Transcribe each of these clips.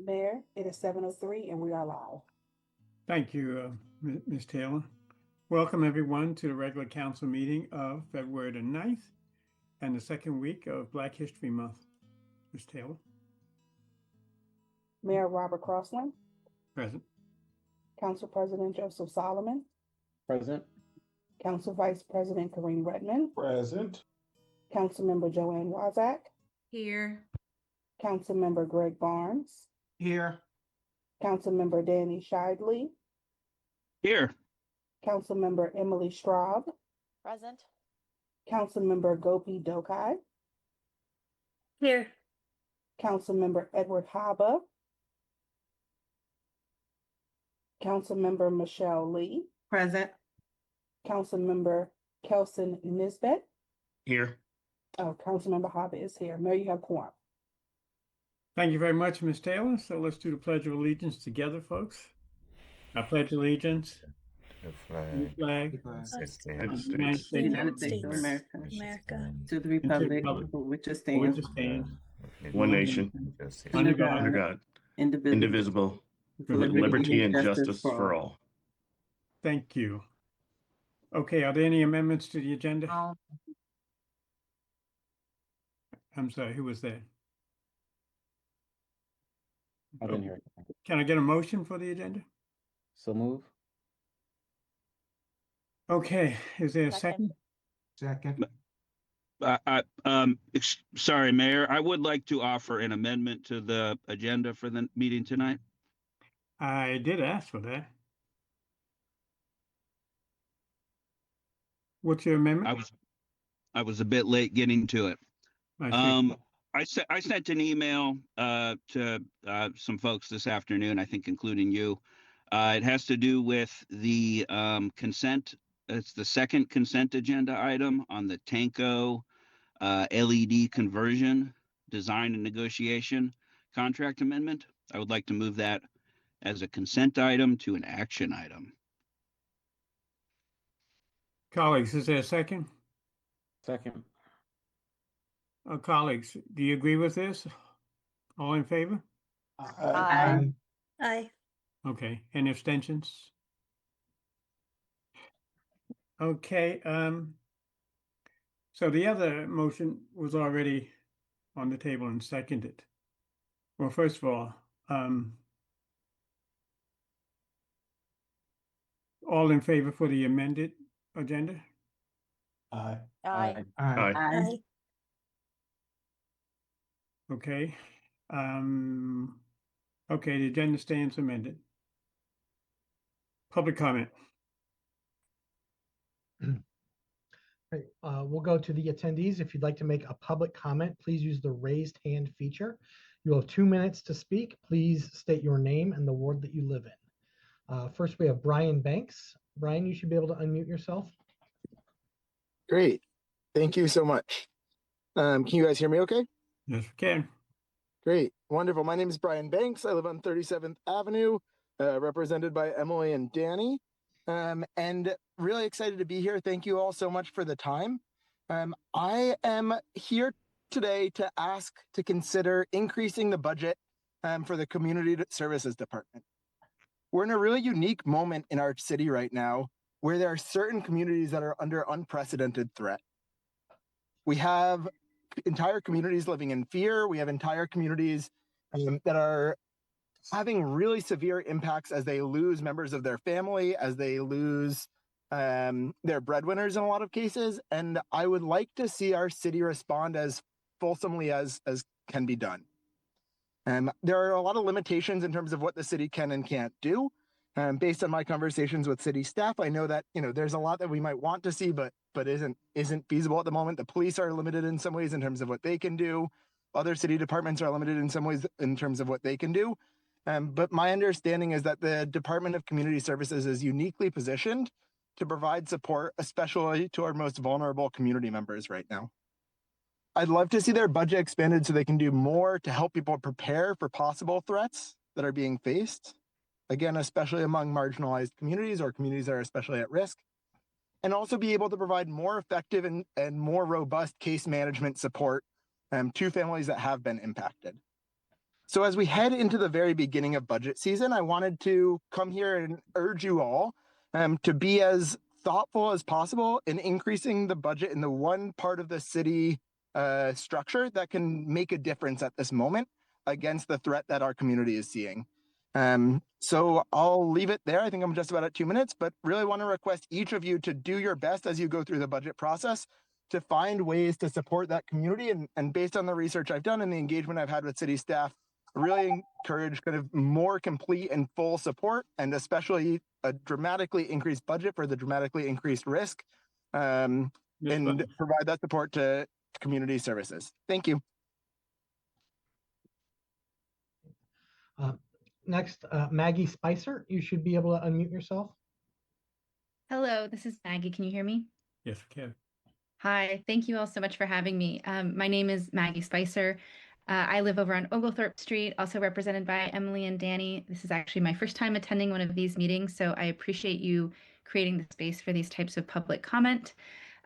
Mayor, it is 7:03 and we are live. Thank you, Ms. Taylor. Welcome everyone to the regular council meeting of February the 9th and the second week of Black History Month. Ms. Taylor. Mayor Robert Crossland. Present. Council President Joseph Solomon. Present. Council Vice President Kareem Redmond. Present. Councilmember Joanne Wazak. Here. Councilmember Greg Barnes. Here. Councilmember Danny Shidley. Here. Councilmember Emily Straub. Present. Councilmember Gopi Dokai. Here. Councilmember Edward Haba. Councilmember Michelle Lee. Present. Councilmember Kelson Nisbet. Here. Oh, Councilmember Haba is here. Mayor, you have quorum. Thank you very much, Ms. Taylor. So let's do the Pledge of Allegiance together, folks. I pledge allegiance The to the flag flag of the of the United States United States of America. To the republic for which it for which stands, it stands, one nation, under under God, God, indivisible, indivisible, with with liberty and justice for all. Thank you. Okay, are there any amendments to the agenda? I'm sorry, who was that? I didn't hear it. Can I get a motion for the agenda? So move. Okay, is there a second? Second. Sorry, Mayor, I would like to offer an amendment to the agenda for the meeting tonight. I did ask for that. What's your amendment? I was a bit late getting to it. I see. I sent an email to some folks this afternoon, I think including you. It has to do with the consent. It's the second consent agenda item on the Tanco LED conversion design and negotiation contract amendment. I would like to move that as a consent item to an action item. Colleagues, is there a second? Second. Colleagues, do you agree with this? All in favor? Aye. Aye. Okay, any abstentions? Okay, so the other motion was already on the table and seconded. Well, first of all, all in favor for the amended agenda? Aye. Aye. Aye. Aye. Okay. Okay, the agenda stands amended. Public comment. Right, we'll go to the attendees. If you'd like to make a public comment, please use the raised hand feature. You'll have 2 minutes to speak. Please state your name and the ward that you live in. First, we have Brian Banks. Brian, you should be able to unmute yourself. Great. Thank you so much. Can you guys hear me okay? Yes, we can. Great. Wonderful. My name is Brian Banks. I live on 37th Avenue, represented by Emily and Danny. And really excited to be here. Thank you all so much for the time. I am here today to ask to consider increasing the budget for the Community Services Department. We're in a really unique moment in our city right now where there are certain communities that are under unprecedented threat. We have entire communities living in fear. We have entire communities that are having really severe impacts as they lose members of their family, as they lose their breadwinners in a lot of cases. And I would like to see our city respond as fulsomely as can be done. There are a lot of limitations in terms of what the city can and can't do. Based on my conversations with city staff, I know that there's a lot that we might want to see, but isn't feasible at the moment. The police are limited in some ways in terms of what they can do. Other city departments are limited in some ways in terms of what they can do. But my understanding is that the Department of Community Services is uniquely positioned to provide support, especially to our most vulnerable community members right now. I'd love to see their budget expanded so they can do more to help people prepare for possible threats that are being faced. Again, especially among marginalized communities or communities that are especially at risk. And also be able to provide more effective and more robust case management support to families that have been impacted. So as we head into the very beginning of budget season, I wanted to come here and urge you all to be as thoughtful as possible in increasing the budget in the one part of the city structure that can make a difference at this moment against the threat that our community is seeing. So I'll leave it there. I think I'm just about at 2 minutes, but really want to request each of you to do your best as you go through the budget process to find ways to support that community. And based on the research I've done and the engagement I've had with city staff, really encourage kind of more complete and full support, and especially a dramatically increased budget for the dramatically increased risk, and provide that support to community services. Thank you. Next, Maggie Spicer, you should be able to unmute yourself. Hello, this is Maggie. Can you hear me? Yes, we can. Hi, thank you all so much for having me. My name is Maggie Spicer. I live over on Oglethorpe Street, also represented by Emily and Danny. This is actually my first time attending one of these meetings, so I appreciate you creating the space for these types of public comment.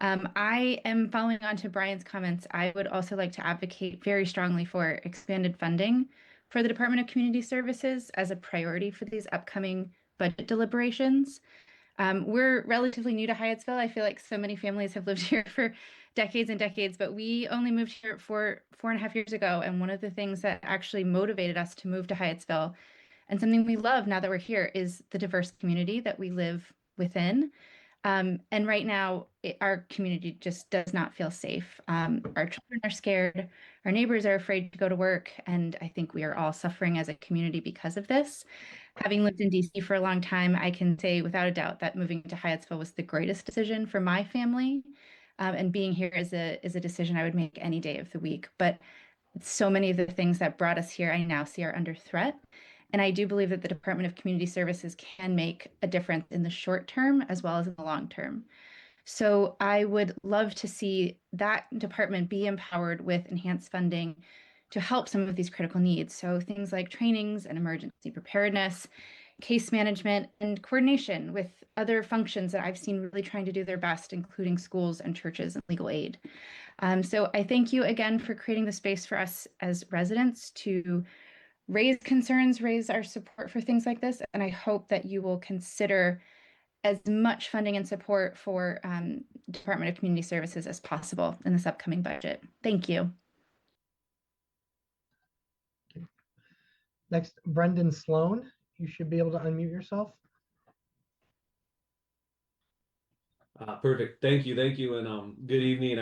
I am following on to Brian's comments. I would also like to advocate very strongly for expanded funding for the Department of Community Services as a priority for these upcoming budget deliberations. We're relatively new to Hyattsville. I feel like so many families have lived here for decades and decades, but we only moved here 4.5 years ago. And one of the things that actually motivated us to move to Hyattsville, and something we love now that we're here, is the diverse community that we live within. And right now, our community just does not feel safe. Our children are scared, our neighbors are afraid to go to work, and I think we are all suffering as a community because of this. Having lived in DC for a long time, I can say without a doubt that moving to Hyattsville was the greatest decision for my family. And being here is a decision I would make any day of the week. But so many of the things that brought us here, I now see are under threat. And I do believe that the Department of Community Services can make a difference in the short term as well as in the long term. So I would love to see that department be empowered with enhanced funding to help some of these critical needs. So things like trainings and emergency preparedness, case management, and coordination with other functions that I've seen really trying to do their best, including schools and churches and legal aid. So I thank you again for creating the space for us as residents to raise concerns, raise our support for things like this. And I hope that you will consider as much funding and support for Department of Community Services as possible in this upcoming budget. Thank you. Next, Brendan Sloan, you should be able to unmute yourself. Perfect. Thank you, and good evening.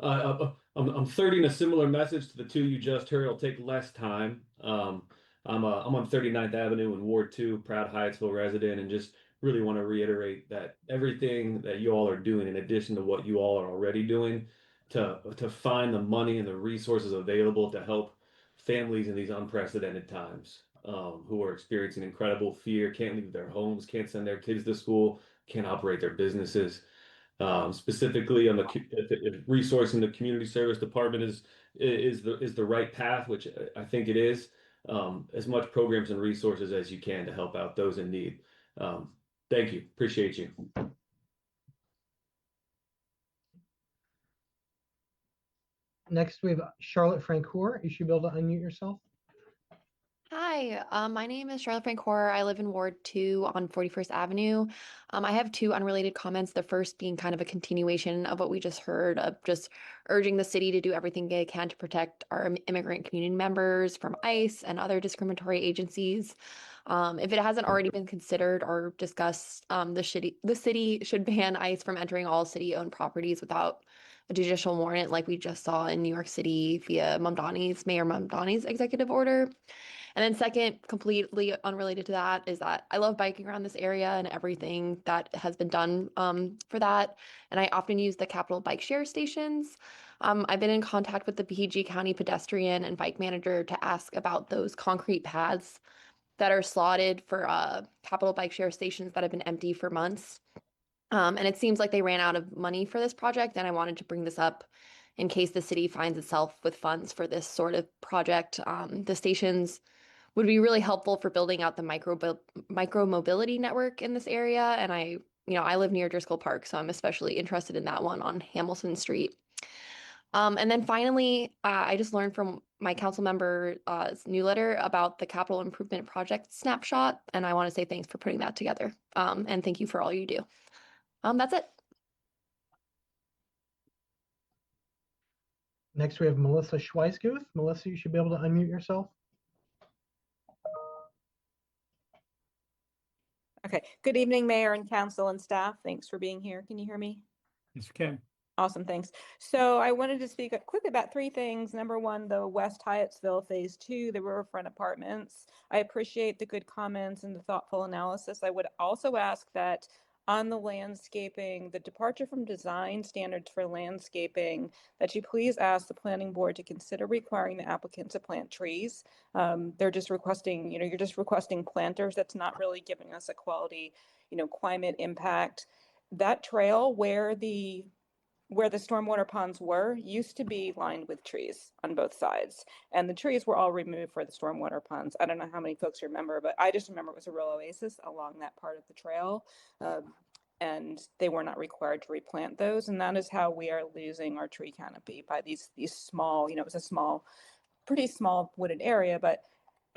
I'm thirding a similar message to the two you just heard. It'll take less time. I'm on 39th Avenue in Ward 2, proud Hyattsville resident, and just really want to reiterate that everything that you all are doing, in addition to what you all are already doing, to find the money and the resources available to help families in these unprecedented times, who are experiencing incredible fear, can't leave their homes, can't send their kids to school, can't operate their businesses. Specifically on if resourcing the community service department is the right path, which I think it is. As much programs and resources as you can to help out those in need. Thank you. Appreciate you. Next, we have Charlotte Francoeur. You should be able to unmute yourself. Hi, my name is Charlotte Francoeur. I live in Ward 2 on 41st Avenue. I have two unrelated comments. The first being kind of a continuation of what we just heard, of just urging the city to do everything they can to protect our immigrant community members from ICE and other discriminatory agencies. If it hasn't already been considered or discussed, the city should ban ICE from entering all city-owned properties without a judicial warrant, like we just saw in New York City via Mayor Mamdani's executive order. And then second, completely unrelated to that, is that I love biking around this area and everything that has been done for that. And I often use the Capitol bike share stations. I've been in contact with the PG County pedestrian and bike manager to ask about those concrete paths that are slotted for Capitol bike share stations that have been empty for months. And it seems like they ran out of money for this project, and I wanted to bring this up in case the city finds itself with funds for this sort of project. The stations would be really helpful for building out the micro mobility network in this area. And I live near Driscoll Park, so I'm especially interested in that one on Hamilton Street. And then finally, I just learned from my council member newsletter about the capital improvement project snapshot, and I want to say thanks for putting that together. And thank you for all you do. That's it. Next, we have Melissa Schweisguth. Melissa, you should be able to unmute yourself. Okay. Good evening, Mayor and Council and staff. Thanks for being here. Can you hear me? Yes, Ken. Awesome, thanks. So I wanted to speak quickly about three things. Number one, the West Hyattsville Phase 2, the riverfront apartments. I appreciate the good comments and the thoughtful analysis. I would also ask that on the landscaping, the departure from design standards for landscaping, that you please ask the planning board to consider requiring the applicant to plant trees. They're just requesting, you're just requesting planters. That's not really giving us a quality, climate impact. That trail where the stormwater ponds were used to be lined with trees on both sides, and the trees were all removed for the stormwater ponds. I don't know how many folks remember, but I just remember it was a real oasis along that part of the trail, and they were not required to replant those, and that is how we are losing our tree canopy by these small, it was a pretty small wooded area, but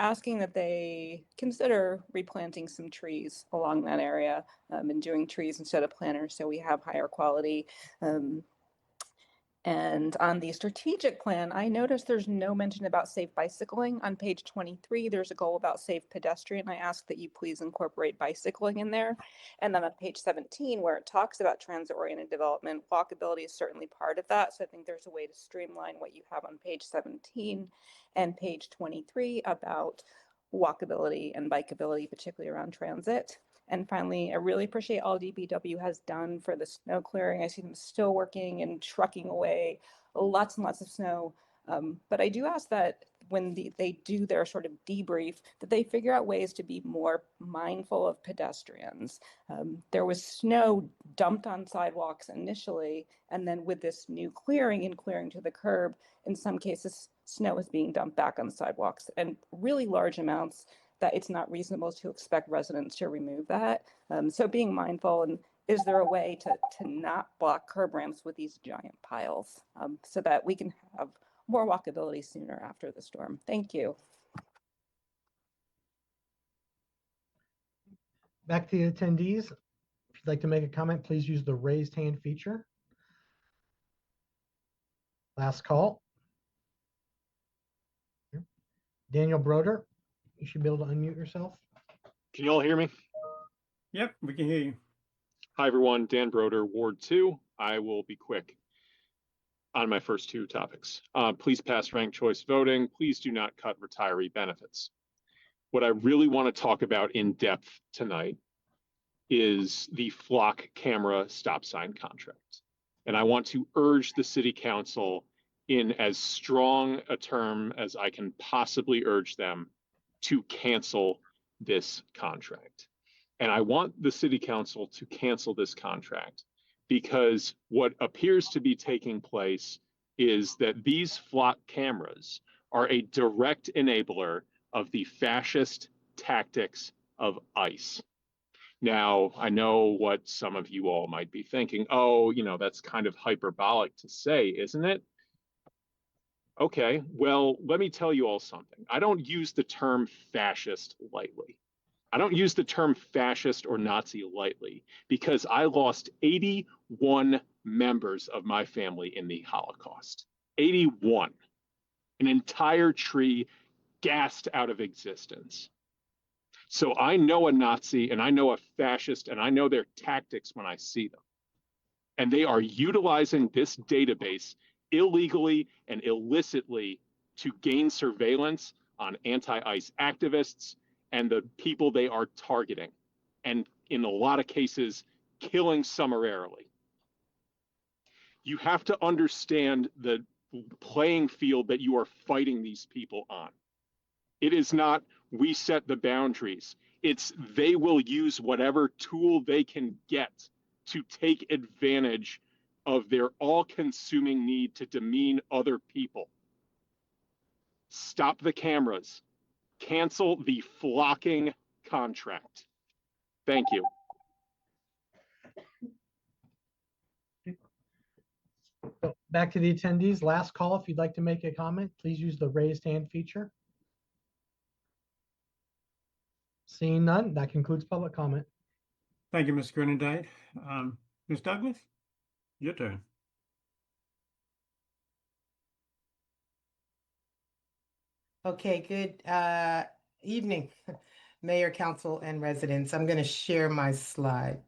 asking that they consider replanting some trees along that area, and doing trees instead of planters so we have higher quality. And on the strategic plan, I noticed there's no mention about safe bicycling. On page 23, there's a goal about safe pedestrian. I ask that you please incorporate bicycling in there. And then on page 17, where it talks about transit-oriented development, walkability is certainly part of that. So I think there's a way to streamline what you have on page 17 and page 23 about walkability and bikeability, particularly around transit. And finally, I really appreciate all DPW has done for the snow clearing. I see them still working and trucking away lots and lots of snow. But I do ask that when they do their sort of debrief, that they figure out ways to be more mindful of pedestrians. There was snow dumped on sidewalks initially, and then with this new clearing and clearing to the curb, in some cases, snow is being dumped back on sidewalks, and really large amounts that it's not reasonable to expect residents to remove that. So being mindful, and is there a way to not block curb ramps with these giant piles, so that we can have more walkability sooner after the storm? Thank you. Back to the attendees. If you'd like to make a comment, please use the raised hand feature. Last call. Daniel Broder, you should be able to unmute yourself. Can you all hear me? Yep, we can hear you. Hi, everyone. Dan Broder, Ward 2. I will be quick on my first two topics. Please pass ranked choice voting. Please do not cut retiree benefits. What I really want to talk about in depth tonight is the flock camera stop sign contract. And I want to urge the city council in as strong a term as I can possibly urge them to cancel this contract. And I want the city council to cancel this contract because what appears to be taking place is that these flock cameras are a direct enabler of the fascist tactics of ICE. Now, I know what some of you all might be thinking. Oh, that's kind of hyperbolic to say, isn't it? Okay, well, let me tell you all something. I don't use the term fascist lightly. I don't use the term fascist or Nazi lightly because I lost 81 members of my family in the Holocaust. 81. An entire tree gassed out of existence. So I know a Nazi and I know a fascist and I know their tactics when I see them. And they are utilizing this database illegally and illicitly to gain surveillance on anti-ICE activists and the people they are targeting, and in a lot of cases, killing summarily. You have to understand the playing field that you are fighting these people on. It is not we set the boundaries. It's they will use whatever tool they can get to take advantage of their all-consuming need to demean other people. Stop the cameras. Cancel the flocking contract. Thank you. So back to the attendees. Last call. If you'd like to make a comment, please use the raised hand feature. Seeing none, that concludes public comment. Thank you, Ms. Grenadite. Ms. Douglas, your turn. Okay, good evening, Mayor, Council, and residents. I'm going to share my slide.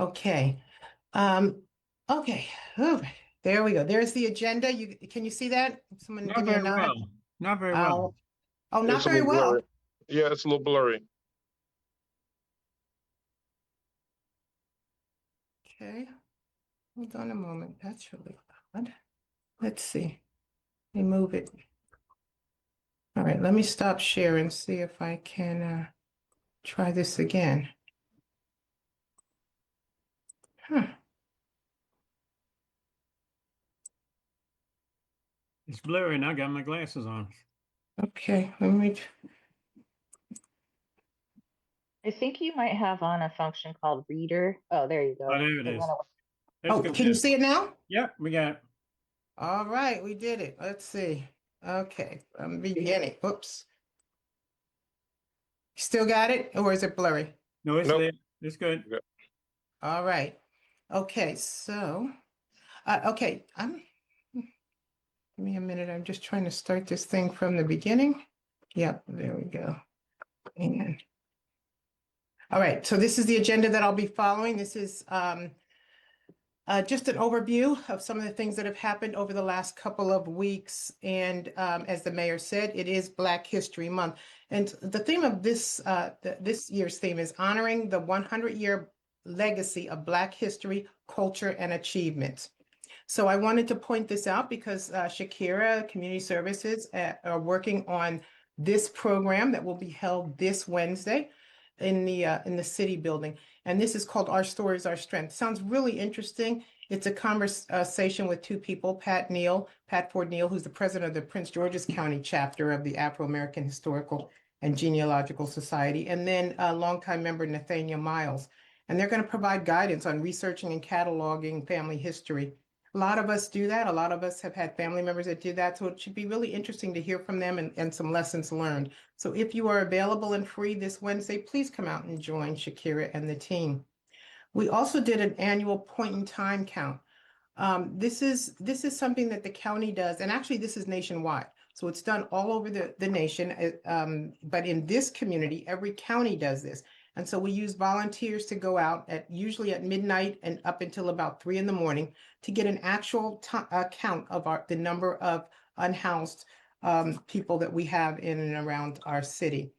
Okay. Okay. Ooh, there we go. There's the agenda. Can you see that? Someone Not give me a very nod. well. Not very well. Oh, not It's a very little well. blurry. Yeah, it's a little blurry. Okay. Hold on a moment. That's really odd. Let's see. Let me move it. All right, let me stop sharing, see if I can try this again. Huh. It's blurry and I got my glasses on. Okay, let me. I think you might have on a function called Reader. Oh, there you go. Oh, there it is. went away. Let's Oh, go can you there. see it now? Yep, we got it. All right, we did it. Let's see. Okay, from the beginning. Oops. Still got it, or is it blurry? No, it's Nope. there. It's good. All right. Okay, so, okay, give me a minute. I'm just trying to start this thing from the beginning. Yep, there we go. And all right, so this is the agenda that I'll be following. This is just an overview of some of the things that have happened over the last couple of weeks. And as the mayor said, it is Black History Month. And the theme of this year's theme is honoring the 100-year legacy of Black history, culture, and achievements. So I wanted to point this out because Shakira Community Services are working on this program that will be held this Wednesday in the city building. And this is called Our Stories, Our Strength. Sounds really interesting. It's a conversation with two people, Pat Ford Neal, who's the president of the Prince George's County chapter of the Afro-American Historical and Genealogical Society, and then a longtime member, Nathaniel Miles. And they're going to provide guidance on researching and cataloging family history. A lot of us do that. A lot of us have had family members that do that. So it should be really interesting to hear from them and some lessons learned. So if you are available and free this Wednesday, please come out and join Shakira and the team. We also did an annual point in time count. This is something that the county does, and actually this is nationwide. So it's done all over the nation, but in this community, every county does this. And so we use volunteers to go out usually at midnight and up until about 3 a.m. to get an actual count of the number of unhoused people that we have in and around our city.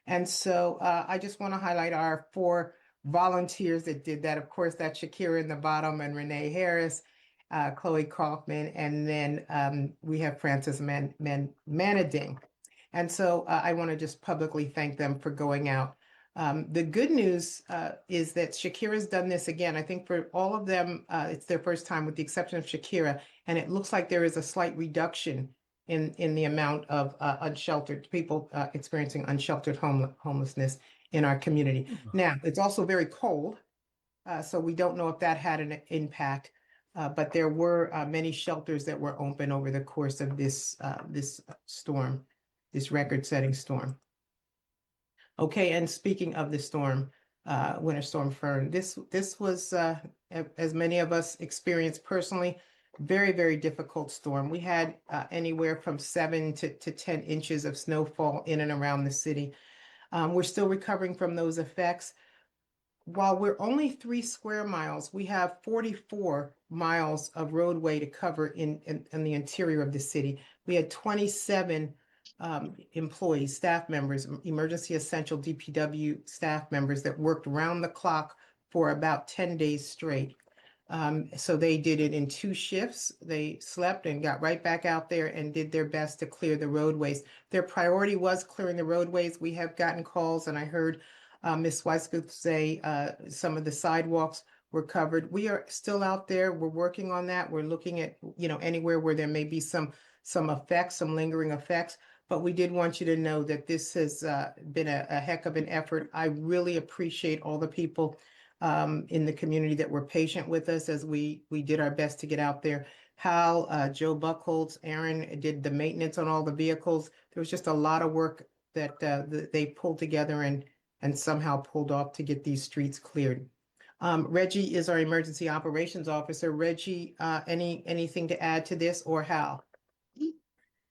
And so I just want to highlight our 4 volunteers that did that. Of course, that's Shakira in the bottom and Renee Harris, Chloe Kaufman, and then we have Francis Manading. And so I want to just publicly thank them for going out. The good news is that Shakira's done this again. I think for all of them, it's their first time with the exception of Shakira. And it looks like there is a slight reduction in the amount of unsheltered people experiencing unsheltered homelessness in our community. Now, it's also very cold, so we don't know if that had an impact, but there were many shelters that were open over the course of this storm, this record-setting storm. Okay, and speaking of the storm, Winter Storm Fern, this was, as many of us experienced personally, very, very difficult storm. We had anywhere from 7 to 10 inches of snowfall in and around the city. We're still recovering from those effects. While we're only 3 square miles, we have 44 miles of roadway to cover in the interior of the city. We had 27 employees, staff members, emergency essential DPW staff members that worked round the clock for about 10 days straight. So they did it in 2 shifts. They slept and got right back out there and did their best to clear the roadways. Their priority was clearing the roadways. We have gotten calls, and I heard Ms. Weiskuth say some of the sidewalks we're covered. We are still out there. We're working on that. We're looking at, anywhere where there may be some effects, some lingering effects. But we did want you to know that this has been a heck of an effort. I really appreciate all the people in the community that were patient with us as we did our best to get out there. Hal, Joe Buckholz, Aaron did the maintenance on all the vehicles. There was just a lot of work that they pulled together and somehow pulled off to get these streets cleared. Reggie is our emergency operations officer. Reggie, anything to add to this, or Hal?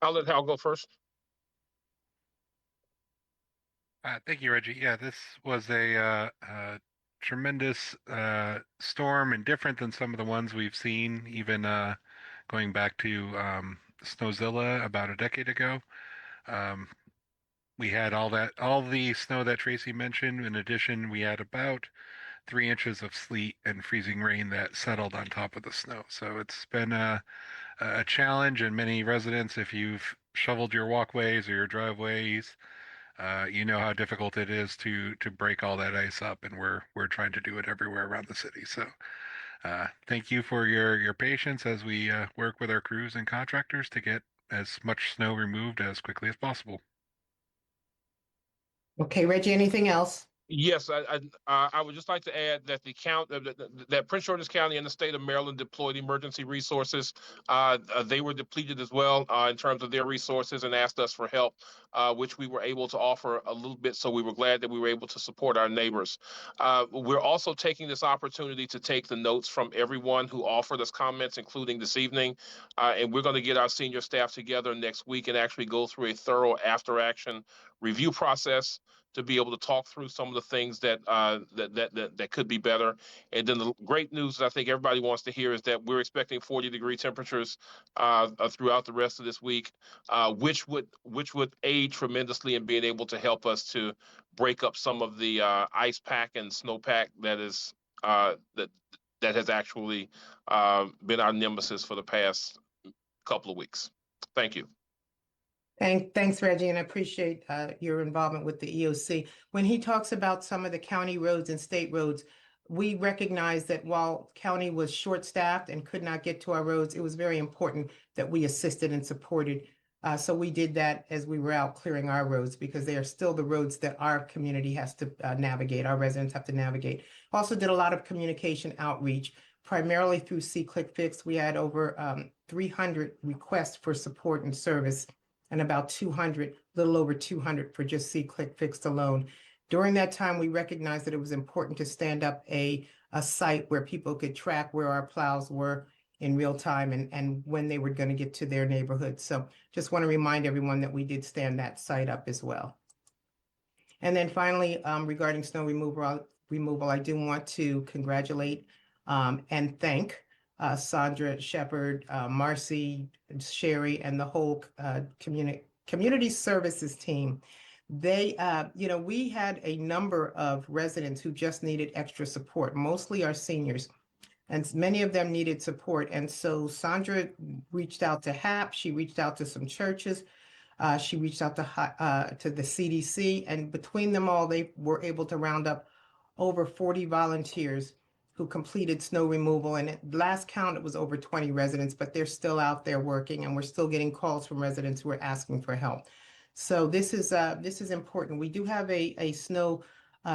I'll let Hal go first. Thank you, Reggie. Yeah, this was a tremendous storm and different than some of the ones we've seen, even going back to Snowzilla about a decade ago. We had all the snow that Tracy mentioned. In addition, we had about 3 inches of sleet and freezing rain that settled on top of the snow. So it's been a challenge, and many residents, if you've shoveled your walkways or your driveways, you know how difficult it is to break all that ice up, and we're trying to do it everywhere around the city. So thank you for your patience as we work with our crews and contractors to get as much snow removed as quickly as possible. Okay, Reggie, anything else? Yes, I would just like to add that that Prince George's County and the state of Maryland deployed emergency resources. They were depleted as well in terms of their resources and asked us for help, which we were able to offer a little bit. So we were glad that we were able to support our neighbors. We're also taking this opportunity to take the notes from everyone who offered us comments, including this evening. And we're going to get our senior staff together next week and actually go through a thorough after-action review process to be able to talk through some of the things that could be better. And then the great news that I think everybody wants to hear is that we're expecting 40-degree temperatures throughout the rest of this week, which would aid tremendously in being able to help us to break up some of the ice pack and snowpack that has actually been our nemesis for the past couple of weeks. Thank you. Thanks, Reggie, and I appreciate your involvement with the EOC. When he talks about some of the county roads and state roads, we recognize that while county was short-staffed and could not get to our roads, it was very important that we assisted and supported. So we did that as we were out clearing our roads, because they are still the roads that our community has to navigate, our residents have to navigate. Also did a lot of communication outreach, primarily through See-Click-Fix. We had over 300 requests for support and service, and about 200, little over 200 for just See-Click-Fix alone. During that time, we recognized that it was important to stand up a site where people could track where our plows were in real time and when they were going to get to their neighborhood. So just want to remind everyone that we did stand that site up as well. And then finally, regarding snow removal, I do want to congratulate and thank Sandra Shepard, Marcy, Sherry, and the whole community services team. They, we had a number of residents who just needed extra support, mostly our seniors, and many of them needed support. And so Sandra reached out to HAP, she reached out to some churches, she reached out to the CDC, and between them all, they were able to round up over 40 volunteers who completed snow removal. And at last count, it was over 20 residents, but they're still out there working, and we're still getting calls from residents who are asking for help. So this is important. We do have a snow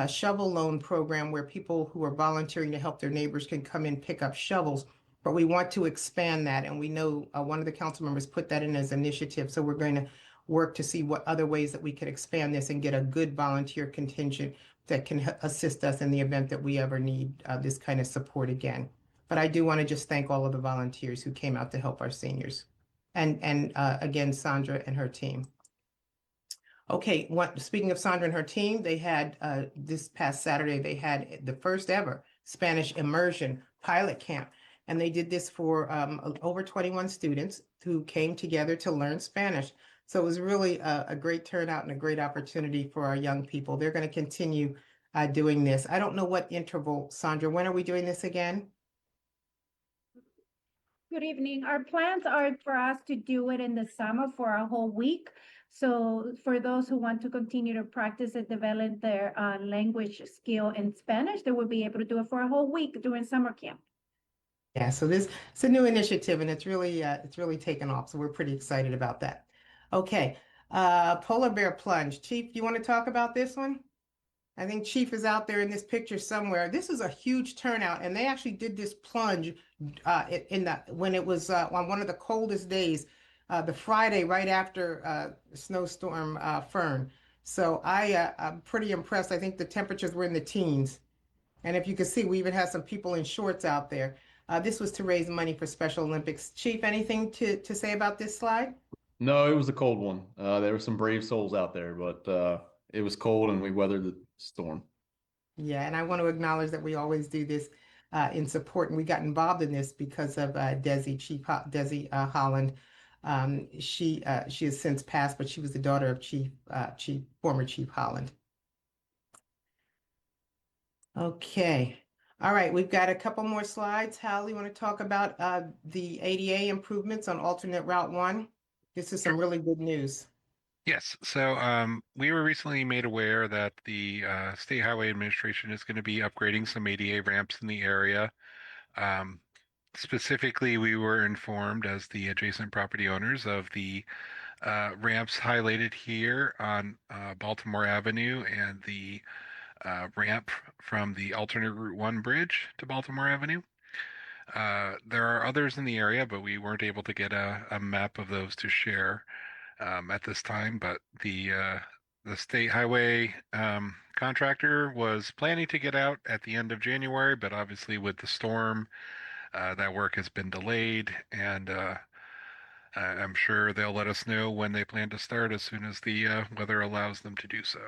shovel loan program where people who are volunteering to help their neighbors can come in, pick up shovels, but we want to expand that. And we know one of the council members put that in as an initiative. So we're going to work to see what other ways that we could expand this and get a good volunteer contingent that can assist us in the event that we ever need this kind of support again. But I do want to just thank all of the volunteers who came out to help our seniors. And again, Sandra and her team. Okay, speaking of Sandra and her team, they had this past Saturday, they had the first ever Spanish immersion pilot camp. And they did this for over 21 students who came together to learn Spanish. So it was really a great turnout and a great opportunity for our young people. They're going to continue doing this. I don't know what interval, Sandra, when are we doing this again? Good evening. Our plans are for us to do it in the summer for a whole week. So for those who want to continue to practice and develop their language skill in Spanish, they will be able to do it for a whole week during summer camp. Yeah, so this it's a new initiative and it's really taken off. So we're pretty excited about that. Okay, polar bear plunge. Chief, do you want to talk about this one? I think Chief is out there in this picture somewhere. This is a huge turnout, and they actually did this plunge when it was on one of the coldest days, the Friday right after snowstorm Fern. So I'm pretty impressed. I think the temperatures were in the teens, and if you can see, we even had some people in shorts out there. This was to raise money for Special Olympics. Chief, anything to say about this slide? No, it was a cold one. There were some brave souls out there, but it was cold and we weathered the storm. Yeah, and I want to acknowledge that we always do this in support, and we got involved in this because of Desi Holland. She has since passed, but she was the daughter of former Chief Holland. Okay, all right, we've got a couple more slides. Hal, you want to talk about the ADA improvements on alternate Route 1? This is some really good news. Yes. So we were recently made aware that the State Highway Administration is going to be upgrading some ADA ramps in the area. Specifically, we were informed as the adjacent property owners of the ramps highlighted here on Baltimore Avenue and the ramp from the alternate Route 1 bridge to Baltimore Avenue. There are others in the area, but we weren't able to get a map of those to share at this time. But the state highway contractor was planning to get out at the end of January, but obviously with the storm, that work has been delayed, and I'm sure they'll let us know when they plan to start as soon as the weather allows them to do so.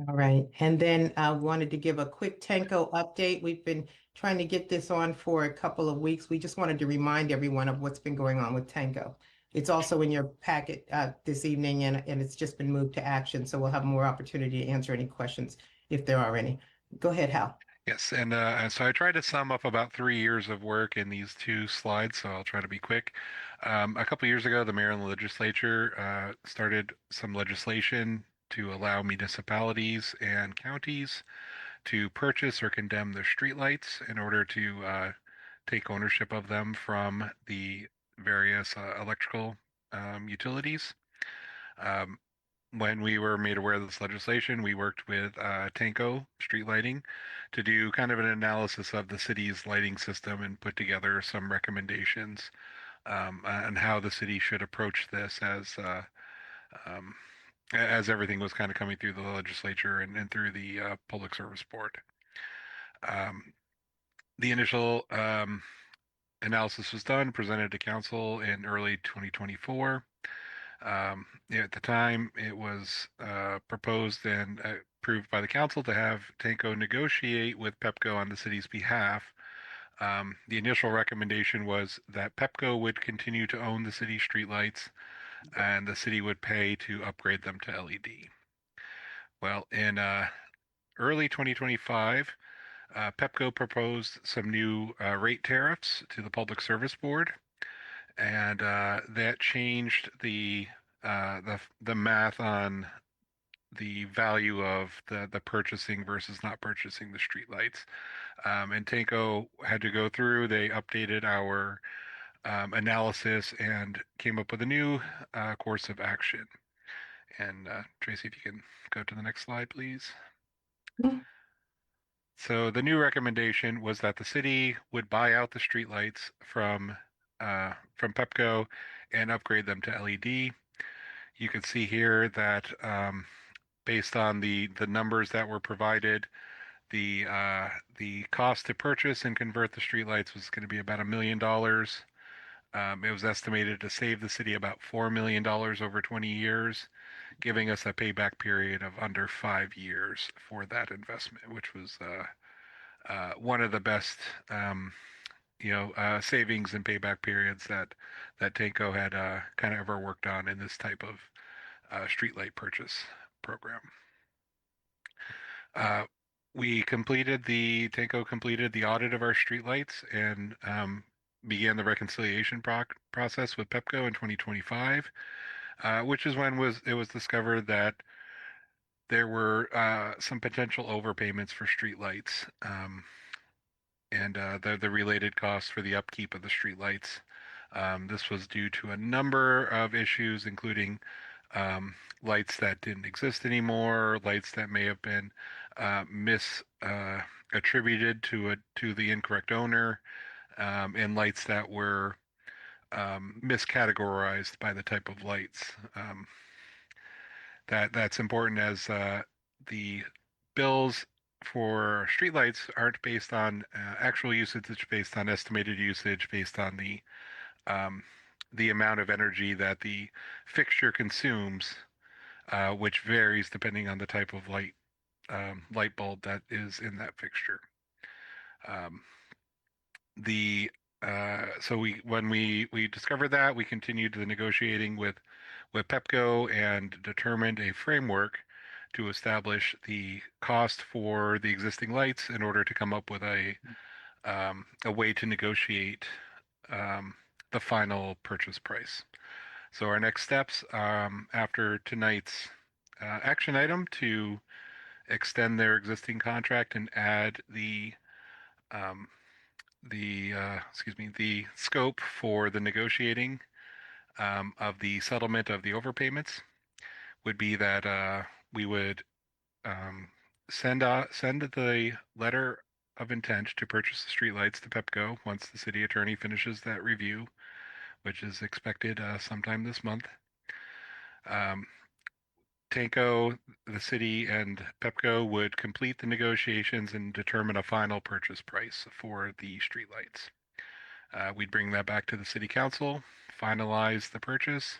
All right, and then I wanted to give a quick Tenko update. We've been trying to get this on for a couple of weeks. We just wanted to remind everyone of what's been going on with Tenko. It's also in your packet this evening, and it's just been moved to action, so we'll have more opportunity to answer any questions if there are any. Go ahead, Hal. Yes, and so I tried to sum up about 3 years of work in these 2 slides, so I'll try to be quick. A couple years ago, the Maryland legislature started some legislation to allow municipalities and counties to purchase or condemn their streetlights in order to take ownership of them from the various electrical utilities. When we were made aware of this legislation, we worked with Tanco Street Lighting to do kind of an analysis of the city's lighting system and put together some recommendations on how the city should approach this as everything was kind of coming through the legislature and through the Public Service Board. The initial analysis was done, presented to council in early 2024. At the time, it was proposed and approved by the council to have Tanco negotiate with Pepco on the city's behalf. The initial recommendation was that Pepco would continue to own the city streetlights and the city would pay to upgrade them to LED. Well, in early 2025, Pepco proposed some new rate tariffs to the Public Service Board, and that changed the math on the value of the purchasing versus not purchasing the streetlights. And Tanco had to go through. They updated our analysis and came up with a new course of action. And Tracy, if you can go to the next slide, please. So the new recommendation was that the city would buy out the streetlights from Pepco and upgrade them to LED. You can see here that based on the numbers that were provided, the cost to purchase and convert the streetlights was going to be about $1 million. It was estimated to save the city about $4 million over 20 years, giving us a payback period of under 5 years for that investment, which was one of the best savings and payback periods that Tanco had kind of ever worked on in this type of streetlight purchase program. Tanco completed the audit of our streetlights, and began the reconciliation process with Pepco in 2025, which is when it was discovered that there were some potential overpayments for streetlights, and the related costs for the upkeep of the streetlights. This was due to a number of issues, including lights that didn't exist anymore, lights that may have been attributed to the incorrect owner, and lights that were miscategorized by the type of lights. That's important, as the bills for streetlights aren't based on actual usage; it's based on estimated usage, based on the amount of energy that the fixture consumes, which varies depending on the type of light bulb that is in that fixture. So when we discovered that, we continued the negotiating with Pepco and determined a framework to establish the cost for the existing lights in order to come up with a way to negotiate the final purchase price. So our next steps, after tonight's action item, to extend their existing contract and add the scope for the negotiating of the settlement of the overpayments, would be that we would send the letter of intent to purchase the streetlights to Pepco once the city attorney finishes that review, which is expected sometime this month. Tanco, the city, and Pepco would complete the negotiations and determine a final purchase price for the streetlights. We'd bring that back to the city council, finalize the purchase.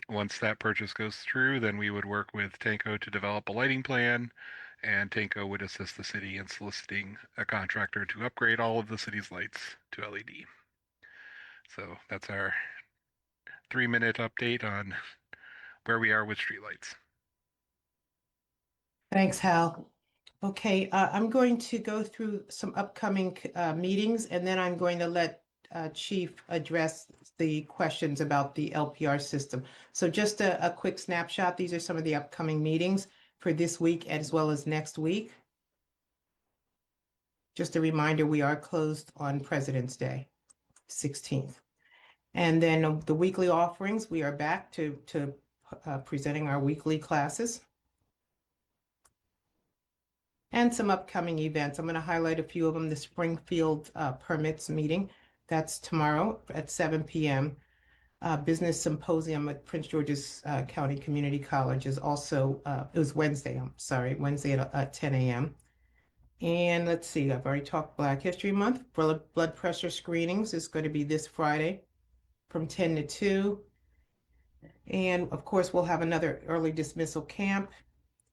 Once that purchase goes through, then we would work with Tanco to develop a lighting plan, and Tanco would assist the city in soliciting a contractor to upgrade all of the city's lights to LED. So that's our 3-minute update on where we are with streetlights. Thanks, Hal. Okay, I'm going to go through some upcoming meetings, and then I'm going to let Chief address the questions about the LPR system. So just a quick snapshot. These are some of the upcoming meetings for this week as well as next week. Just a reminder, we are closed on President's Day, 16th. And then the weekly offerings, we are back to presenting our weekly classes. And some upcoming events. I'm going to highlight a few of them. The Springfield Permits meeting, that's tomorrow at 7 p.m. Business Symposium at Prince George's County Community College is also, it was Wednesday, Wednesday at 10 a.m. And let's see, I've already talked Black History Month. Blood pressure screenings is going to be this Friday from 10 to 2. And of course, we'll have another early dismissal camp.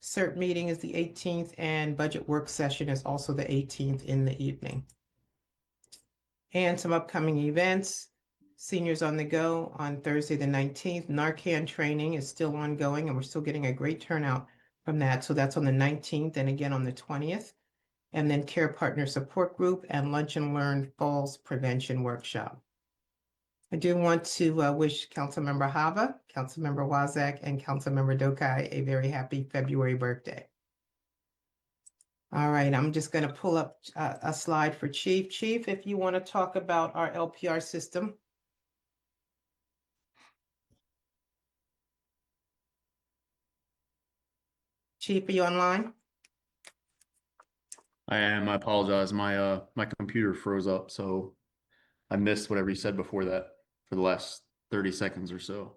CERT meeting is the 18th, and budget work session is also the 18th in the evening. And some upcoming events. Seniors on the Go on Thursday the 19th. Narcan training is still ongoing, and we're still getting a great turnout from that. So that's on the 19th and again on the 20th. And then Care Partner Support Group and Lunch and Learn Falls Prevention Workshop. I do want to wish Councilmember Hava, Councilmember Wazak, and Councilmember Dokai a very happy February birthday. All right, I'm just going to pull up a slide for Chief. Chief, if you want to talk about our LPR system. Chief, are you online? I am. I apologize. My computer froze up, so I missed whatever you said before that for the last 30 seconds or so.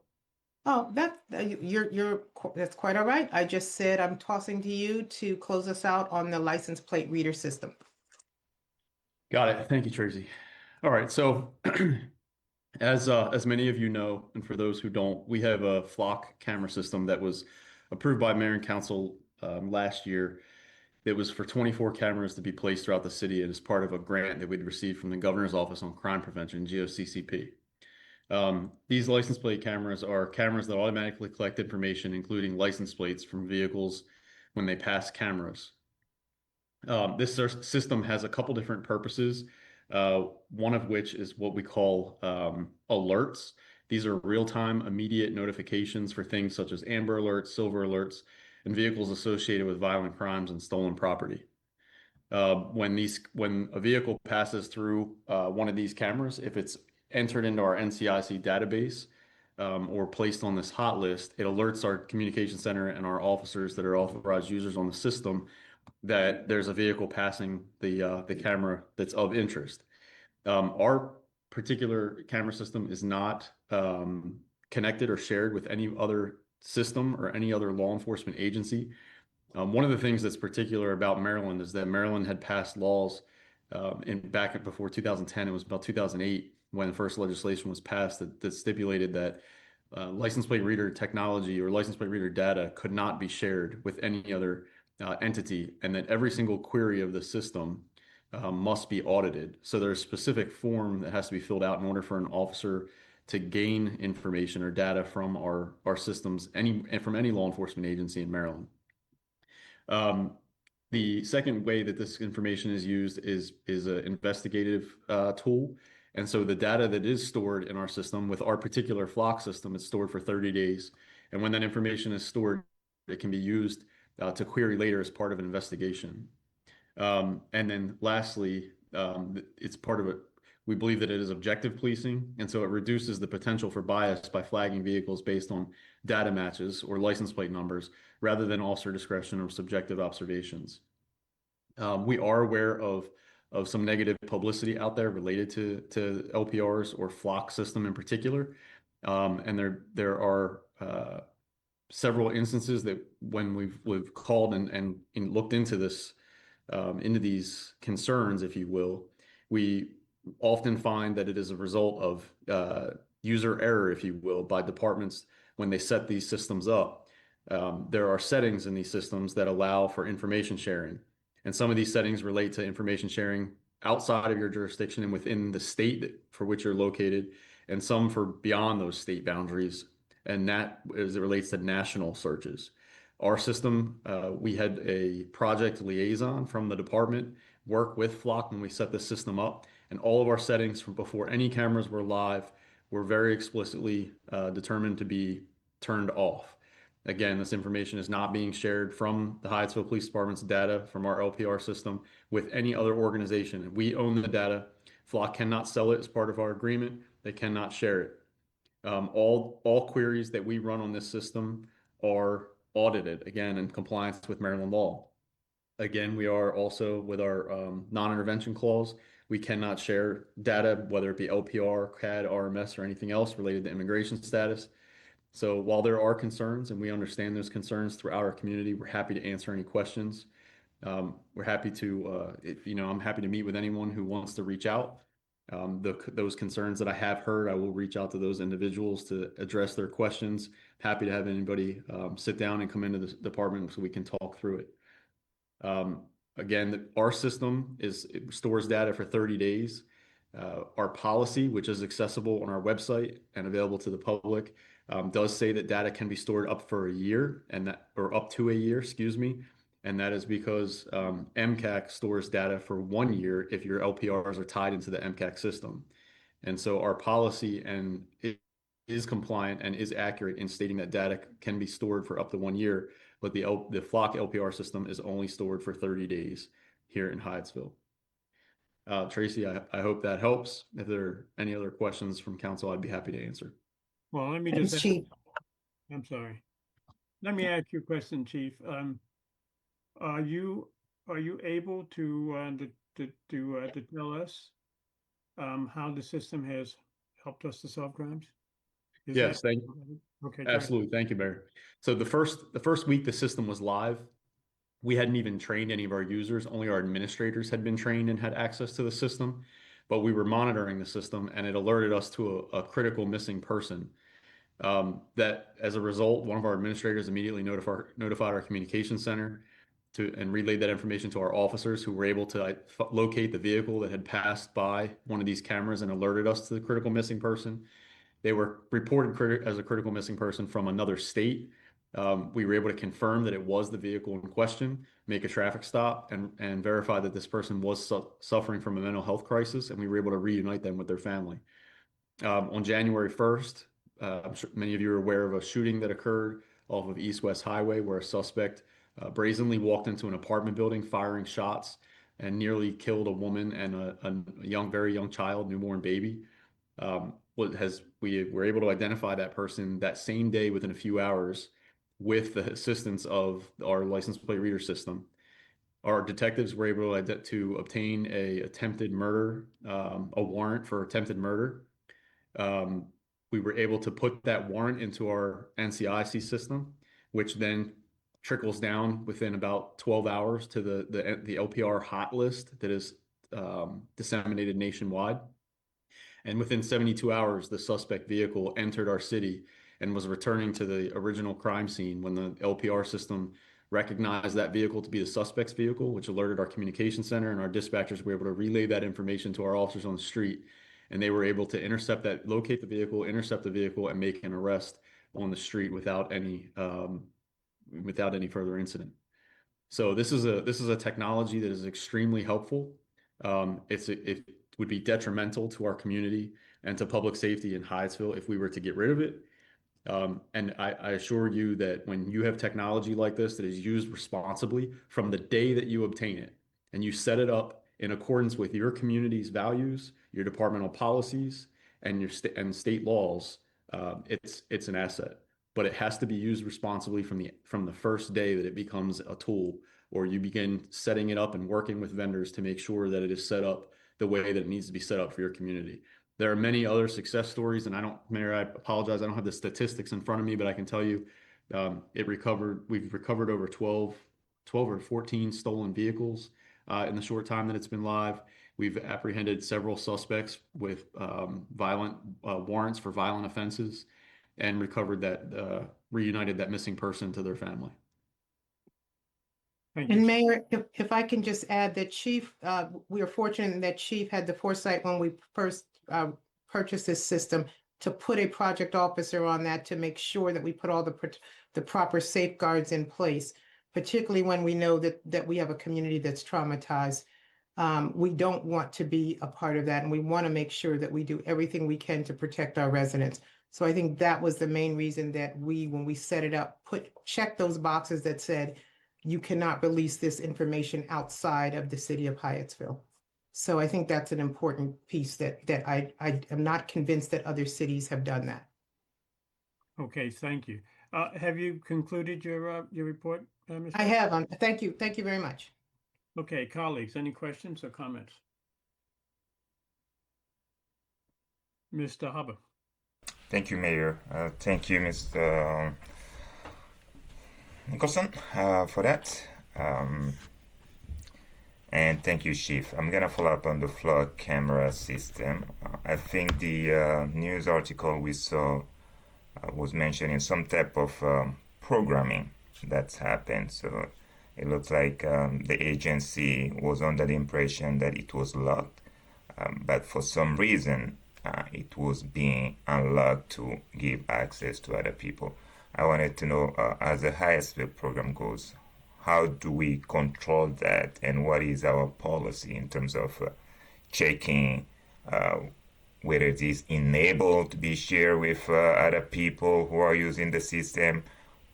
Oh, that's quite all right. I just said I'm tossing to you to close us out on the license plate reader system. Got it. Thank you, Tracy. All right. So as many of you know, and for those who don't, we have a flock camera system that was approved by Mayor and Council last year. It was for 24 cameras to be placed throughout the city, and as part of a grant that we'd received from the Governor's Office on Crime Prevention, GOCCP. These license plate cameras are cameras that automatically collect information, including license plates from vehicles when they pass cameras. This system has a couple different purposes. one of which is what we call alerts. These are real-time immediate notifications for things such as Amber Alerts, Silver Alerts, and vehicles associated with violent crimes and stolen property. When a vehicle passes through one of these cameras, if it's entered into our NCIC database or placed on this hot list, it alerts our communication center and our officers that are authorized users on the system that there's a vehicle passing the camera that's of interest. Our particular camera system is not connected or shared with any other system or any other law enforcement agency. One of the things that's particular about Maryland is that Maryland had passed laws back before 2010. It was about 2008 when the first legislation was passed that stipulated that license plate reader technology or license plate reader data could not be shared with any other entity, and that every single query of the system must be audited. So there's a specific form that has to be filled out in order for an officer to gain information or data from our systems, from any law enforcement agency in Maryland. The second way that this information is used is an investigative tool. And so the data that is stored in our system with our particular flock system is stored for 30 days. And when that information is stored, it can be used to query later as part of an investigation. And then lastly, it's part of it. We believe that it is objective policing, and so it reduces the potential for bias by flagging vehicles based on data matches or license plate numbers rather than officer discretion or subjective observations. We are aware of some negative publicity out there related to LPRs or flock system in particular, and there are several instances that when we've called and looked into this, into these concerns, if you will, we often find that it is a result of user error, if you will, by departments when they set these systems up. There are settings in these systems that allow for information sharing, and some of these settings relate to information sharing outside of your jurisdiction and within the state for which you're located, and some for beyond those state boundaries, and that as it relates to national searches. Our system, we had a project liaison from the department work with Flock when we set the system up, and all of our settings from before any cameras were live were very explicitly determined to be turned off. Again, this information is not being shared from the Hyattsville Police Department's data from our LPR system with any other organization. We own the data. Flock cannot sell it as part of our agreement. They cannot share it. All queries that we run on this system are audited, again, in compliance with Maryland law. Again, we are also with our non-intervention clause. We cannot share data, whether it be LPR, CAD, RMS, or anything else related to immigration status. So while there are concerns, and we understand those concerns throughout our community, we're happy to answer any questions. We're happy to, I'm happy to meet with anyone who wants to reach out. Those concerns that I have heard, I will reach out to those individuals to address their questions. Happy to have anybody sit down and come into the department so we can talk through it. Again, our system stores data for 30 days. Our policy, which is accessible on our website and available to the public, does say that data can be stored up for a year, or up to a year, excuse me. And that is because MCAC stores data for 1 year if your LPRs are tied into the MCAC system. And so our policy is compliant and is accurate in stating that data can be stored for up to 1 year, but the Flock LPR system is only stored for 30 days here in Hyattsville. Tracy, I hope that helps. If there are any other questions from council, I'd be happy to answer. Well, let me just, I'm sorry. Let me ask you a question, Chief. Are you able to tell us how the system has helped us to solve crimes? Yes, thank you. Okay, absolutely. Thank you, Mayor. So the first week the system was live, we hadn't even trained any of our users. Only our administrators had been trained and had access to the system, but we were monitoring the system, and it alerted us to a critical missing person. That as a result, one of our administrators immediately notified our communication center and relayed that information to our officers, who were able to locate the vehicle that had passed by one of these cameras and alerted us to the critical missing person. They were reported as a critical missing person from another state, We were able to confirm that it was the vehicle in question, make a traffic stop, and verify that this person was suffering from a mental health crisis, and we were able to reunite them with their family. On January 1st, I'm sure many of you are aware of a shooting that occurred off of East-West Highway where a suspect brazenly walked into an apartment building firing shots and nearly killed a woman and a very young child, newborn baby. We were able to identify that person that same day within a few hours with the assistance of our license plate reader system. Our detectives were able to obtain a warrant for attempted murder. We were able to put that warrant into our NCIC system, which then trickles down within about 12 hours to the LPR hot list that is disseminated nationwide. And within 72 hours, the suspect vehicle entered our city and was returning to the original crime scene when the LPR system recognized that vehicle to be the suspect's vehicle, which alerted our communication center, and our dispatchers were able to relay that information to our officers on the street. And they were able to locate the vehicle, intercept the vehicle, and make an arrest on the street without any further incident. So this is a technology that is extremely helpful. It would be detrimental to our community and to public safety in Hyattsville if we were to get rid of it. And I assure you that when you have technology like this that is used responsibly from the day that you obtain it, and you set it up in accordance with your community's values, your departmental policies, and your state laws, it's an asset. But it has to be used responsibly from the first day that it becomes a tool, or you begin setting it up and working with vendors to make sure that it is set up the way that it needs to be set up for your community. There are many other success stories, and Mayor, I apologize, I don't have the statistics in front of me, but I can tell you we've recovered over 12 or 14 stolen vehicles in the short time that it's been live. We've apprehended several suspects with violent warrants for violent offenses and reunited that missing person to their family. And Mayor, if I can just add that Chief, we are fortunate that Chief had the foresight when we first purchased this system to put a project officer on that to make sure that we put all the proper safeguards in place, particularly when we know that we have a community that's traumatized. We don't want to be a part of that, and we want to make sure that we do everything we can to protect our residents. So I think that was the main reason that when we set it up, check those boxes that said, you cannot release this information outside of the city of Hyattsville. So I think that's an important piece that I am not convinced that other cities have done that. Okay, thank you. Have you concluded your report, Ms. I have. Thank you. Thank you very much. Okay, colleagues, any questions or comments? Mr. Haber. Thank you, Mayor. Thank you, Mr. Nicholson, for that. And thank you, Chief. I'm going to follow up on the flood camera system. I think the news article we saw was mentioning some type of programming that's happened. So it looks like the agency was under the impression that it was locked, but for some reason, it was being unlocked to give access to other people. I wanted to know, as the Hyattsville program goes, how do we control that, and what is our policy in terms of checking whether it is enabled to be shared with other people who are using the system,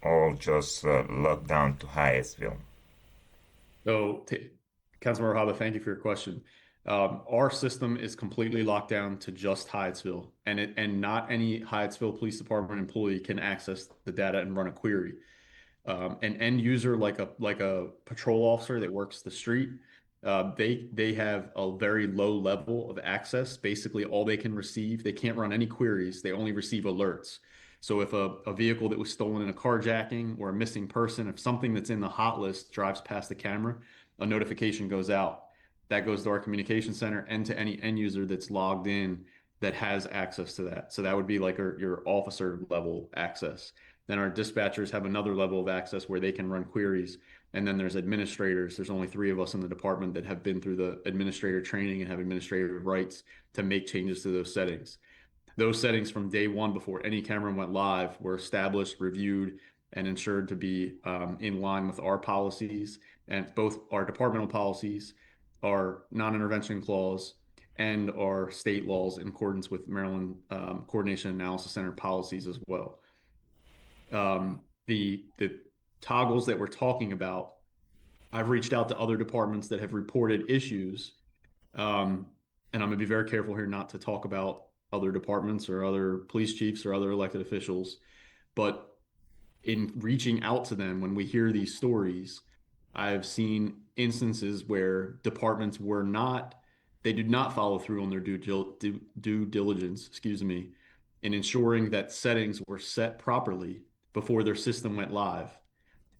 or just locked down to Hyattsville? So, Councilmember Haba, thank you for your question. Our system is completely locked down to just Hyattsville, and not any Hyattsville Police Department employee can access the data and run a query. An end user like a patrol officer that works the street, they have a very low level of access. Basically, all they can receive, they can't run any queries. They only receive alerts. So if a vehicle that was stolen in a carjacking or a missing person, if something that's in the hot list drives past the camera, a notification goes out. That goes to our communication center and to any end user that's logged in that has access to that. So that would be like your officer level access. Then our dispatchers have another level of access where they can run queries. And then there's administrators. There's only 3 of us in the department that have been through the administrator training and have administrative rights to make changes to those settings. Those settings from day one before any camera went live were established, reviewed, and ensured to be in line with our policies and both our departmental policies, our non-intervention clause, and our state laws in accordance with Maryland Coordination Analysis Center policies as well. The toggles that we're talking about, I've reached out to other departments that have reported issues, and I'm going to be very careful here not to talk about other departments or other police chiefs or other elected officials, but in reaching out to them, when we hear these stories, I've seen instances where departments they did not follow through on their due diligence, in ensuring that settings were set properly before their system went live.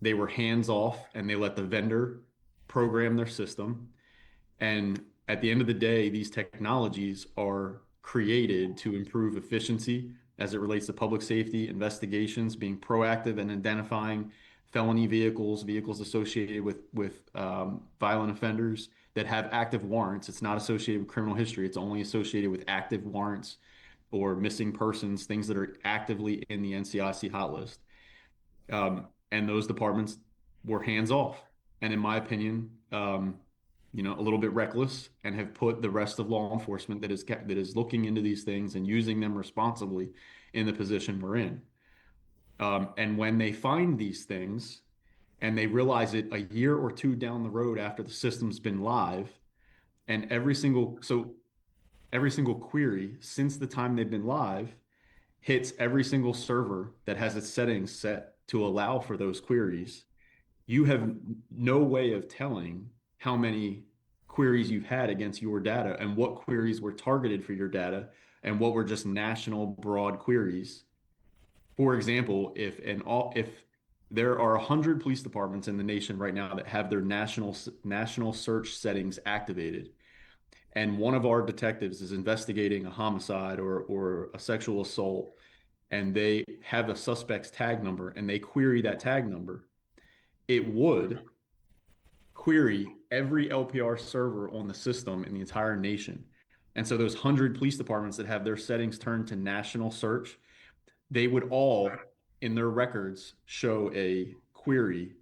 They were hands off and they let the vendor program their system. And at the end of the day, these technologies are created to improve efficiency as it relates to public safety investigations, being proactive and identifying felony vehicles associated with violent offenders that have active warrants. It's not associated with criminal history. It's only associated with active warrants or missing persons, things that are actively in the NCIC hot list. And those departments were hands off. And in my opinion, a little bit reckless, and have put the rest of law enforcement that is looking into these things and using them responsibly in the position we're in. And when they find these things and they realize it a year or two down the road after the system's been live, and every single query since the time they've been live hits every single server that has its settings set to allow for those queries, you have no way of telling how many queries you've had against your data and what queries were targeted for your data and what were just national broad queries. For example, if there are 100 police departments in the nation right now that have their national search settings activated, and one of our detectives is investigating a homicide or a sexual assault, and they have a suspect's tag number and they query that tag number, it would query every LPR server on the system in the entire nation. And so those 100 police departments that have their settings turned to national search, they would all, in their records, show a query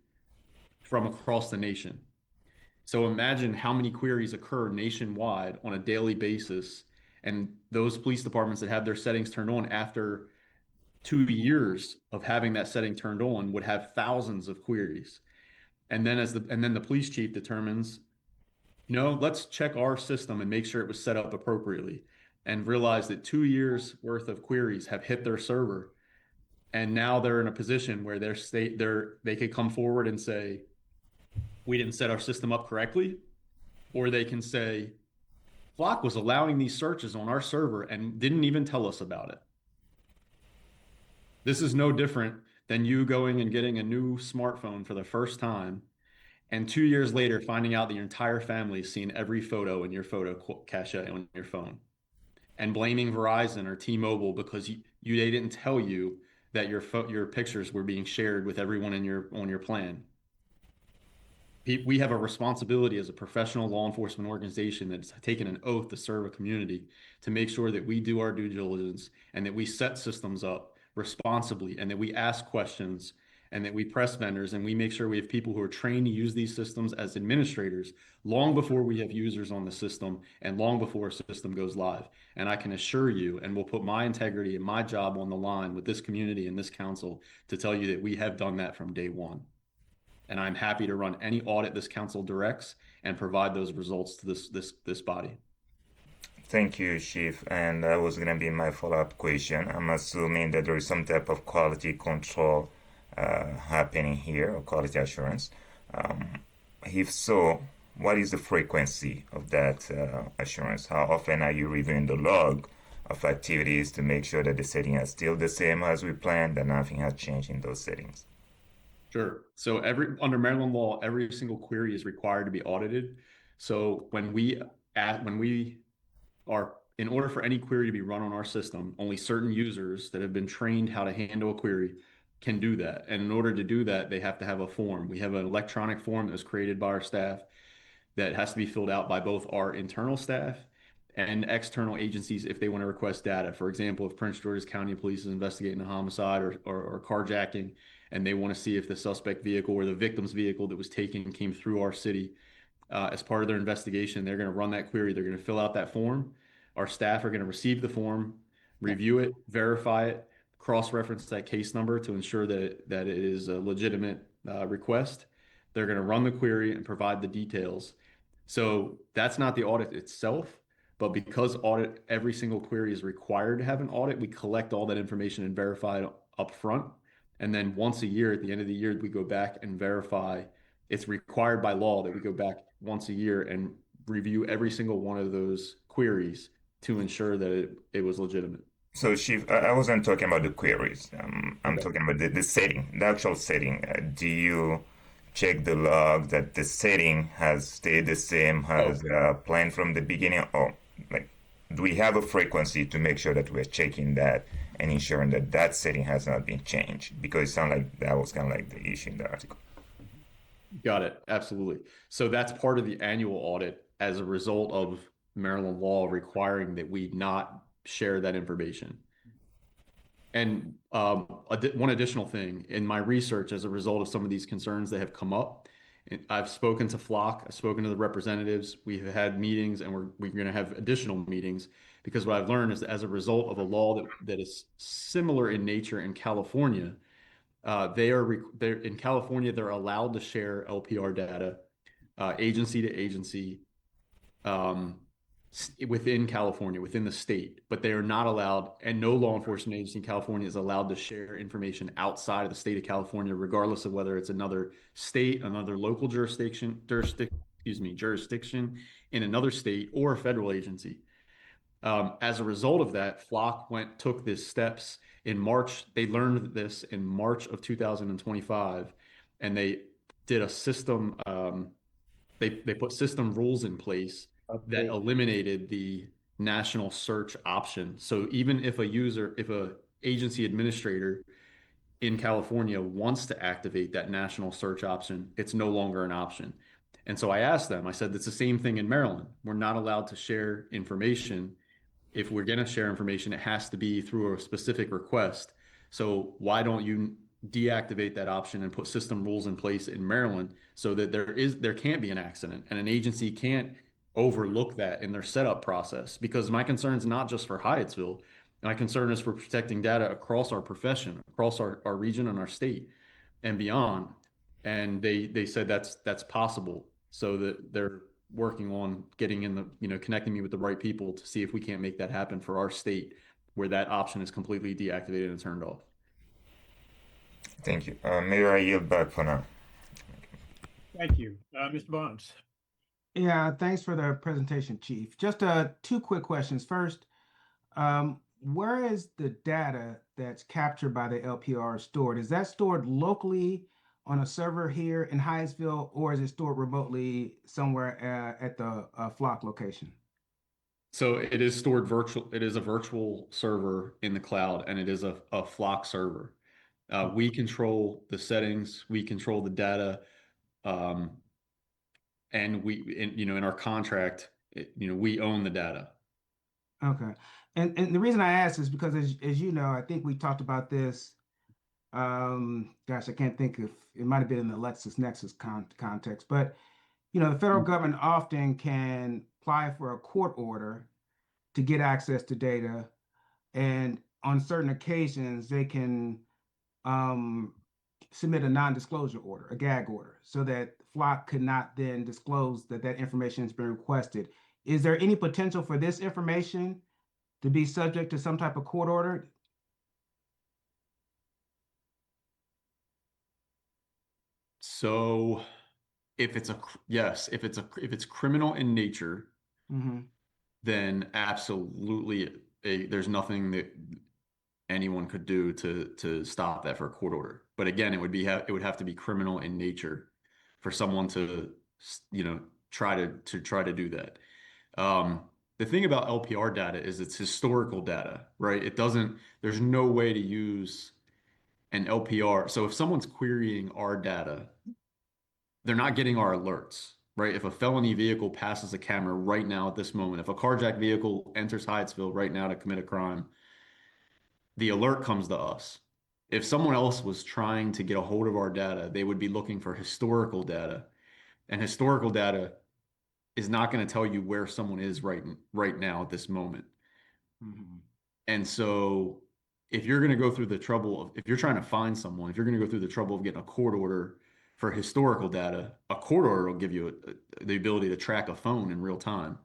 from across the nation. So imagine how many queries occur nationwide on a daily basis. And those police departments that have their settings turned on after 2 years of having that setting turned on would have thousands of queries. And then the police chief determines, let's check our system and make sure it was set up appropriately, and realize that 2 years worth of queries have hit their server. And now they're in a position where they could come forward and say, we didn't set our system up correctly. Or they can say, Flock was allowing these searches on our server and didn't even tell us about it. This is no different than you going and getting a new smartphone for the first time, and 2 years later finding out that your entire family's seen every photo in your photo cache on your phone, and blaming Verizon or T-Mobile because they didn't tell you that your pictures were being shared with everyone on your plan. We have a responsibility as a professional law enforcement organization that's taken an oath to serve a community to make sure that we do our due diligence and that we set systems up responsibly, and that we ask questions, and that we press vendors, and we make sure we have people who are trained to use these systems as administrators long before we have users on the system and long before a system goes live. And I can assure you, and will put my integrity and my job on the line with this community and this council to tell you that we have done that from day one. And I'm happy to run any audit this council directs and provide those results to this body. Thank you, Chief. And that was going to be my follow-up question. I'm assuming that there is some type of quality control happening here, or quality assurance. If so, what is the frequency of that assurance? How often are you reviewing the log of activities to make sure that the setting is still the same as we planned, and nothing has changed in those settings? Sure. So under Maryland law, every single query is required to be audited. So in order for any query to be run on our system, only certain users that have been trained how to handle a query can do that. And in order to do that, they have to have a form. We have an electronic form that was created by our staff that has to be filled out by both our internal staff and external agencies if they want to request data. For example, if Prince George's County Police is investigating a homicide or carjacking, and they want to see if the suspect vehicle or the victim's vehicle that was taken came through our city. As part of their investigation, they're going to run that query. They're going to fill out that form. Our staff are going to receive the form, review it, verify it, cross-reference that case number to ensure that it is a legitimate request. They're going to run the query and provide the details. So that's not the audit itself, but because every single query is required to have an audit, we collect all that information and verify it up front. And then once a year, at the end of the year, we go back and verify. It's required by law that we go back once a year and review every single one of those queries to ensure that it was legitimate. So, Chief, I wasn't talking about the queries. I'm talking about the setting, the actual setting. Do you check the log that the setting has stayed the same as planned from the beginning? Or like, do we have a frequency to make sure that we're checking that and ensuring that that setting has not been changed? Because it sounded like that was kind of like the issue in the article. Got it. Absolutely. So that's part of the annual audit as a result of Maryland law requiring that we not share that information. And one additional thing, in my research, as a result of some of these concerns that have come up, I've spoken to Flock, I've spoken to the representatives, we've had meetings, and we're going to have additional meetings, because what I've learned is that as a result of a law that is similar in nature in California, they're in California, they're allowed to share LPR data, agency to agency, within California, within the state, but they are not allowed, and no law enforcement agency in California is allowed to share information outside of the state of California, regardless of whether it's another state, another local jurisdiction in another state, or a federal agency. As a result of that, Flock took these steps in March. They learned this in March of 2025, and they did a system. They put system rules in place that eliminated the national search option. So even if a agency administrator in California wants to activate that national search option, it's no longer an option. And so I asked them, I said, it's the same thing in Maryland. We're not allowed to share information. If we're going to share information, it has to be through a specific request. So why don't you deactivate that option and put system rules in place in Maryland so that there can't be an accident and an agency can't overlook that in their setup process? Because my concern is not just for Hyattsville. My concern is for protecting data across our profession, across our region and our state and beyond. And they said that's possible, so that they're working on getting in the, connecting me with the right people to see if we can't make that happen for our state, where that option is completely deactivated and turned off. Thank you. Mayor, I yield back for now. Thank you. Mr. Barnes. Yeah, thanks for the presentation, Chief. Just two quick questions. First, where is the data that's captured by the LPR stored? Is that stored locally on a server here in Hyattsville, or is it stored remotely somewhere at the Flock location? So it is stored virtual. It is a virtual server in the cloud, and it is a Flock server. We control the settings, we control the data, and in our contract, we own the data. Okay. And the reason I ask is because, as you know, I think we talked about this. Gosh, I can't think if it might have been in the LexisNexis context, but the federal government often can apply for a court order to get access to data, and on certain occasions they can submit a non-disclosure order, a gag order, so that Flock could not then disclose that information has been requested. Is there any potential for this information to be subject to some type of court order? So if it's criminal in nature, then absolutely there's nothing that anyone could do to stop that for a court order. But again, it would have to be criminal in nature for someone to try to do that. The thing about LPR data is it's historical data, right? There's no way to use an LPR. So if someone's querying our data, they're not getting our alerts, right? If a felony vehicle passes a camera right now at this moment, if a carjacked vehicle enters Hyattsville right now to commit a crime, the alert comes to us. If someone else was trying to get a hold of our data, they would be looking for historical data, and historical data is not going to tell you where someone is right now at this moment. And so if you're going to go through the trouble of, if you're trying to find someone, if you're going to go through the trouble of getting a court order for historical data, a court order will give you the ability to track a phone in real time.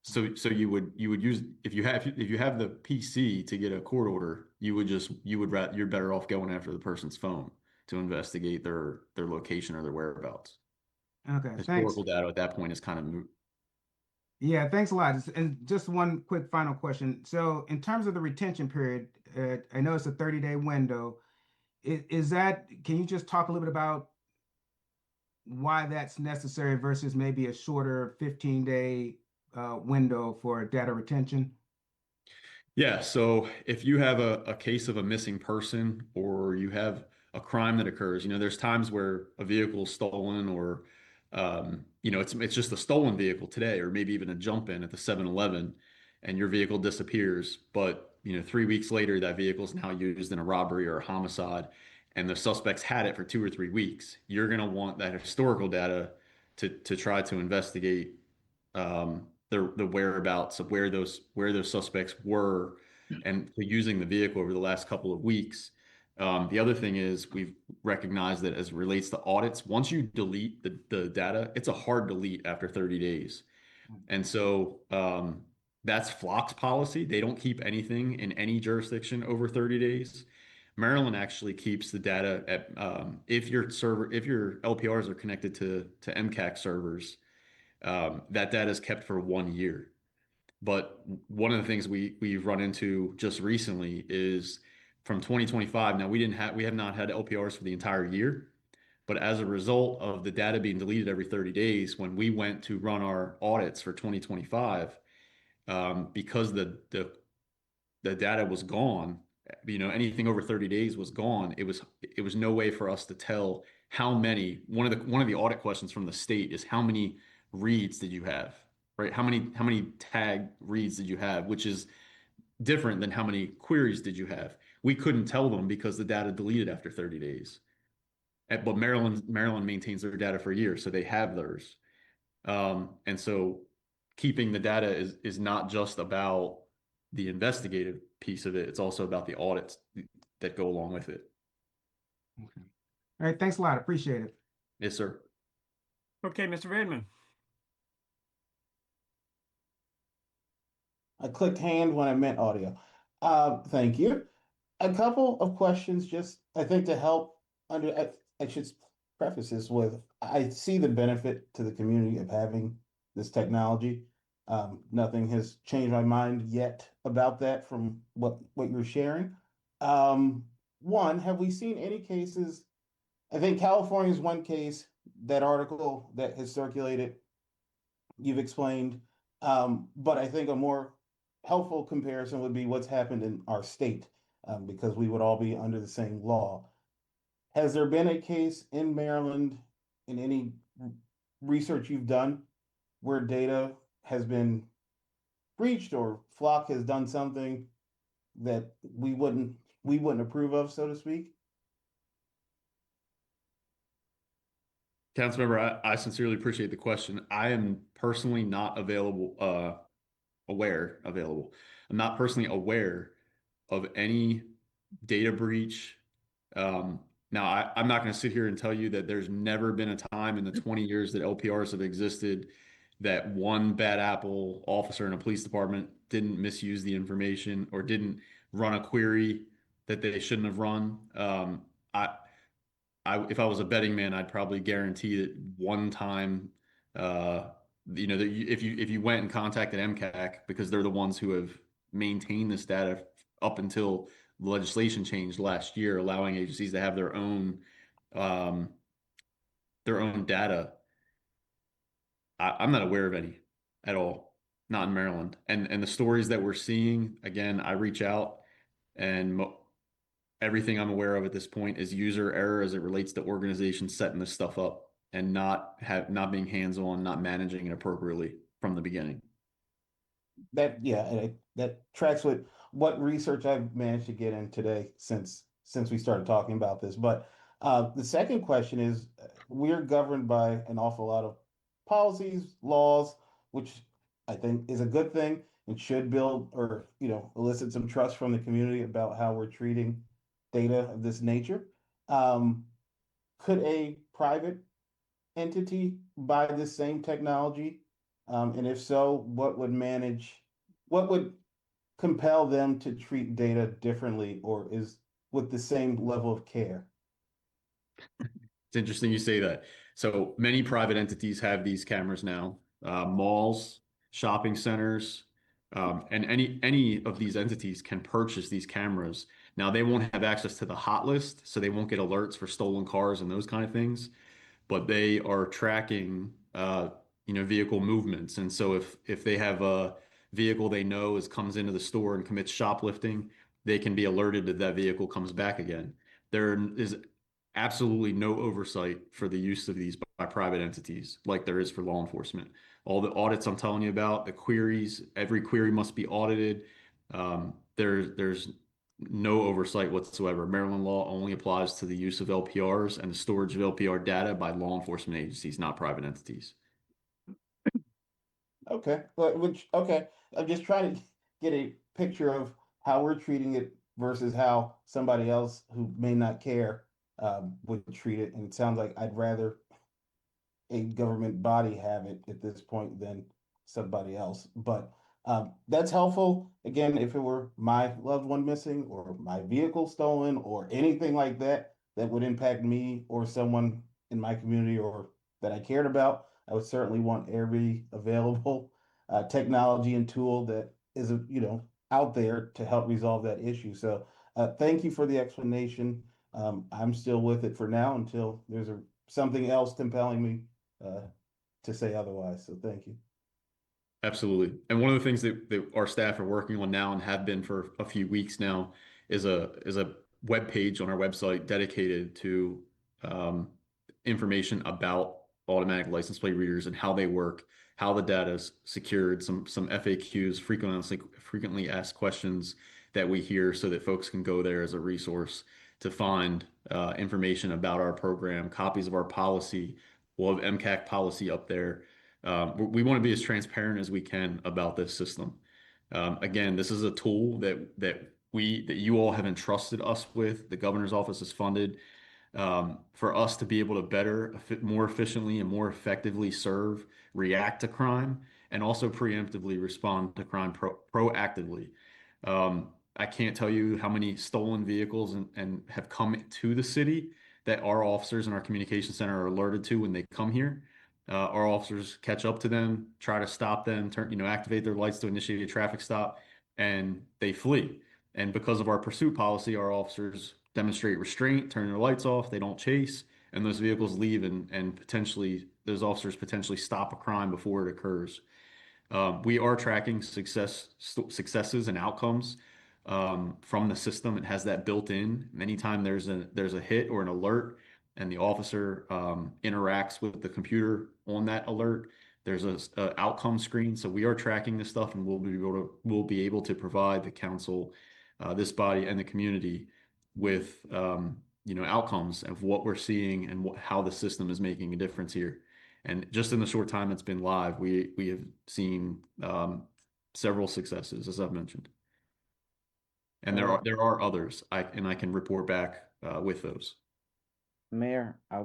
So you would use, if you have the PC to get a court order, you're better off going after the person's phone to investigate their location or their whereabouts. Okay, thanks. Historical data at that point is kind of moot. Yeah, thanks a lot. And just one quick final question. So in terms of the retention period, I know it's a 30-day window. Is that, can you just talk a little bit about why that's necessary versus maybe a shorter 15-day window for data retention? Yeah, so if you have a case of a missing person or you have a crime that occurs, there's times where a vehicle is stolen or, it's just a stolen vehicle today, or maybe even a jump in at the 7-Eleven and your vehicle disappears. But, 3 weeks later, that vehicle is now used in a robbery or a homicide, and the suspects had it for 2 or 3 weeks. You're going to want that historical data to try to investigate the whereabouts of where those suspects were and using the vehicle over the last couple of weeks. The other thing is we've recognized that as it relates to audits, once you delete the data, it's a hard delete after 30 days. And so that's Flock's policy. They don't keep anything in any jurisdiction over 30 days. Maryland actually keeps the data at if your LPRs are connected to MCAC servers, that data is kept for 1 year. But one of the things we've run into just recently is from 2025. Now we have not had LPRs for the entire year, but as a result of the data being deleted every 30 days, when we went to run our audits for 2025, because the data was gone, anything over 30 days was gone. It was no way for us to tell how many. One of the audit questions from the state is how many reads did you have, right? How many tag reads did you have, which is different than how many queries did you have. We couldn't tell them because the data deleted after 30 days. But Maryland maintains their data for a year, so they have theirs. And so keeping the data is not just about the investigative piece of it, it's also about the audits that go along with it. Okay. All right, thanks a lot. Appreciate it. Yes, sir. Okay, Mr. Redmond. I clicked hand when I meant audio. Thank you. A couple of questions, just I think to help I should preface this with, I see the benefit to the community of having this technology. Nothing has changed my mind yet about that from what you're sharing. One, have we seen any cases? I think California is one case, that article that has circulated, you've explained. But I think a more helpful comparison would be what's happened in our state, because we would all be under the same law. Has there been a case in Maryland, in any research you've done, where data has been breached or Flock has done something that we wouldn't approve of, so to speak? Councilmember, I sincerely appreciate the question. I am personally not available. I'm not personally aware of any data breach. Now, I'm not going to sit here and tell you that there's never been a time in the 20 years that LPRs have existed that one bad apple officer in a police department didn't misuse the information or didn't run a query that they shouldn't have run. If I was a betting man, I'd probably guarantee that one time, that if you went and contacted MCAC, because they're the ones who have maintained this data up until the legislation changed last year, allowing agencies to have their own data. I'm not aware of any at all, not in Maryland. And the stories that we're seeing, again, I reach out, and everything I'm aware of at this point is user error as it relates to organizations setting this stuff up and not being hands-on, not managing it appropriately from the beginning. That tracks with what research I've managed to get in today since we started talking about this. But the second question is, we're governed by an awful lot of policies, laws, which I think is a good thing and should build or elicit some trust from the community about how we're treating data of this nature. Could a private entity buy this same technology? And if so, what would compel them to treat data differently or is with the same level of care? It's interesting you say that. So many private entities have these cameras now, malls, shopping centers, and any of these entities can purchase these cameras. Now they won't have access to the hot list, so they won't get alerts for stolen cars and those kind of things, but they are tracking, vehicle movements. And so if they have a vehicle they know comes into the store and commits shoplifting, they can be alerted that that vehicle comes back again. There is absolutely no oversight for the use of these by private entities like there is for law enforcement. All the audits I'm telling you about, the queries, every query must be audited. There's no oversight whatsoever. Maryland law only applies to the use of LPRs and the storage of LPR data by law enforcement agencies, not private entities. Okay, I'm just trying to get a picture of how we're treating it versus how somebody else who may not care would treat it. And it sounds like I'd rather a government body have it at this point than somebody else. But that's helpful. Again, if it were my loved one missing or my vehicle stolen or anything like that, that would impact me or someone in my community or that I cared about, I would certainly want every available technology and tool that is, out there to help resolve that issue. So thank you for the explanation. I'm still with it for now until there's something else compelling me to say otherwise. So thank you. Absolutely. And one of the things that our staff are working on now and have been for a few weeks now is a web page on our website dedicated to information about automatic license plate readers and how they work, how the data is secured, some FAQs, frequently asked questions that we hear so that folks can go there as a resource to find information about our program, copies of our policy. We'll have MCAC policy up there. We want to be as transparent as we can about this system. Again, this is a tool that you all have entrusted us with. The governor's office has funded for us to be able to better, more efficiently and more effectively serve, react to crime, and also preemptively respond to crime proactively. I can't tell you how many stolen vehicles and have come to the city that our officers in our communication center are alerted to when they come here. Our officers catch up to them, try to stop them, activate their lights to initiate a traffic stop, and they flee. And because of our pursuit policy, our officers demonstrate restraint, turn their lights off, they don't chase, and those vehicles leave and potentially those officers potentially stop a crime before it occurs. We are tracking successes and outcomes from the system. It has that built in. Anytime there's a hit or an alert and the officer interacts with the computer on that alert, there's a outcome screen. So we are tracking this stuff, and we'll be able to provide the council, this body, and the community with outcomes of what we're seeing and how the system is making a difference here. And just in the short time it's been live, we have seen several successes, as I've mentioned. And there are others, I can report back with those. Mayor, I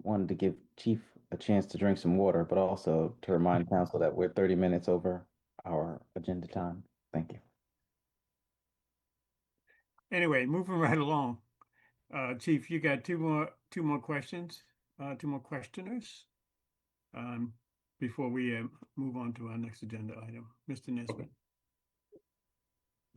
wanted to give Chief a chance to drink some water, but also to remind council that we're 30 minutes over our agenda time. Thank you. Anyway, moving right along. Chief, you got two more questions, two more questioners before we move on to our next agenda item. Mr. Nesbitt.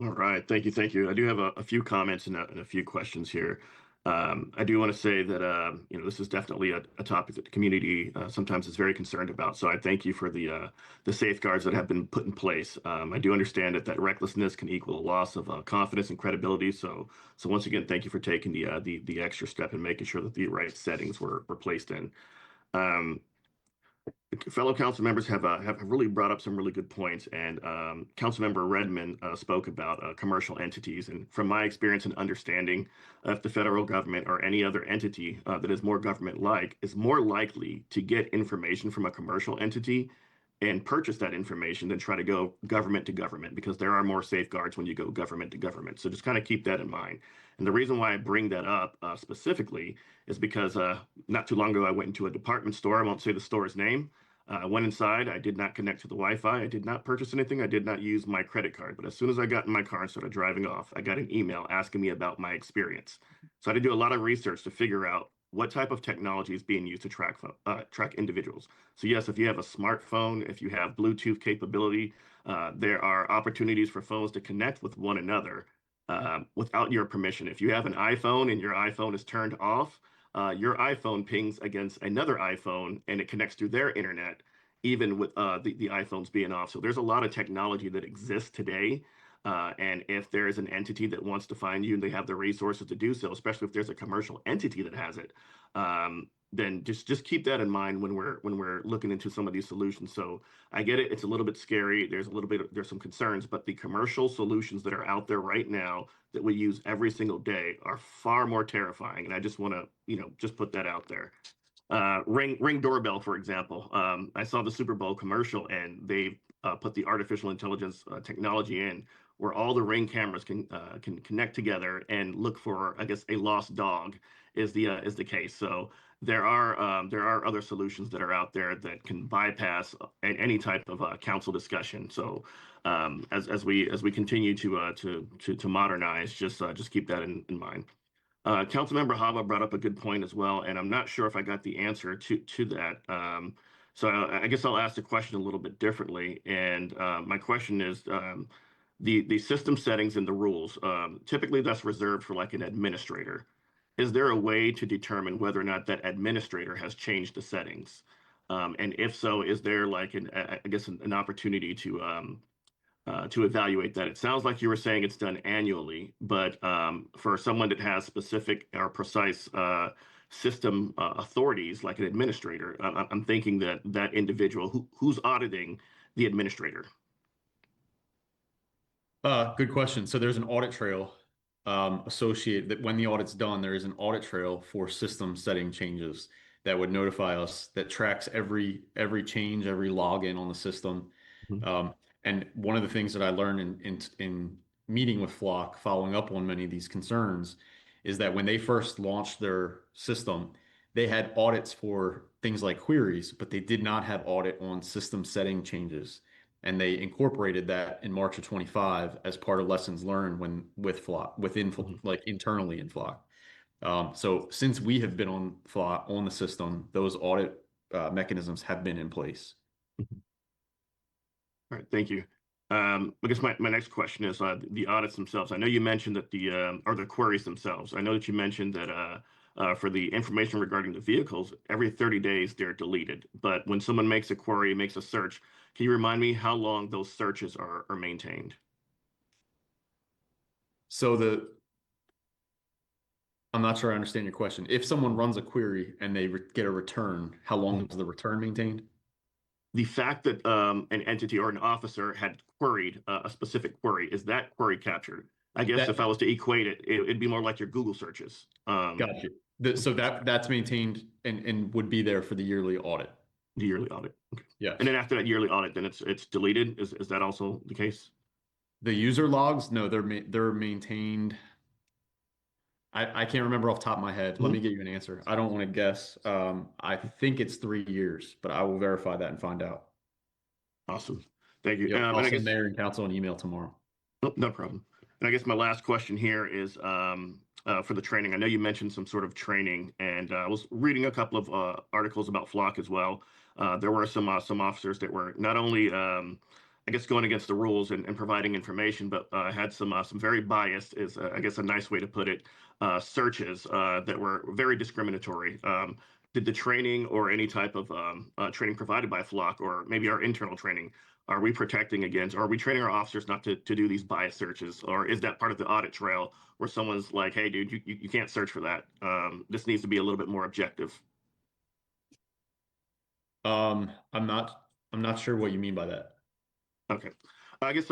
All right, thank you. I do have a few comments and a few questions here. I do want to say that this is definitely a topic that the community sometimes is very concerned about. So I thank you for the safeguards that have been put in place. I do understand that recklessness can equal a loss of confidence and credibility. So once again, thank you for taking the extra step and making sure that the right settings were placed in. fellow council members have really brought up some really good points, and Councilmember Redmond spoke about commercial entities. And from my experience and understanding, if the federal government or any other entity that is more government-like is more likely to get information from a commercial entity and purchase that information than try to go government to government, because there are more safeguards when you go government to government. So just kind of keep that in mind. And the reason why I bring that up specifically is because not too long ago, I went into a department store. I won't say the store's name. I went inside. I did not connect to the Wi-Fi. I did not purchase anything. I did not use my credit card. But as soon as I got in my car and started driving off, I got an email asking me about my experience. So I had to do a lot of research to figure out what type of technology is being used to track individuals. So yes, if you have a smartphone, if you have Bluetooth capability, there are opportunities for phones to connect with one another without your permission. If you have an iPhone and your iPhone is turned off, your iPhone pings against another iPhone and it connects through their internet, even with the iPhones being off. So there's a lot of technology that exists today. And if there is an entity that wants to find you and they have the resources to do so, especially if there's a commercial entity that has it, then just keep that in mind when we're looking into some of these solutions. So I get it; it's a little bit scary. There's some concerns, but the commercial solutions that are out there right now that we use every single day are far more terrifying. And I just want to just put that out there. Ring doorbell, for example. I saw the Super Bowl commercial, and they put the artificial intelligence technology in, where all the Ring cameras can connect together and look for, I guess, a lost dog is the case. So there are other solutions that are out there that can bypass any type of council discussion. So as we continue to modernize, just keep that in mind. Councilmember Hava brought up a good point as well, and I'm not sure if I got the answer to that. So I guess I'll ask the question a little bit differently. And my question is, the system settings and the rules, typically that's reserved for like an administrator. Is there a way to determine whether or not that administrator has changed the settings? And if so, is there like an opportunity to evaluate that? It sounds like you were saying it's done annually, but for someone that has specific or precise system authorities, like an administrator, I'm thinking that individual who's auditing the administrator. Good question. So there's an audit trail associated that when the audit's done, there is an audit trail for system setting changes that would notify us, that tracks every change, every login on the system. And one of the things that I learned in meeting with Flock, following up on many of these concerns, is that when they first launched their system, they had audits for things like queries, but they did not have audit on system setting changes. And they incorporated that in March of 25 as part of lessons learned with Flock, like internally in Flock. So since we have been on Flock, on the system, those audit mechanisms have been in place. All right, thank you. I guess my next question is the audits themselves. I know you mentioned that the queries themselves. I know that you mentioned that for the information regarding the vehicles, every 30 days they're deleted. But when someone makes a query, makes a search, can you remind me how long those searches are maintained? So I'm not sure I understand your question. If someone runs a query and they get a return, how long is the return maintained? The fact that an entity or an officer had queried a specific query, is that query captured? I guess if I was to equate it, it'd be more like your Google searches. Gotcha. So that's maintained and would be there for the yearly audit. The yearly audit. Okay. Yeah. And then after that yearly audit, then it's deleted. Is that also the case? The user logs, no, they're maintained. I can't remember off the top of my head. Let me get you an answer. I don't want to guess. I think it's 3 years, but I will verify that and find out. Awesome. Thank you. Yep, I'll and I send guess mayor and council an email tomorrow. no problem. And I guess my last question here is for the training. I know you mentioned some sort of training, and I was reading a couple of articles about Flock as well. There were some officers that were not only I guess going against the rules and providing information, but had some very biased, is I guess a nice way to put it, searches that were very discriminatory. Did the training or any type of training provided by Flock, or maybe our internal training, are we protecting against, or are we training our officers not to do these bias searches? Or is that part of the audit trail where someone's like, hey, dude, you can't search for that. This needs to be a little bit more objective. I'm not sure what you mean by that. Okay. I guess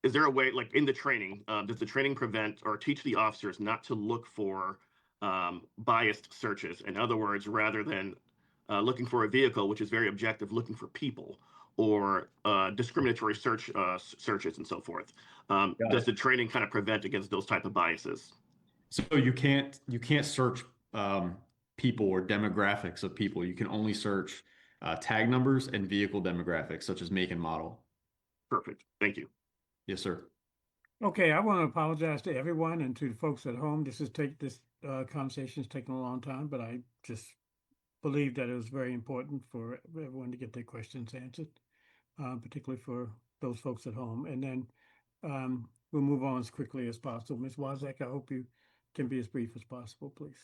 is there a way, like in the training, does the training prevent or teach the officers not to look for biased searches? In other words, rather than looking for a vehicle, which is very objective, looking for people or discriminatory searches and so forth. Does the training kind of prevent against those type of biases? So you can't search people or demographics of people. You can only search tag numbers and vehicle demographics, such as make and model. Perfect. Thank you. Yes, sir. Okay, I want to apologize to everyone and to the folks at home. This conversation has taken a long time, but I just believe that it was very important for everyone to get their questions answered, particularly for those folks at home. And then we'll move on as quickly as possible. Ms. Wozak, I hope you can be as brief as possible, please.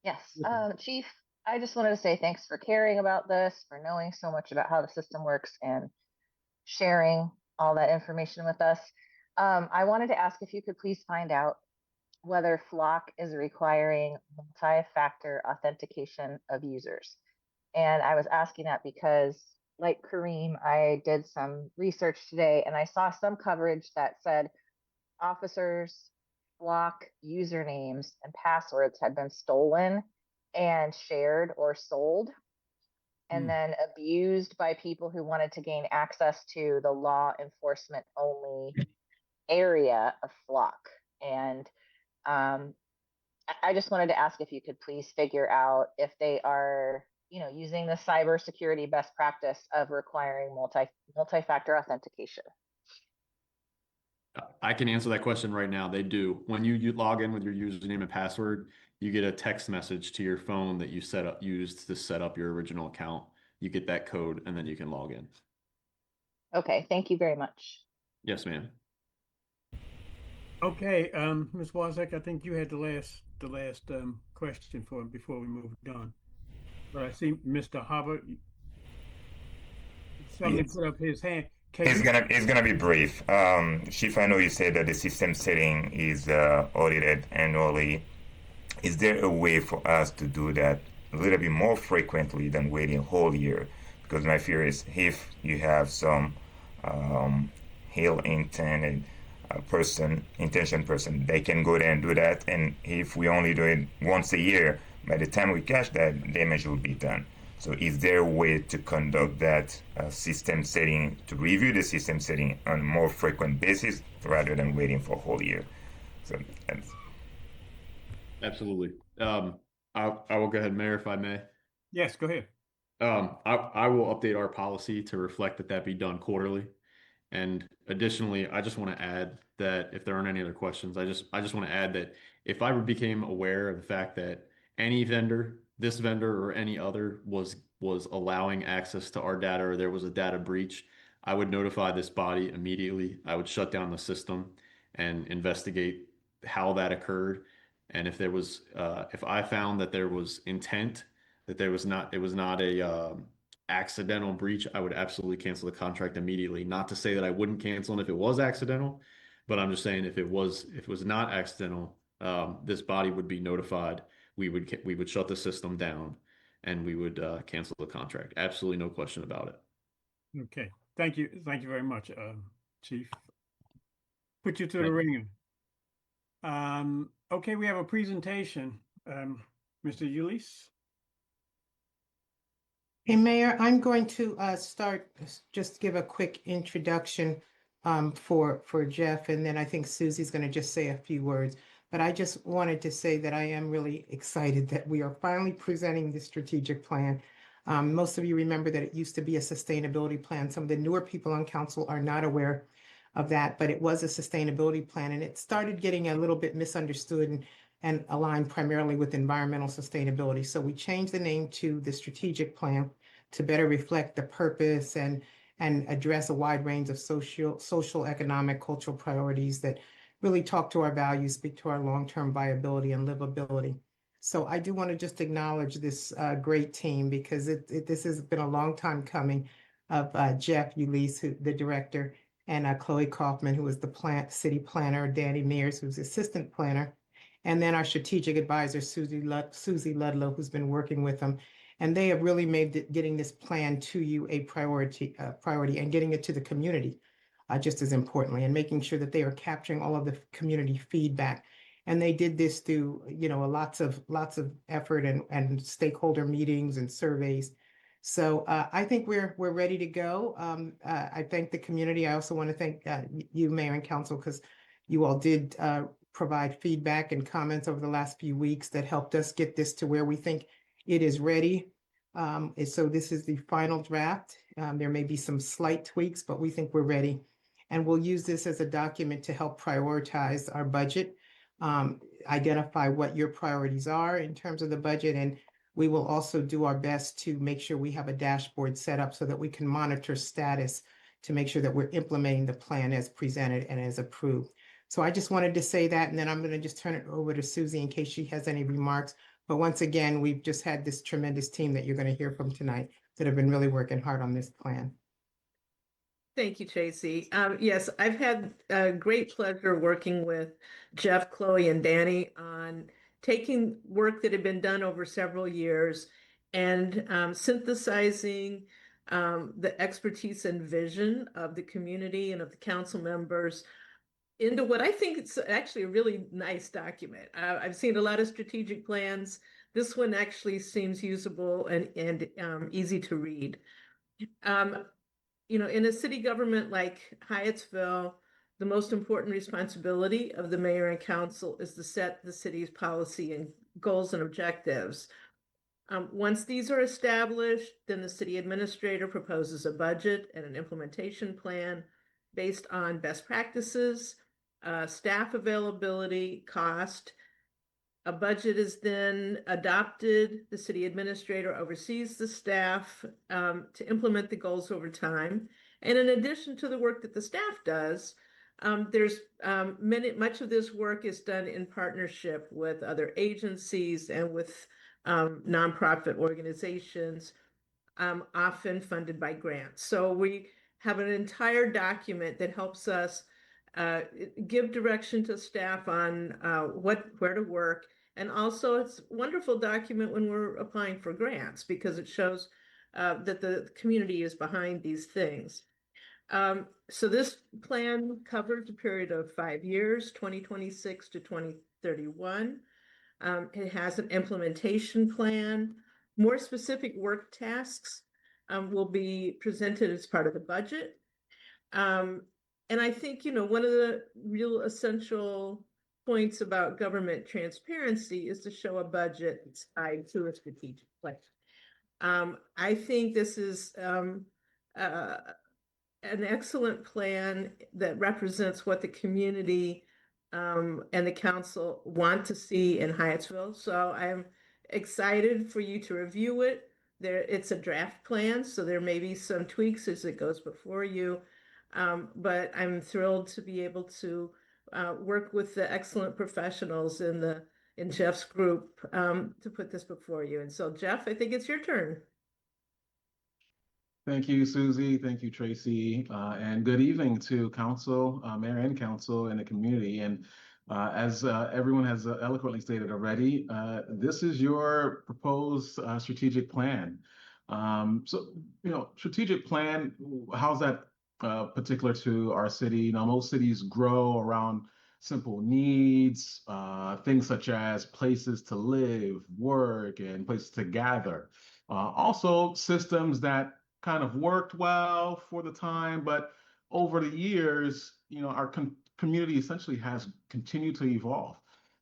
Yes, Chief, I just wanted to say thanks for caring about this, for knowing so much about how the system works and sharing all that information with us. I wanted to ask if you could please find out whether Flock is requiring multi-factor authentication of users. And I was asking that because, like Kareem, I did some research today and I saw some coverage that said officers' Flock usernames and passwords had been stolen and shared or sold and then abused by people who wanted to gain access to the law enforcement only area of Flock. And I just wanted to ask if you could please figure out if they are, using the cybersecurity best practice of requiring multi-factor authentication. I can answer that question right now. They do. When you log in with your username and password, you get a text message to your phone that you used to set up your original account. You get that code and then you can log in. Okay, thank you very much. Yes, ma'am. Okay, Ms. Wozak, I think you had the last question for him before we moved on. But I see Mr. Hubbard. Somebody put up his hand. It's gonna be brief. Chief, I know you said that the system setting is audited annually. Is there a way for us to do that a little bit more frequently than waiting a whole year? Because my fear is if you have some ill-intended intention person, they can go there and do that. And if we only do it once a year, by the time we catch that, damage will be done. So is there a way to conduct that system setting, to review the system setting on a more frequent basis rather than waiting for a whole year? So that's... Absolutely. I will go ahead, Mayor, if I may. Yes, go ahead. I will update our policy to reflect that be done quarterly. And additionally, I just want to add that if there aren't any other questions, I just want to add that if I became aware of the fact that any vendor, this vendor or any other was allowing access to our data or there was a data breach, I would notify this body immediately. I would shut down the system and investigate how that occurred. And if I found that there was intent, that it was not a accidental breach, I would absolutely cancel the contract immediately. Not to say that I wouldn't cancel it if it was accidental, but I'm just saying if it was not accidental, this body would be notified. We would shut the system down and we would cancel the contract. Absolutely no question about it. Okay, thank you very much, Chief. Put you through the ringer. Okay, we have a presentation. Mr. Ulysse. Hey, Mayor, I'm going to just give a quick introduction for Jeff, and then I think Susie's going to just say a few words. But I just wanted to say that I am really excited that we are finally presenting the strategic plan. Most of you remember that it used to be a sustainability plan. Some of the newer people on council are not aware of that, but it was a sustainability plan, and it started getting a little bit misunderstood and aligned primarily with environmental sustainability. So we changed the name to the strategic plan to better reflect the purpose and address a wide range of social, economic, cultural priorities that really talk to our values, speak to our long-term viability and livability. So I do want to just acknowledge this great team because this has been a long time coming of Jeff Ulysse, the director, and Chloe Kaufman, who is the city planner, Danny Mears, who's assistant planner, and then our strategic advisor, Susie Ludlow, who's been working with them. And they have really made getting this plan to you a priority, and getting it to the community just as importantly, and making sure that they are capturing all of the community feedback. And they did this through, lots of effort and stakeholder meetings and surveys. So I think we're ready to go. I thank the community. I also want to thank you, Mayor and Council, because you all did provide feedback and comments over the last few weeks that helped us get this to where we think it is ready. And so this is the final draft. There may be some slight tweaks, but we think we're ready. And we'll use this as a document to help prioritize our budget, identify what your priorities are in terms of the budget, and we will also do our best to make sure we have a dashboard set up so that we can monitor status to make sure that we're implementing the plan as presented and as approved. So I just wanted to say that, and then I'm going to just turn it over to Susie in case she has any remarks. But once again, we've just had this tremendous team that you're going to hear from tonight that have been really working hard on this plan. Thank you, Tracy. Yes, I've had a great pleasure working with Jeff, Chloe, and Danny on taking work that had been done over several years and synthesizing the expertise and vision of the community and of the council members into what I think it's actually a really nice document. I've seen a lot of strategic plans. This one actually seems usable and easy to read. In a city government like Hyattsville, the most important responsibility of the mayor and council is to set the city's policy and goals and objectives. Once these are established, then the city administrator proposes a budget and an implementation plan based on best practices, staff availability, cost. A budget is then adopted. The city administrator oversees the staff to implement the goals over time. And in addition to the work that the staff does, there's much of this work is done in partnership with other agencies and with nonprofit organizations, often funded by grants. So we have an entire document that helps us give direction to staff on where to work. And also it's a wonderful document when we're applying for grants because it shows that the community is behind these things. So this plan covers a period of 5 years, 2026 to 2031. It has an implementation plan. More specific work tasks will be presented as part of the budget. And I think, one of the real essential points about government transparency is to show a budget that's tied to a strategic plan. I think this is an excellent plan that represents what the community and the council want to see in Hyattsville. So I'm excited for you to review it. It's a draft plan, so there may be some tweaks as it goes before you. But I'm thrilled to be able to work with the excellent professionals in Jeff's group to put this before you. And so, Jeff, I think it's your turn. Thank you, Susie. Thank you, Tracy. And good evening to council, mayor and council, and the community. And as everyone has eloquently stated already, this is your proposed strategic plan. Strategic plan, how's that particular to our city? Most cities grow around simple needs, things such as places to live, work, and places to gather. Also, systems that kind of worked well for the time, but over the years, our community essentially has continued to evolve.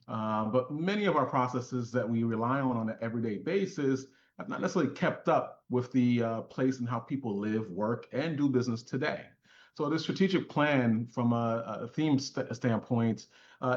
But many of our processes that we rely on an everyday basis have not necessarily kept up with the place and how people live, work, and do business today. So the strategic plan from a theme standpoint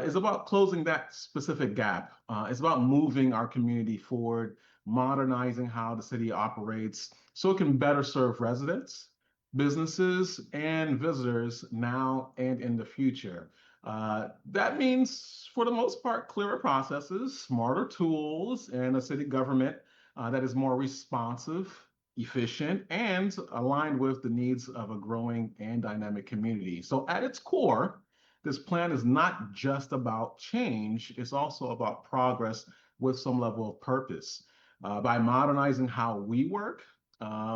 is about closing that specific gap. It's about moving our community forward, modernizing how the city operates so it can better serve residents, businesses, and visitors now and in the future. That means, for the most part, clearer processes, smarter tools, and a city government that is more responsive, efficient, and aligned with the needs of a growing and dynamic community. So at its core, this plan is not just about change, it's also about progress with some level of purpose. By modernizing how we work,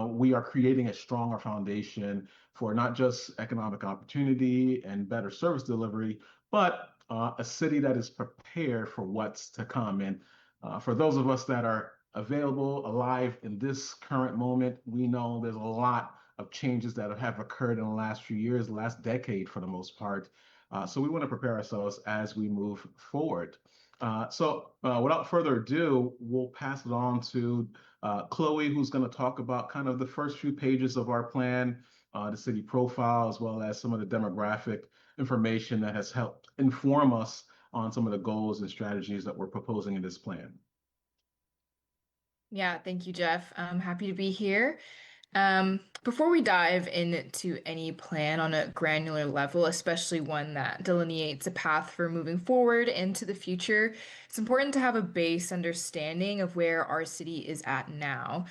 we are creating a stronger foundation for not just economic opportunity and better service delivery, but a city that is prepared for what's to come. And for those of us that are available, alive in this current moment, we know there's a lot of changes that have occurred in the last few years, the last decade for the most part. So we want to prepare ourselves as we move forward. Without further ado, we'll pass it on to Chloe, who's going to talk about kind of the first few pages of our plan, the city profile, as well as some of the demographic information that has helped inform us on some of the goals and strategies that we're proposing in this plan. Yeah, thank you, Jeff. I'm happy to be here. Before we dive into any plan on a granular level, especially one that delineates a path for moving forward into the future, it's important to have a base understanding of where our city is at now.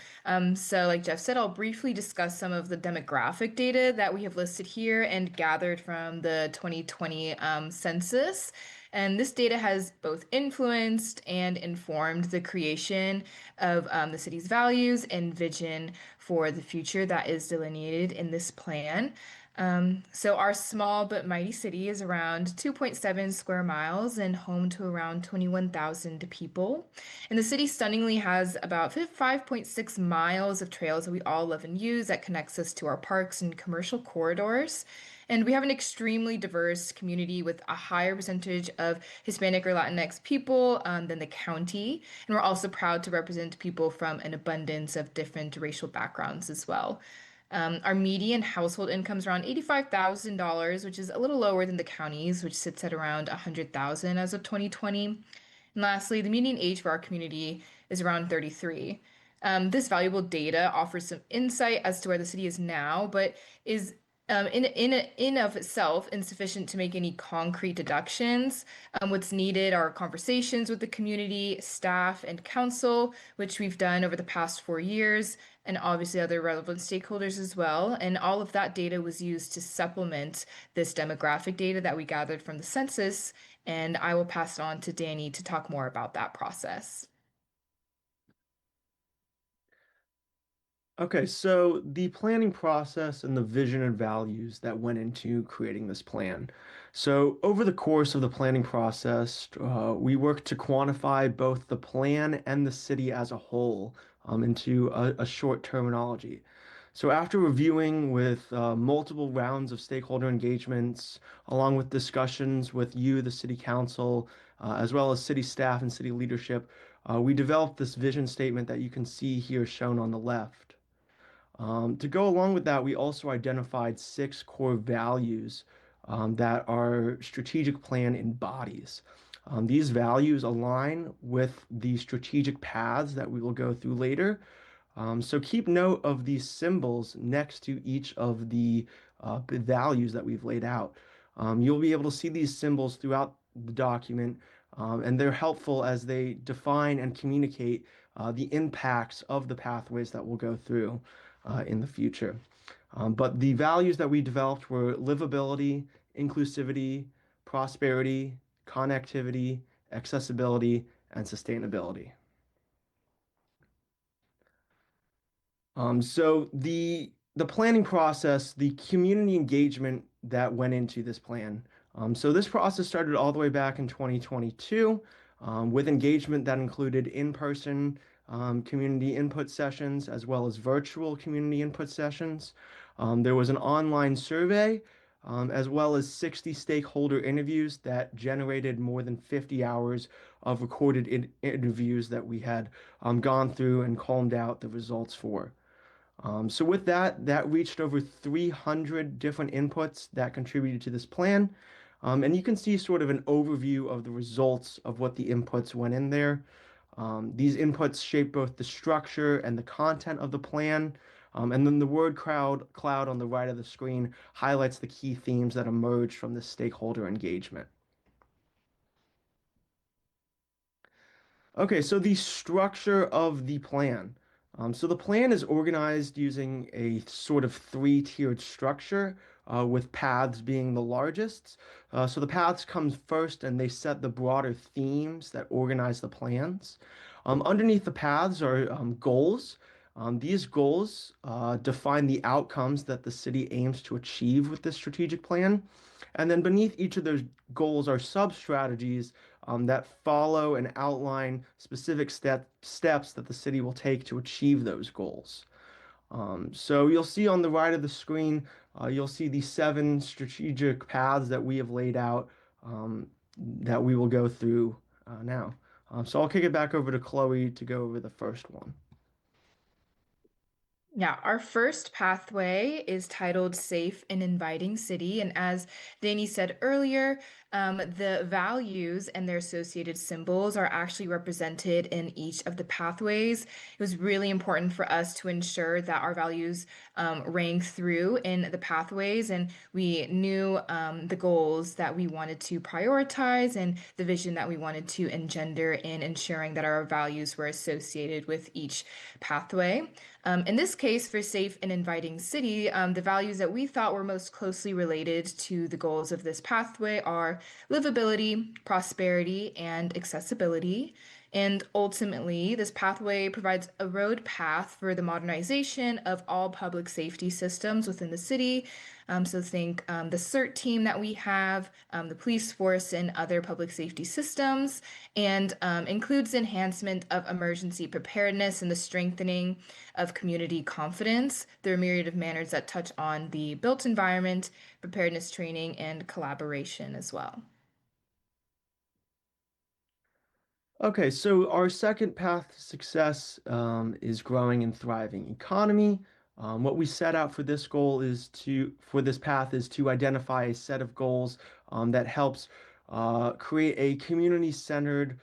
So like Jeff said, I'll briefly discuss some of the demographic data that we have listed here and gathered from the 2020 census. And this data has both influenced and informed the creation of the city's values and vision for the future that is delineated in this plan. So our small but mighty city is around 2.7 square miles and home to around 21,000 people. And the city stunningly has about 5.6 miles of trails that we all love and use that connects us to our parks and commercial corridors. And we have an extremely diverse community with a higher percentage of Hispanic or Latinx people than the county. And we're also proud to represent people from an abundance of different racial backgrounds as well. Our median household income is around $85,000, which is a little lower than the county's, which sits at around $100,000 as of 2020. And lastly, the median age for our community is around 33. This valuable data offers some insight as to where the city is now, but is in of itself insufficient to make any concrete deductions. What's needed are conversations with the community, staff, and council, which we've done over the past 4 years, and obviously other relevant stakeholders as well. And all of that data was used to supplement this demographic data that we gathered from the census. And I will pass it on to Danny to talk more about that process. Okay, so the planning process and the vision and values that went into creating this plan. So over the course of the planning process, we worked to quantify both the plan and the city as a whole into a short terminology. So after reviewing with multiple rounds of stakeholder engagements, along with discussions with you, the city council, as well as city staff and city leadership, we developed this vision statement that you can see here shown on the left. To go along with that, we also identified 6 core values that our strategic plan embodies. These values align with the strategic paths that we will go through later. So keep note of these symbols next to each of the values that we've laid out. You'll be able to see these symbols throughout the document, and they're helpful as they define and communicate the impacts of the pathways that we'll go through in the future. But the values that we developed were livability, inclusivity, prosperity, connectivity, accessibility, and sustainability. So the planning process, the community engagement that went into this plan. So this process started all the way back in 2022 with engagement that included in-person community input sessions as well as virtual community input sessions. There was an online survey as well as 60 stakeholder interviews that generated more than 50 hours of recorded interviews that we had gone through and combed out the results for. So with that reached over 300 different inputs that contributed to this plan. And you can see sort of an overview of the results of what the inputs went in there. These inputs shape both the structure and the content of the plan. And then the word cloud on the right of the screen highlights the key themes that emerged from this stakeholder engagement. Okay, so the structure of the plan. So the plan is organized using a sort of 3-tiered structure with paths being the largest. So the paths comes first and they set the broader themes that organize the plans. Underneath the paths are goals. These goals define the outcomes that the city aims to achieve with this strategic plan. And then beneath each of those goals are sub-strategies that follow and outline specific steps that the city will take to achieve those goals. So you'll see on the right of the screen, you'll see the 7 strategic paths that we have laid out that we will go through now. So I'll kick it back over to Chloe to go over the first one. Yeah, our first pathway is titled Safe and Inviting City. And as Danny said earlier, the values and their associated symbols are actually represented in each of the pathways. It was really important for us to ensure that our values rang through in the pathways, and we knew the goals that we wanted to prioritize and the vision that we wanted to engender in ensuring that our values were associated with each pathway. In this case, for Safe and Inviting City, the values that we thought were most closely related to the goals of this pathway are livability, prosperity, and accessibility. And ultimately, this pathway provides a road path for the modernization of all public safety systems within the city. So think the CERT team that we have, the police force, and other public safety systems, and includes enhancement of emergency preparedness and the strengthening of community confidence. There are a myriad of manners that touch on the built environment, preparedness training, and collaboration as well. Okay, so our second path to success is growing and thriving economy. What we set out for this goal is for this path is to identify a set of goals that helps create a community-centered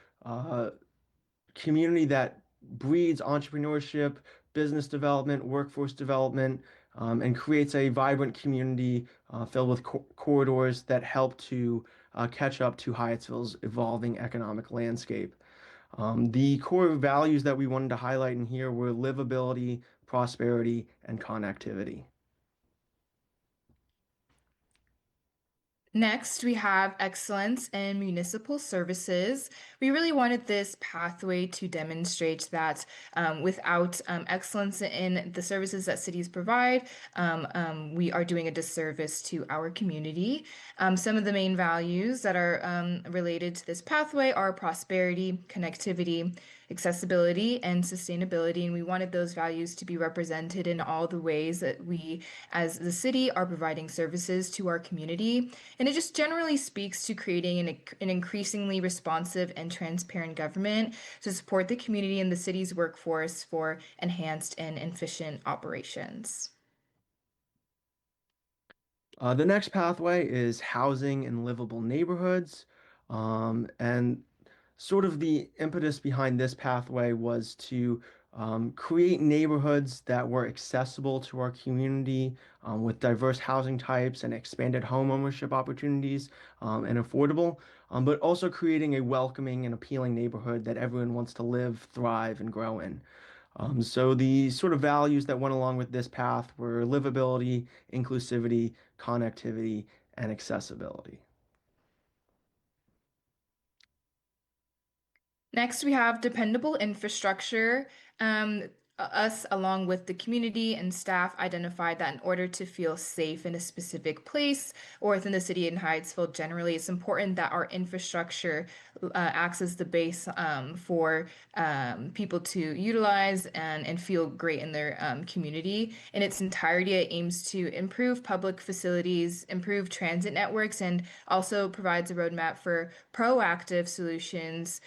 community that breeds entrepreneurship, business development, workforce development, and creates a vibrant community filled with corridors that help to catch up to Hyattsville's evolving economic landscape. The core values that we wanted to highlight in here were livability, prosperity, and connectivity. Next, we have excellence in municipal services. We really wanted this pathway to demonstrate that without excellence in the services that cities provide, we are doing a disservice to our community. Some of the main values that are related to this pathway are prosperity, connectivity, accessibility, and sustainability. And we wanted those values to be represented in all the ways that we, as the city, are providing services to our community. And it just generally speaks to creating an increasingly responsive and transparent government to support the community and the city's workforce for enhanced and efficient operations. The next pathway is housing and livable neighborhoods. And sort of the impetus behind this pathway was to create neighborhoods that were accessible to our community with diverse housing types and expanded home ownership opportunities and affordable, but also creating a welcoming and appealing neighborhood that everyone wants to live, thrive, and grow in. So the sort of values that went along with this path were livability, inclusivity, connectivity, and accessibility. Next, we have dependable infrastructure. Us, along with the community and staff, identified that in order to feel safe in a specific place or within the city in Hyattsville generally, it's important that our infrastructure acts as the base for people to utilize and feel great in their community. In its entirety, it aims to improve public facilities, improve transit networks, and also provides a roadmap for proactive solutions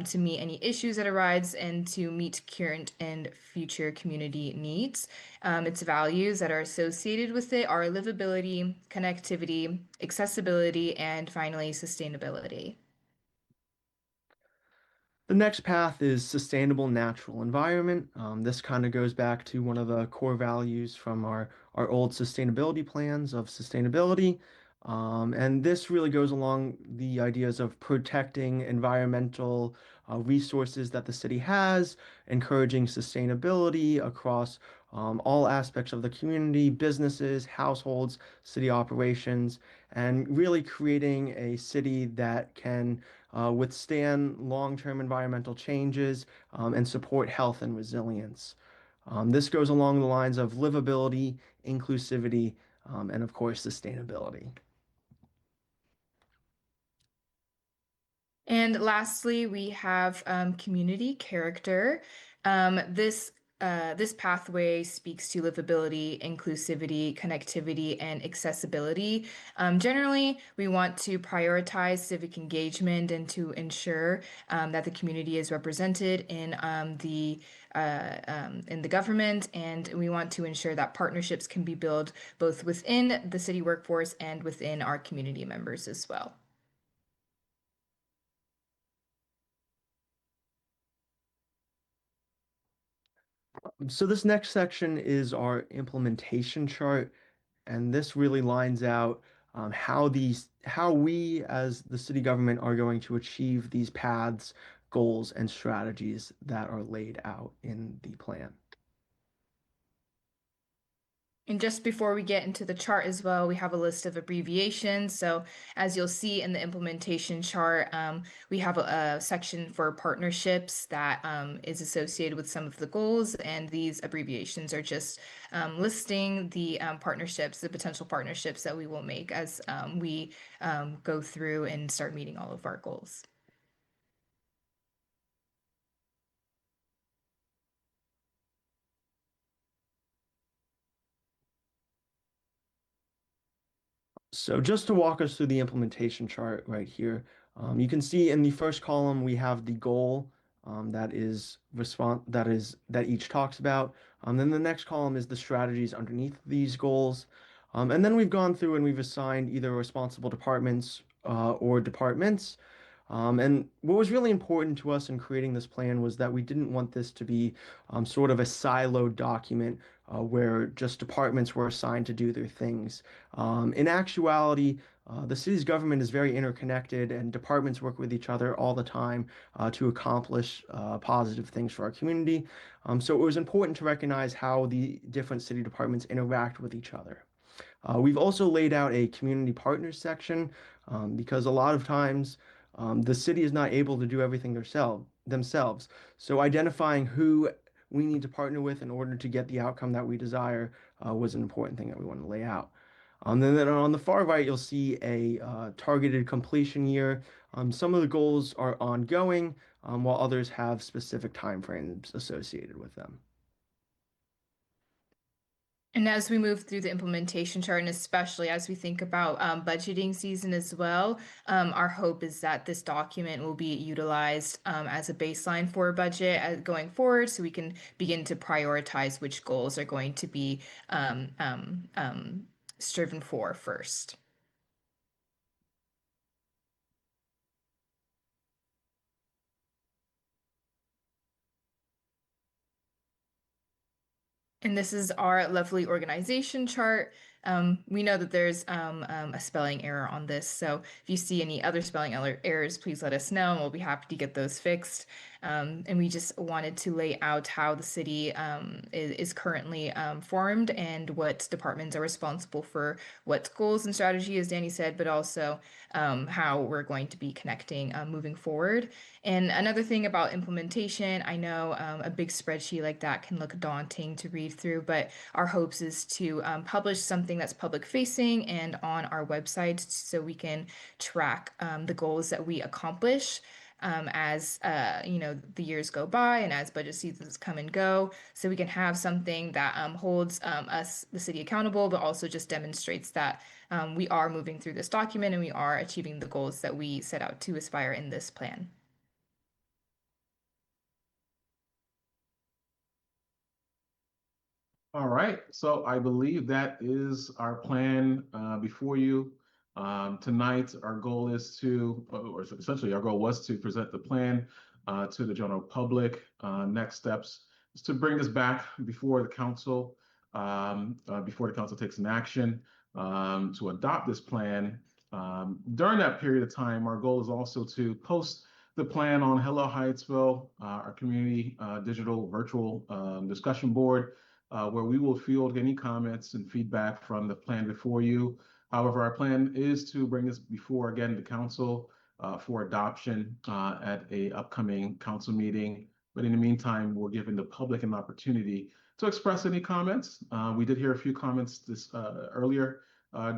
to meet any issues that arise and to meet current and future community needs. Its values that are associated with it are livability, connectivity, accessibility, and finally, sustainability. The next path is sustainable natural environment. This kind of goes back to one of the core values from our old sustainability plans of sustainability. And this really goes along the ideas of protecting environmental resources that the city has, encouraging sustainability across all aspects of the community, businesses, households, city operations, and really creating a city that can withstand long-term environmental changes and support health and resilience. This goes along the lines of livability, inclusivity, and of course, sustainability. And lastly, we have community character. This pathway speaks to livability, inclusivity, connectivity, and accessibility. Generally, we want to prioritize civic engagement and to ensure that the community is represented in the government, and we want to ensure that partnerships can be built both within the city workforce and within our community members as well. So this next section is our implementation chart, and this really lines out how we as the city government are going to achieve these paths, goals, and strategies that are laid out in the plan. And just before we get into the chart as well, we have a list of abbreviations. So as you'll see in the implementation chart, we have a section for partnerships that is associated with some of the goals. And these abbreviations are just listing the partnerships, the potential partnerships that we will make as we go through and start meeting all of our goals. So just to walk us through the implementation chart right here, you can see in the first column we have the goal that each talks about. Then the next column is the strategies underneath these goals. And then we've gone through and we've assigned either responsible departments or departments. And what was really important to us in creating this plan was that we didn't want this to be sort of a siloed document where just departments were assigned to do their things. In actuality, the city's government is very interconnected, and departments work with each other all the time to accomplish positive things for our community. So it was important to recognize how the different city departments interact with each other. We've also laid out a community partners section because a lot of times the city is not able to do everything themselves. So identifying who we need to partner with in order to get the outcome that we desire was an important thing that we want to lay out. Then on the far right, you'll see a targeted completion year. Some of the goals are ongoing, while others have specific timeframes associated with them. And as we move through the implementation chart, and especially as we think about budgeting season as well, our hope is that this document will be utilized as a baseline for a budget going forward, so we can begin to prioritize which goals are going to be striven for first. And this is our lovely organization chart. We know that there's a spelling error on this, so if you see any other spelling errors, please let us know, and we'll be happy to get those fixed. And we just wanted to lay out how the city is currently formed and what departments are responsible for what goals and strategy, as Danny said, but also how we're going to be connecting moving forward. And another thing about implementation, I know a big spreadsheet like that can look daunting to read through, but our hopes is to publish something that's public facing and on our website so we can track the goals that we accomplish as the years go by and as budget seasons come and go, so we can have something that holds us, the city, accountable, but also just demonstrates that we are moving through this document and we are achieving the goals that we set out to aspire in this plan. All right, so I believe that is our plan before you. Tonight, our goal is to, or essentially our goal was to present the plan to the general public. Next steps is to bring this back before the council takes an action. to adopt this plan. During that period of time, our goal is also to post the plan on Hello Hyattsville, our community digital virtual discussion board, where we will field any comments and feedback from the plan before you. However, our plan is to bring this before, again, the council for adoption at a upcoming council meeting. But in the meantime, we're giving the public an opportunity to express any comments. We did hear a few comments earlier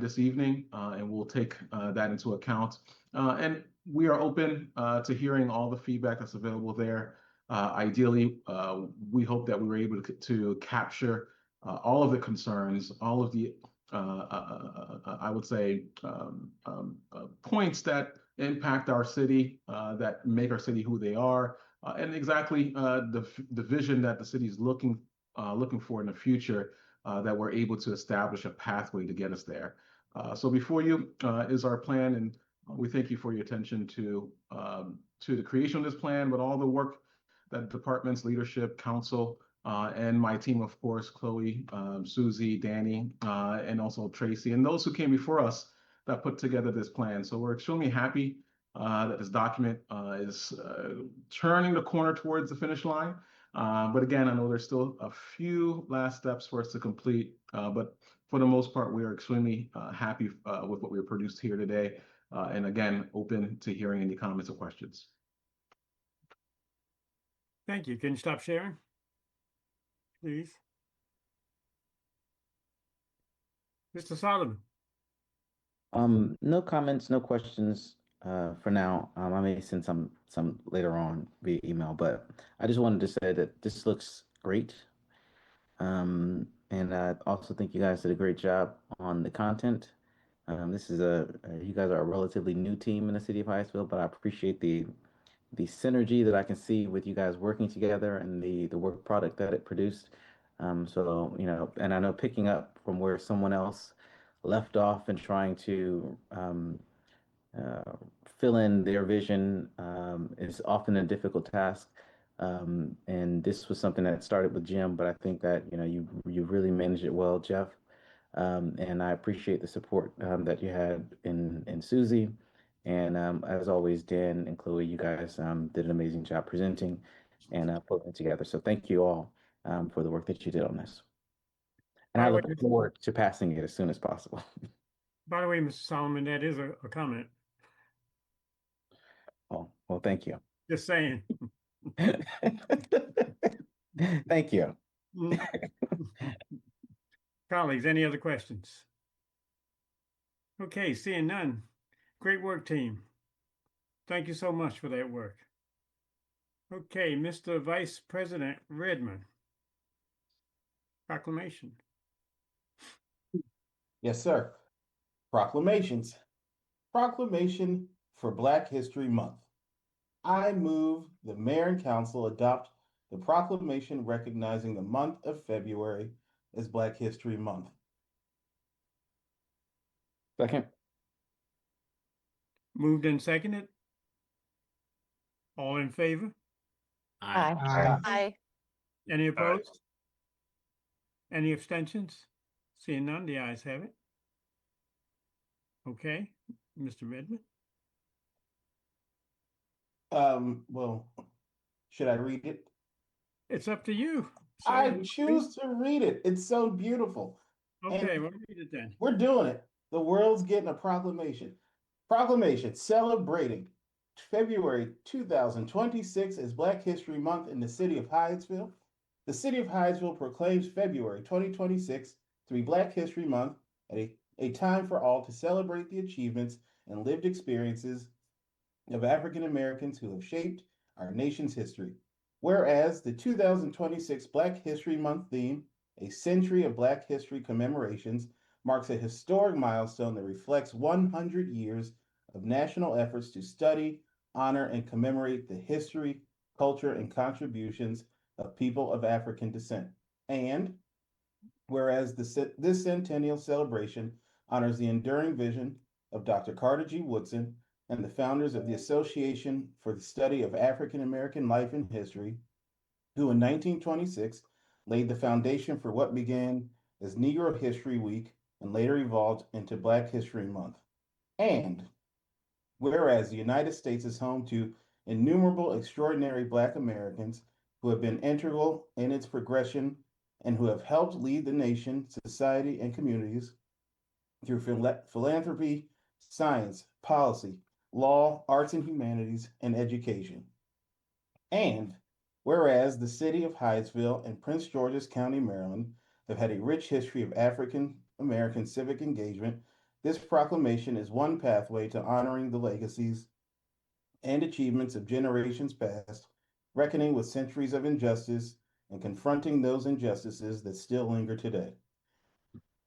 this evening, and we'll take that into account. And we are open to hearing all the feedback that's available there. Ideally, we hope that we were able to capture all of the concerns, all of the, I would say, points that impact our city, that make our city who they are, and exactly the vision that the city is looking for in the future, that we're able to establish a pathway to get us there. So before you is our plan, and we thank you for your attention to the creation of this plan, but all the work that departments, leadership, council, and my team, of course, Chloe, Susie, Danny, and also Tracy, and those who came before us that put together this plan. So we're extremely happy that this document is turning the corner towards the finish line. But again, I know there's still a few last steps for us to complete, but for the most part, we are extremely happy with what we produced here today. And again, open to hearing any comments or questions. Thank you. Can you stop sharing, please? Mr. Solomon. No comments, no questions for now. I may send some later on via email, but I just wanted to say that this looks great. And I also think you guys did a great job on the content. This is you guys are a relatively new team in the city of Hyattsville, but I appreciate the synergy that I can see with you guys working together and the work product that it produced. So, you know, and I know picking up from where someone else left off and trying to fill in their vision is often a difficult task. And this was something that started with Jim, but I think that, you know, you really managed it well, Jeff. And I appreciate the support that you had in Susie. And as always, Dan and Chloe, you guys did an amazing job presenting and putting it together. So thank you all for the work that you did on this. And I look forward to passing it as soon as possible. By the way, Mr. Solomon, that is a comment. Oh, well, thank you. Just saying. Thank you. Colleagues, any other questions? Okay, seeing none. Great work, team. Thank you so much for that work. Okay, Mr. Vice President Redmond. Proclamation. Yes, sir. Proclamations. Proclamation for Black History Month. I move the Mayor and Council adopt the proclamation recognizing the month of February as Black History Month. Second. Moved and seconded. All in favor? Aye. Aye. Aye. Any opposed? Any abstentions? Seeing none, the ayes have it. Okay, Mr. Redmond. Well, should I read it? It's up to you. I choose to read it. It's so beautiful. Okay, well, read it then. We're doing it. The world's getting a proclamation. Proclamation celebrating February 2026 as Black History Month in the city of Hyattsville. The city of Hyattsville proclaims February 2026 to be Black History Month, at a time for all to celebrate the achievements and lived experiences of African Americans who have shaped our nation's history. Whereas the 2026 Black History Month theme, A Century of Black History Commemorations, marks a historic milestone that reflects 100 years of national efforts to study, honor, and commemorate the history, culture, and contributions of people of African descent. And whereas this centennial celebration honors the enduring vision of Dr. Carter G. Woodson and the founders of the Association for the Study of African American Life and History, who in 1926 laid the foundation for what began as Negro History Week and later evolved into Black History Month. And whereas the United States is home to innumerable extraordinary Black Americans who have been integral in its progression and who have helped lead the nation, society, and communities through philanthropy, science, policy, law, arts and humanities, and education. And whereas the city of Hyattsville and Prince George's County, Maryland, have had a rich history of African American civic engagement, this proclamation is one pathway to honoring the legacies and achievements of generations past, reckoning with centuries of injustice, and confronting those injustices that still linger today.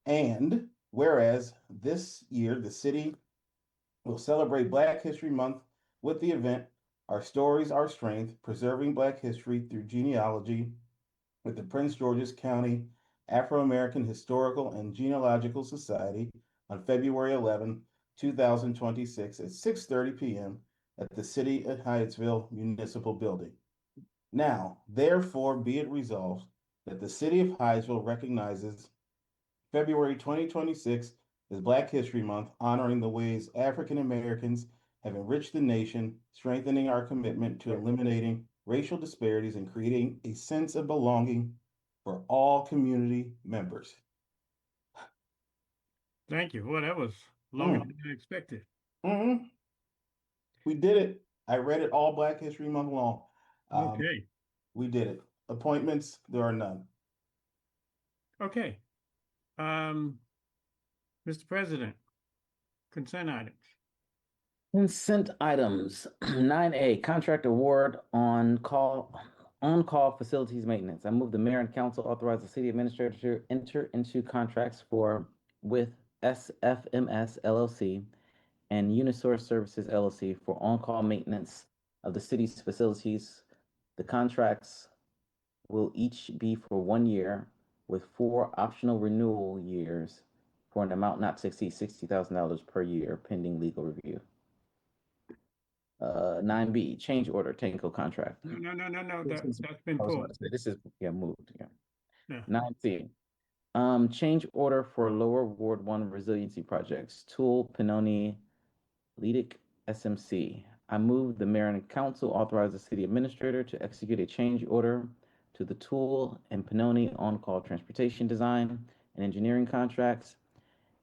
And whereas this year the city will celebrate Black History Month with the event Our Stories, Our Strength, Preserving Black History Through Genealogy with the Prince George's County Afro-American Historical and Genealogical Society on February 11, 2026 at 6:30 p.m. at the City of Hyattsville Municipal Building. Now, therefore, be it resolved that the City of Hyattsville recognizes February 2026 as Black History Month, honoring the ways African Americans have enriched the nation, strengthening our commitment to eliminating racial disparities and creating a sense of belonging for all community members. Thank you. Well, that was longer than I expected. We did it. I read it all Black History Month long. Okay. We did it. Appointments, there are none. Okay. Mr. President, consent items. Consent items. 9A, contract award on-call facilities maintenance. I move the mayor and council authorize the city administrator to enter into contracts with SFMS LLC and Unisource Services LLC for on-call maintenance of the city's facilities. The contracts will each be for 1 year with 4 optional renewal years for an amount not to exceed $60,000 per year pending legal review. 9B, change order, Tanco contract. No. That's been pulled. This is moved. Yeah. 9C, change order for lower Ward 1 resiliency projects, Tool, Pinoni, Ledic, SMC. I move the mayor and council authorize the city administrator to execute a change order to the Tool and Pinoni on-call transportation design and engineering contracts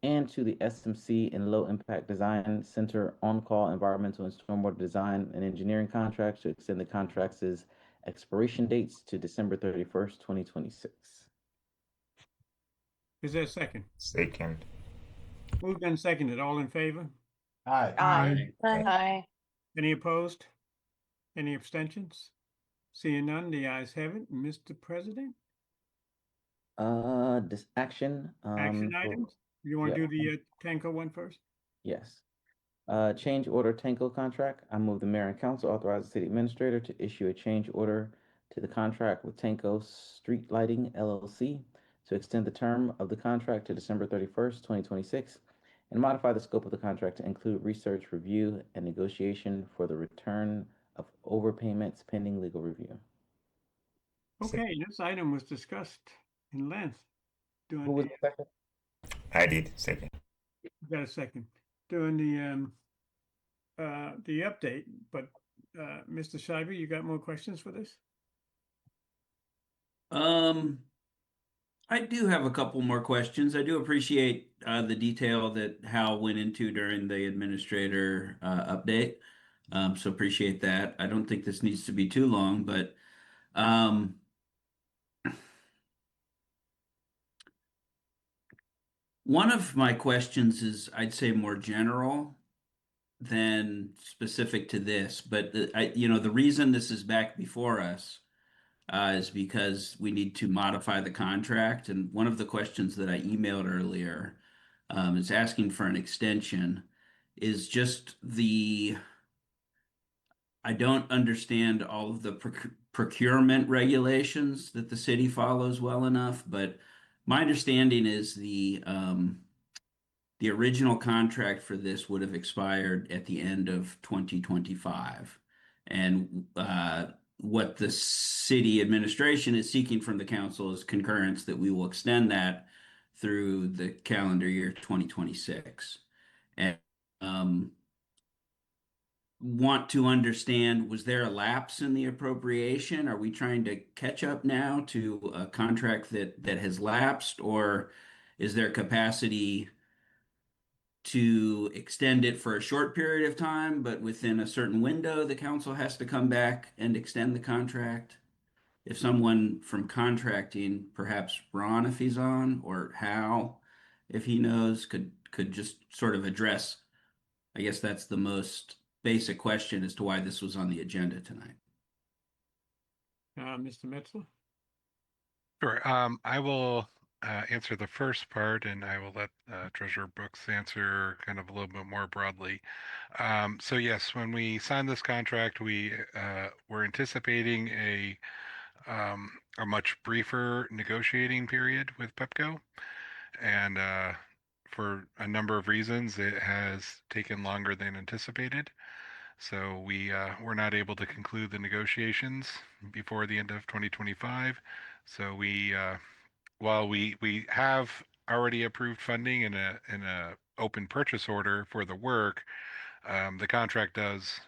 and to the SMC and Low Impact Design Center on-call environmental and stormwater design and engineering contracts to extend the contracts' expiration dates to December 31st, 2026. Is there a second? Second. Moved and seconded. All in favor? Aye. Aye. Any opposed? Any abstentions? Seeing none, the ayes have it. Mr. President? This action. Action items? You want to do the Tanco one first? Yes. Change order Tanco contract. I move the mayor and council authorize the city administrator to issue a change order to the contract with Tanco Street Lighting LLC to extend the term of the contract to December 31st, 2026, and modify the scope of the contract to include research, review, and negotiation for the return of overpayments pending legal review. Okay, this item was discussed in length. Who was the second? I did. Second. Got a second. Doing the update, but Mr. Schreiber, you got more questions for this? I do have a couple more questions. I do appreciate the detail that Hal went into during the administrator update. So appreciate that. I don't think this needs to be too long, but one of my questions is, I'd say, more general than specific to this. But the reason this is back before us is because we need to modify the contract. And one of the questions that I emailed earlier is asking for an extension. Is just I don't understand all of the procurement regulations that the city follows well enough, but my understanding is the original contract for this would have expired at the end of 2025. And what the city administration is seeking from the council is concurrence that we will extend that through the calendar year 2026. And want to understand, was there a lapse in the appropriation? Are we trying to catch up now to a contract that has lapsed, or is there capacity to extend it for a short period of time, but within a certain window, the council has to come back and extend the contract? If someone from contracting, perhaps Ron, if he's on, or Hal, if he knows, could just sort of address, I guess that's the most basic question as to why this was on the agenda tonight. Mr. Metzler? Sure. I will answer the first part, and I will let Treasurer Brooks answer kind of a little bit more broadly. So yes, when we signed this contract, we were anticipating a much briefer negotiating period with Pepco, and for a number of reasons, it has taken longer than anticipated. So we were not able to conclude the negotiations before the end of 2025. So while we have already approved funding in a open purchase order for the work, the contract does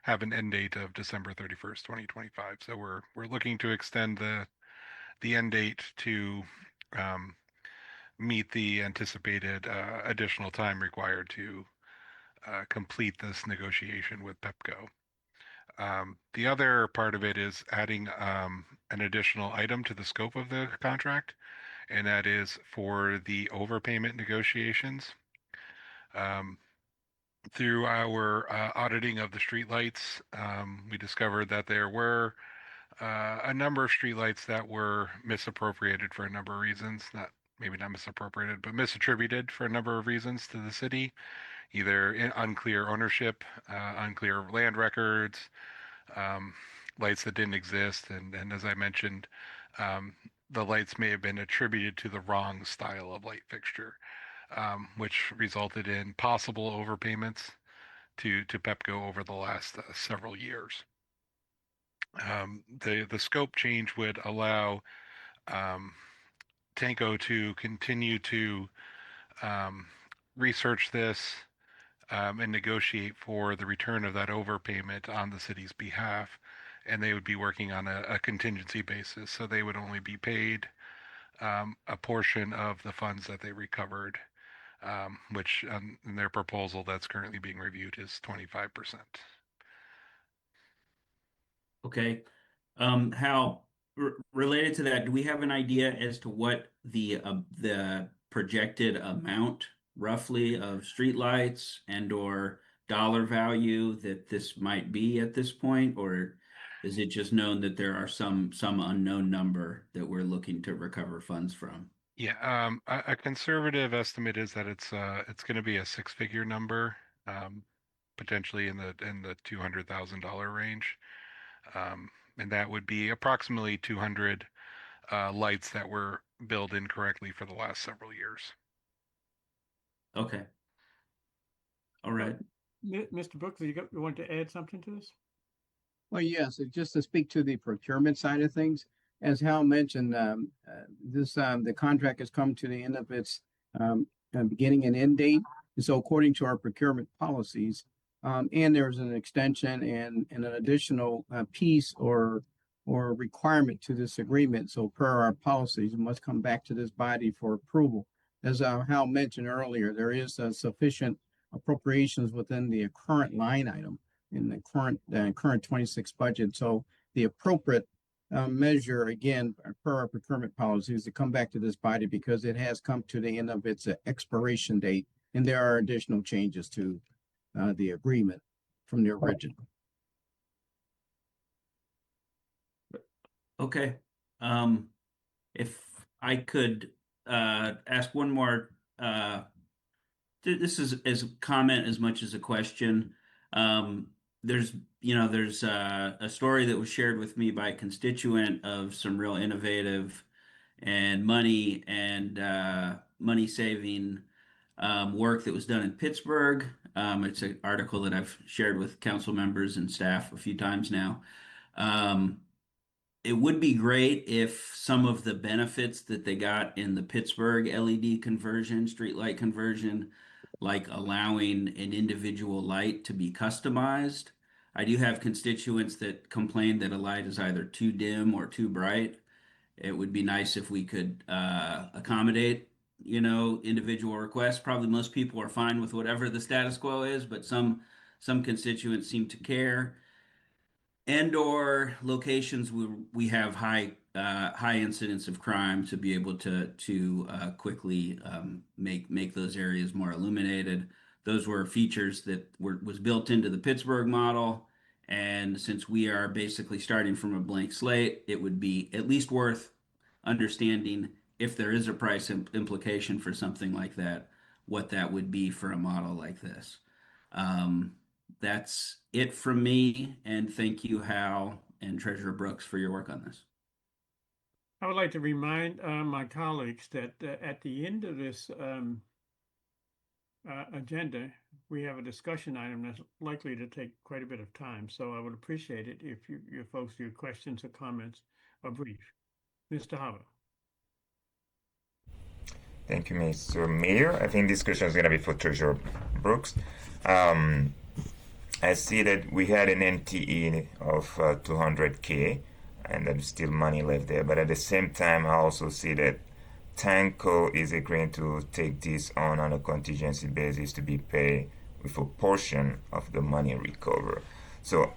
have an end date of December 31st, 2025. So we're looking to extend the end date to meet the anticipated additional time required to complete this negotiation with Pepco. The other part of it is adding an additional item to the scope of the contract, and that is for the overpayment negotiations. Through our auditing of the streetlights, we discovered that there were a number of streetlights that were misappropriated for a number of reasons. Maybe not misappropriated, but misattributed for a number of reasons to the city, either unclear ownership, unclear land records, lights that didn't exist, and as I mentioned, the lights may have been attributed to the wrong style of light fixture, which resulted in possible overpayments to Pepco over the last several years. The scope change would allow Tanco to continue to research this and negotiate for the return of that overpayment on the city's behalf. And they would be working on a contingency basis. So they would only be paid a portion of the funds that they recovered, which in their proposal that's currently being reviewed is 25%. Okay. Hal, related to that, do we have an idea as to what the projected amount roughly of streetlights and or dollar value that this might be at this point, or is it just known that there are some unknown number that we're looking to recover funds from? Yeah, a conservative estimate is that it's going to be a six-figure number, potentially in the $200,000 range, and that would be approximately 200 lights that were billed incorrectly for the last several years. Okay. All right. Mr. Brooks, you want to add something to this? Well, yes, just to speak to the procurement side of things, as Hal mentioned, the contract has come to the end of its beginning and end date. And so according to our procurement policies, and there's an extension and an additional piece or requirement to this agreement. So per our policies, it must come back to this body for approval. As Hal mentioned earlier, there is sufficient appropriations within the current line item in the current 26 budget. So the appropriate measure, again, per our procurement policy, is to come back to this body because it has come to the end of its expiration date, and there are additional changes to the agreement from the original. Okay. If I could ask one more, this is as a comment as much as a question. There's a story that was shared with me by a constituent of some real innovative and money saving work that was done in Pittsburgh. It's an article that I've shared with council members and staff a few times now. it would be great if some of the benefits that they got in the Pittsburgh LED conversion, streetlight conversion, like allowing an individual light to be customized. I do have constituents that complain that a light is either too dim or too bright. It would be nice if we could accommodate, individual requests. Probably most people are fine with whatever the status quo is, but some constituents seem to care. And/or locations where we have high incidence of crime to be able to quickly make those areas more illuminated. Those were features that was built into the Pittsburgh model. And since we are basically starting from a blank slate, it would be at least worth understanding if there is a price implication for something like that, what that would be for a model like this. That's it from me, and thank you, Hal and Treasurer Brooks, for your work on this. I would like to remind my colleagues that at the end of this agenda, we have a discussion item that's likely to take quite a bit of time. So I would appreciate it if your folks, your questions or comments are brief. Mr. Hava. Thank you, Mr. Mayor. I think this question is going to be for Treasurer Brooks. I see that we had an NTE of 200K, and there's still money left there. But at the same time, I also see that Tanco is agreeing to take this on a contingency basis to be paid with a portion of the money recovered. So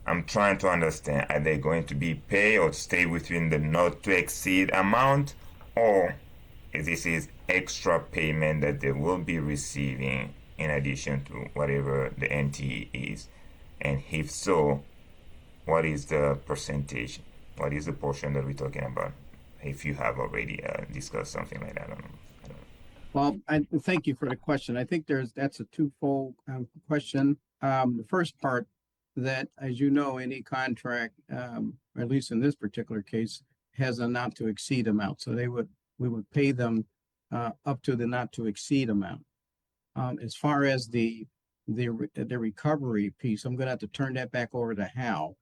I'm trying to understand, are they going to be paid or stay within the not to exceed amount, or this is extra payment that they will be receiving in addition to whatever the NTE is? And if so, what is the percentage? What is the portion that we're talking about? If you have already discussed something like that, I don't know. Well, I thank you for the question. I think that's a twofold question. The first part, that, as you know, any contract, or at least in this particular case, has a not to exceed amount. So we would pay them up to the not to exceed amount. As far as the recovery piece, I'm going to have to turn that back over to Hal.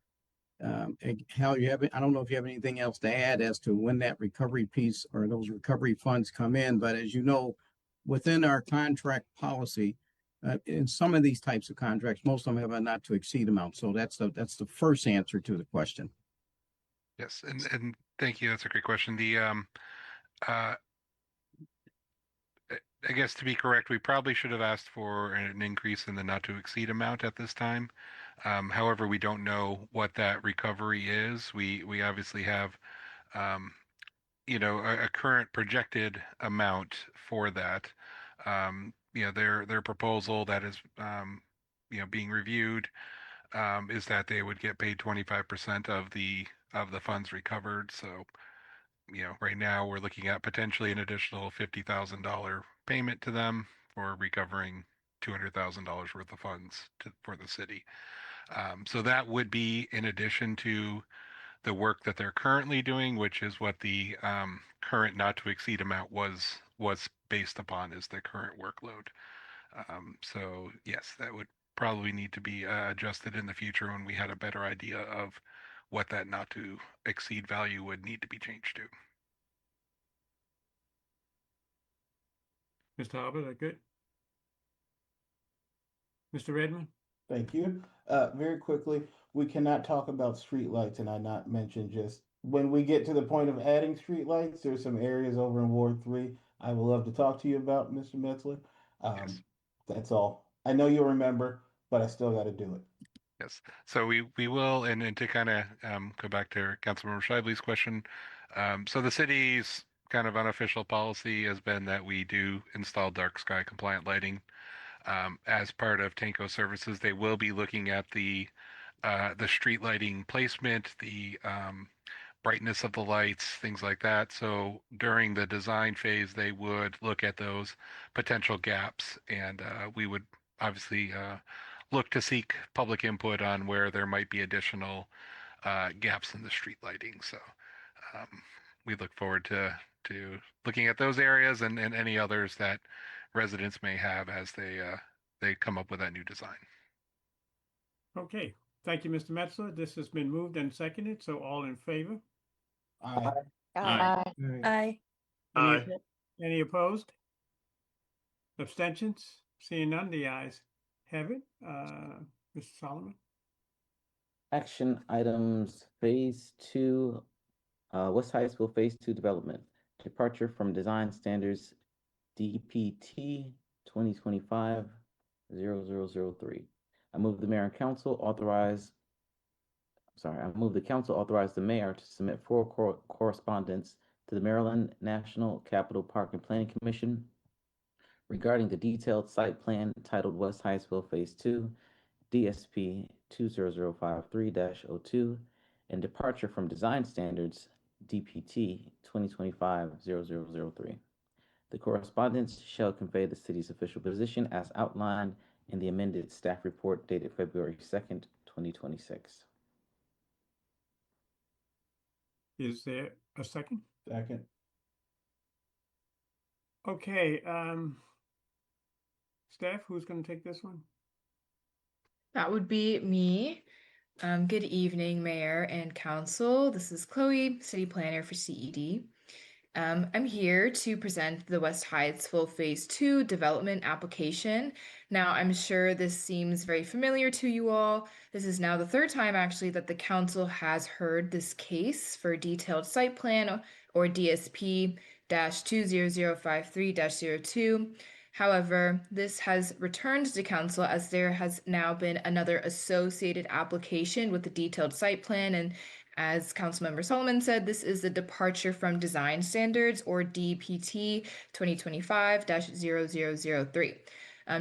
Hal, I don't know if you have anything else to add as to when that recovery piece or those recovery funds come in, but as you know, within our contract policy, in some of these types of contracts, most of them have a not to exceed amount. So that's the first answer to the question. Yes, and thank you. That's a great question. I guess to be correct, we probably should have asked for an increase in the not to exceed amount at this time. However, we don't know what that recovery is. We obviously have, a current projected amount for that. Their proposal that is, being reviewed, is that they would get paid 25% of the funds recovered. So, right now we're looking at potentially an additional $50,000 payment to them for recovering $200,000 worth of funds for the city. So that would be in addition to the work that they're currently doing, which is what the current not to exceed amount was based upon, is the current workload. So yes, that would probably need to be adjusted in the future when we had a better idea of what that not to exceed value would need to be changed to. Mr. Harbor, that good? Mr. Redmond? Thank you. Very quickly, we cannot talk about streetlights and I not mention, just when we get to the point of adding streetlights, there's some areas over in Ward 3 I would love to talk to you about, Mr. Metzler. Yes. That's all. I know you'll remember, but I still got to do it. Yes. So we will, and to kind of go back to Councilmember Shively's question. So the city's kind of unofficial policy has been that we do install dark sky compliant lighting. As part of Tanco services, they will be looking at the street lighting placement, the brightness of the lights, things like that. So during the design phase, they would look at those potential gaps, and we would obviously look to seek public input on where there might be additional gaps in the street lighting. So we look forward to looking at those areas and any others that residents may have as they come up with that new design. Okay, Thank you, Mr. Metzler. This has been moved and seconded, so all in favor? Aye. Aye. Aye. Any, Aye. any opposed? Abstentions? Seeing none, the ayes have it. Mr. Solomon? Action items, Phase 2, West Hyattsville Phase 2 development. Departure from design standards DPT 2025-0003. I move the council authorize the mayor to submit for correspondence to the Maryland National Capital Park and Planning Commission regarding the detailed site plan titled West Hyattsville Phase 2, DSP 20053-02, and departure from design standards DPT 2025-0003. The correspondence shall convey the city's official position as outlined in the amended staff report dated February 2nd, 2026. Is there a second? Second. Okay, staff, who's going to take this one? That would be me. Good evening, Mayor and Council. This is Chloe, City Planner for CED. I'm here to present the West Hyattsville Phase 2 development application. Now, I'm sure this seems very familiar to you all. This is now the third time, actually, that the Council has heard this case for detailed site plan or DSP-20053-02. However, this has returned to Council as there has now been another associated application with the detailed site plan, and as Councilmember Solomon said, this is the departure from design standards or DPT 2025-0003.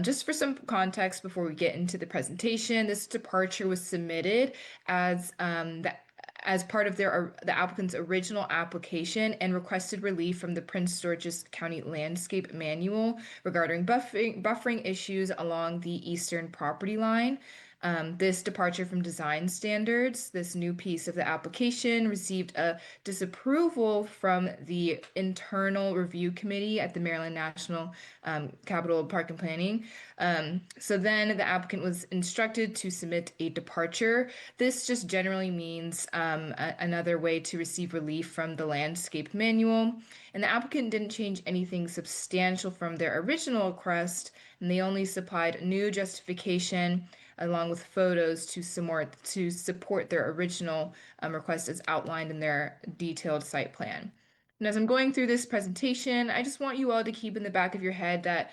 Just for some context before we get into the presentation, this departure was submitted as part of the applicant's original application and requested relief from the Prince George's County Landscape Manual regarding buffering issues along the eastern property line. This departure from design standards, this new piece of the application, received a disapproval from the internal review committee at the Maryland National Capital Park and Planning. So then the applicant was instructed to submit a departure. This just generally means another way to receive relief from the landscape manual. And the applicant didn't change anything substantial from their original request, and they only supplied new justification along with photos to support their original request as outlined in their detailed site plan. And as I'm going through this presentation, I just want you all to keep in the back of your head that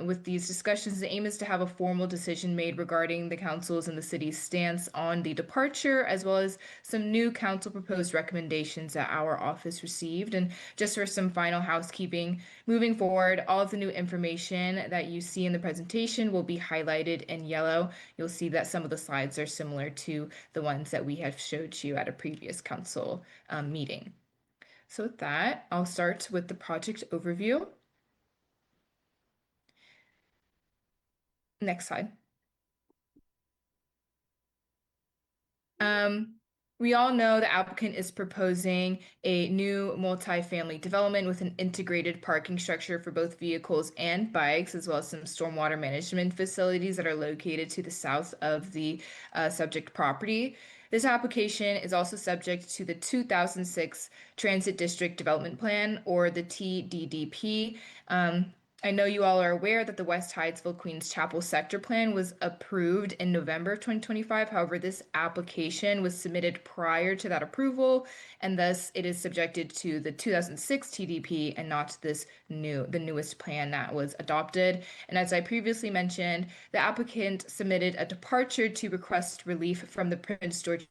with these discussions, the aim is to have a formal decision made regarding the council's and the city's stance on the departure, as well as some new council proposed recommendations that our office received. And just for some final housekeeping, moving forward, all of the new information that you see in the presentation will be highlighted in yellow. You'll see that some of the slides are similar to the ones that we have showed you at a previous council meeting. So with that, I'll start with the project overview. Next slide. We all know the applicant is proposing a new multi-family development with an integrated parking structure for both vehicles and bikes, as well as some stormwater management facilities that are located to the south of the subject property. This application is also subject to the 2006 Transit District Development Plan, or the TDDP. I know you all are aware that the West Hyattsville Queens Chapel Sector Plan was approved in November of 2025. However, this application was submitted prior to that approval, and thus it is subjected to the 2006 TDP and not the newest plan that was adopted. And as I previously mentioned, the applicant submitted a departure to request relief from the Prince George's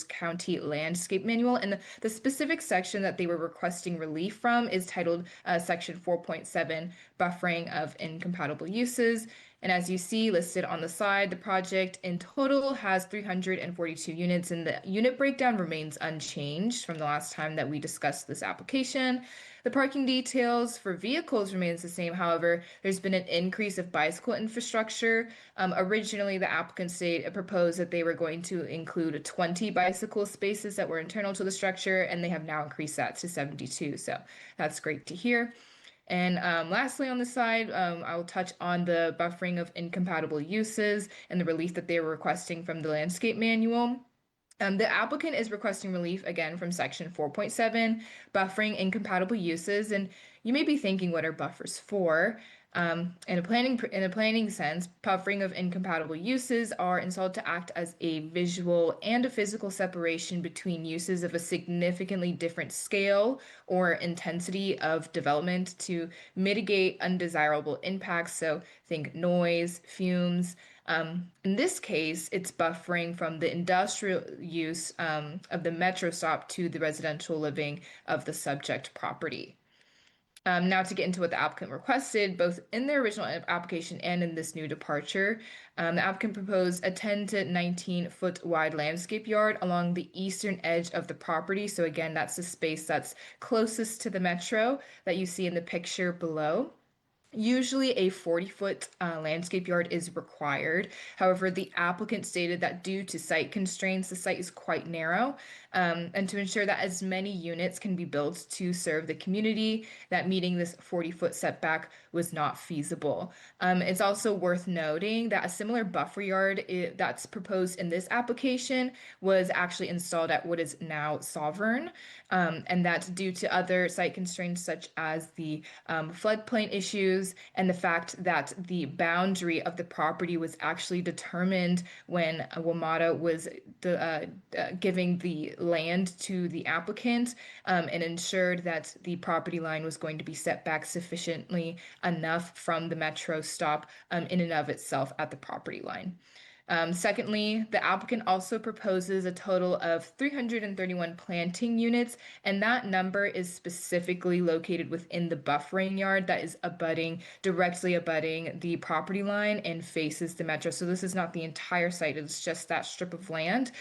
County Landscape Manual, and the specific section that they were requesting relief from is titled Section 4.7, Buffering of Incompatible Uses. And as you see listed on the side, the project in total has 342 units, and the unit breakdown remains unchanged from the last time that we discussed this application. The parking details for vehicles remains the same. However, there's been an increase of bicycle infrastructure. Originally, the applicant proposed that they were going to include 20 bicycle spaces that were internal to the structure, and they have now increased that to 72. So that's great to hear. And lastly, on the side, I will touch on the buffering of incompatible uses and the relief that they were requesting from the landscape manual. The applicant is requesting relief again from section 4.7, buffering incompatible uses. And you may be thinking, what are buffers for? In a planning sense, buffering of incompatible uses are installed to act as a visual and a physical separation between uses of a significantly different scale or intensity of development to mitigate undesirable impacts. So think noise, fumes. In this case, it's buffering from the industrial use of the metro stop to the residential living of the subject property. Now to get into what the applicant requested, both in their original application and in this new departure, the applicant proposed a 10 to 19 foot wide landscape yard along the eastern edge of the property. So again, that's the space that's closest to the metro that you see in the picture below. Usually a 40-foot landscape yard is required. However, the applicant stated that due to site constraints, the site is quite narrow, and to ensure that as many units can be built to serve the community, that meeting this 40-foot setback was not feasible. It's also worth noting that a similar buffer yard that's proposed in this application was actually installed at what is now Sovereign, and that's due to other site constraints such as the floodplain issues and the fact that the boundary of the property was actually determined when WMATA was giving the land to the applicant, and ensured that the property line was going to be set back sufficiently enough from the metro stop in and of itself at the property line. Secondly, the applicant also proposes a total of 331 planting units, and that number is specifically located within the buffering yard that is directly abutting the property line and faces the metro. So this is not the entire site, it's just that strip of land.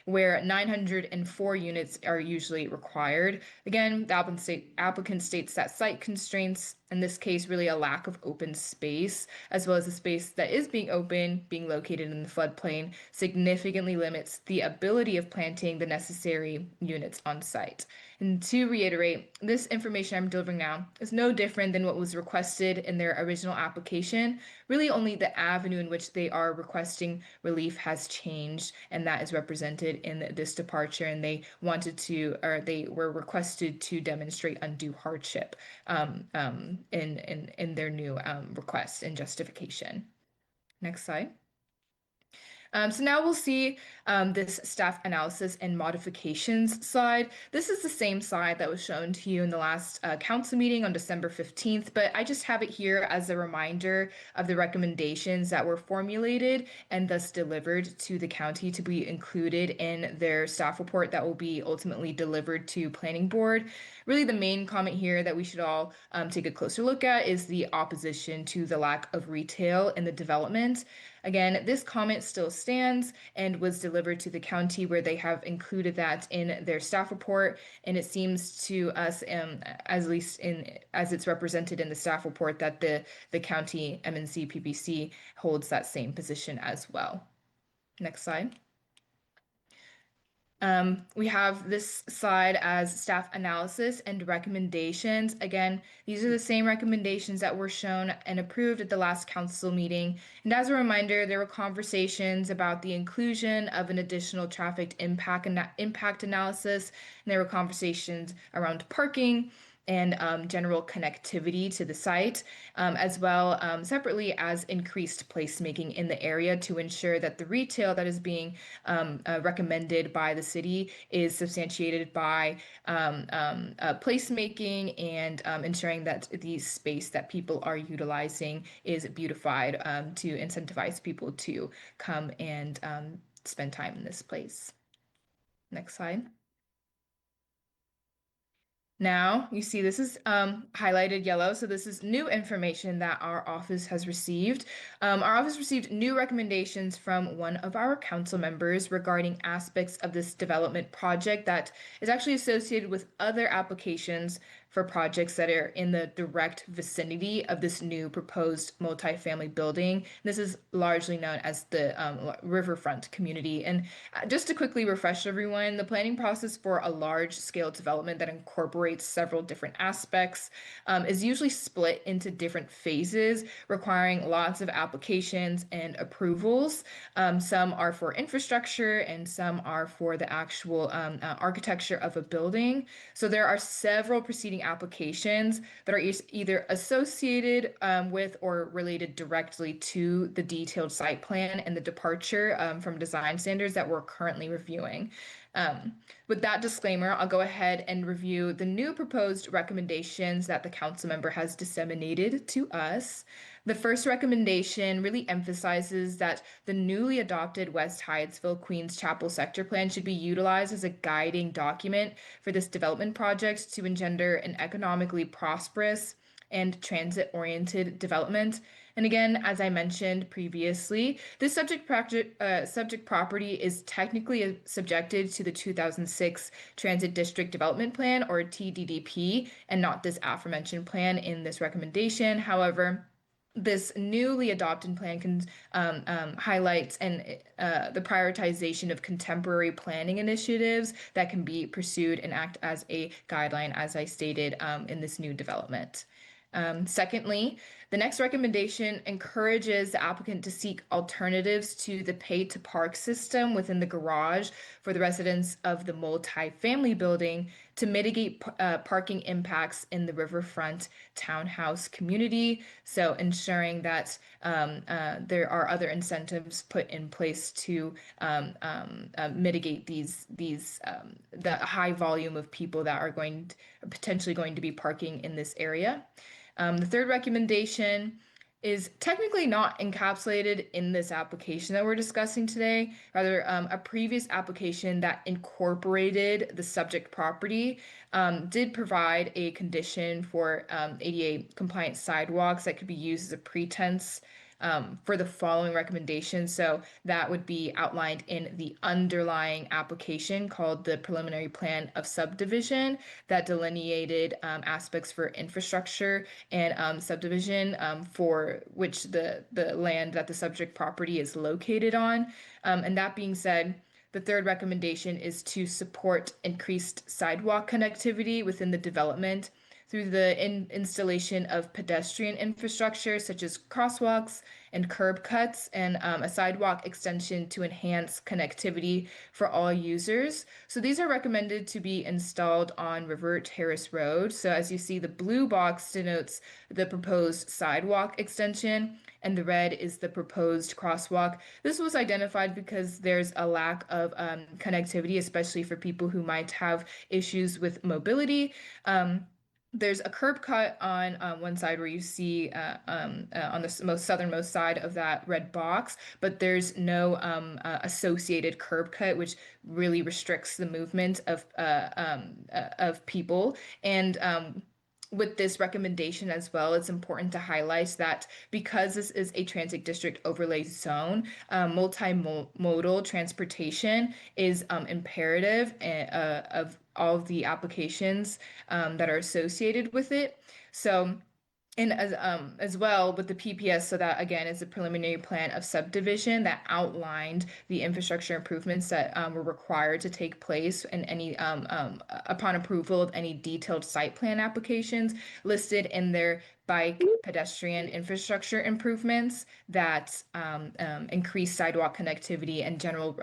Where 904 units are usually required. Again, the applicant states that site constraints, in this case, really a lack of open space, as well as the space that is being located in the floodplain, significantly limits the ability of planting the necessary units on site. And to reiterate, this information I'm delivering now is no different than what was requested in their original application. Really only the avenue in which they are requesting relief has changed, and that is represented in this departure. And they were requested to demonstrate undue hardship in their new request and justification. Next slide. So now we'll see this staff analysis and modifications slide. This is the same slide that was shown to you in the last council meeting on December 15th, but I just have it here as a reminder of the recommendations that were formulated and thus delivered to the county to be included in their staff report that will be ultimately delivered to Planning Board. Really, the main comment here that we should all take a closer look at is the opposition to the lack of retail in the development. Again, this comment still stands and was delivered to the county, where they have included that in their staff report. And it seems to us, as it's represented in the staff report, that the county MNC PPC holds that same position as well. Next slide. We have this slide as staff analysis and recommendations. Again, these are the same recommendations that were shown and approved at the last council meeting. And as a reminder, there were conversations about the inclusion of an additional traffic impact analysis, and there were conversations around parking and general connectivity to the site, as well separately as increased placemaking in the area to ensure that the retail that is being recommended by the city is substantiated by placemaking and ensuring that the space that people are utilizing is beautified to incentivize people to come and spend time in this place. Next slide. Now you see this is highlighted yellow. So this is new information that our office has received. Our office received new recommendations from one of our council members regarding aspects of this development project that is actually associated with other applications for projects that are in the direct vicinity of this new proposed multifamily building. This is largely known as the riverfront community. And just to quickly refresh everyone, the planning process for a large scale development that incorporates several different aspects is usually split into different phases, requiring lots of applications and approvals. Some are for infrastructure and some are for the actual architecture of a building. So there are several preceding applications that are either associated with or related directly to the detailed site plan and the departure from design standards that we're currently reviewing. With that disclaimer, I'll go ahead and review the new proposed recommendations that the council member has disseminated to us. The first recommendation really emphasizes that the newly adopted West Hyattsville Queens Chapel sector plan should be utilized as a guiding document for this development project to engender an economically prosperous and transit-oriented development. And again, as I mentioned previously, this subject property is technically subjected to the 2006 Transit District Development Plan, or TDDP, and not this aforementioned plan in this recommendation. However, this newly adopted plan highlights the prioritization of contemporary planning initiatives that can be pursued and act as a guideline, as I stated, in this new development. Secondly, the next recommendation encourages the applicant to seek alternatives to the pay-to-park system within the garage for the residents of the multi-family building to mitigate parking impacts in the riverfront townhouse community. So ensuring that there are other incentives put in place to mitigate the high volume of people that are potentially going to be parking in this area. The third recommendation is technically not encapsulated in this application that we're discussing today. Rather, a previous application that incorporated the subject property did provide a condition for ADA compliant sidewalks that could be used as a pretense for the following recommendations. So that would be outlined in the underlying application called the preliminary plan of subdivision that delineated aspects for infrastructure and subdivision for which the land that the subject property is located on. And that being said, the third recommendation is to support increased sidewalk connectivity within the development through the installation of pedestrian infrastructure such as crosswalks and curb cuts and a sidewalk extension to enhance connectivity for all users. So these are recommended to be installed on River Terrace Road. So as you see, the blue box denotes the proposed sidewalk extension and the red is the proposed crosswalk. This was identified because there's a lack of connectivity, especially for people who might have issues with mobility. There's a curb cut on one side where you see on the most southernmost side of that red box, but there's no associated curb cut, which really restricts the movement of people. And with this recommendation as well, it's important to highlight that because this is a transit district overlay zone, multimodal transportation is imperative of all of the applications that are associated with it. So, and as well with the PPS, so that again is a preliminary plan of subdivision that outlined the infrastructure improvements that were required to take place in any upon approval of any detailed site plan applications listed in their bike pedestrian infrastructure improvements that increase sidewalk connectivity and general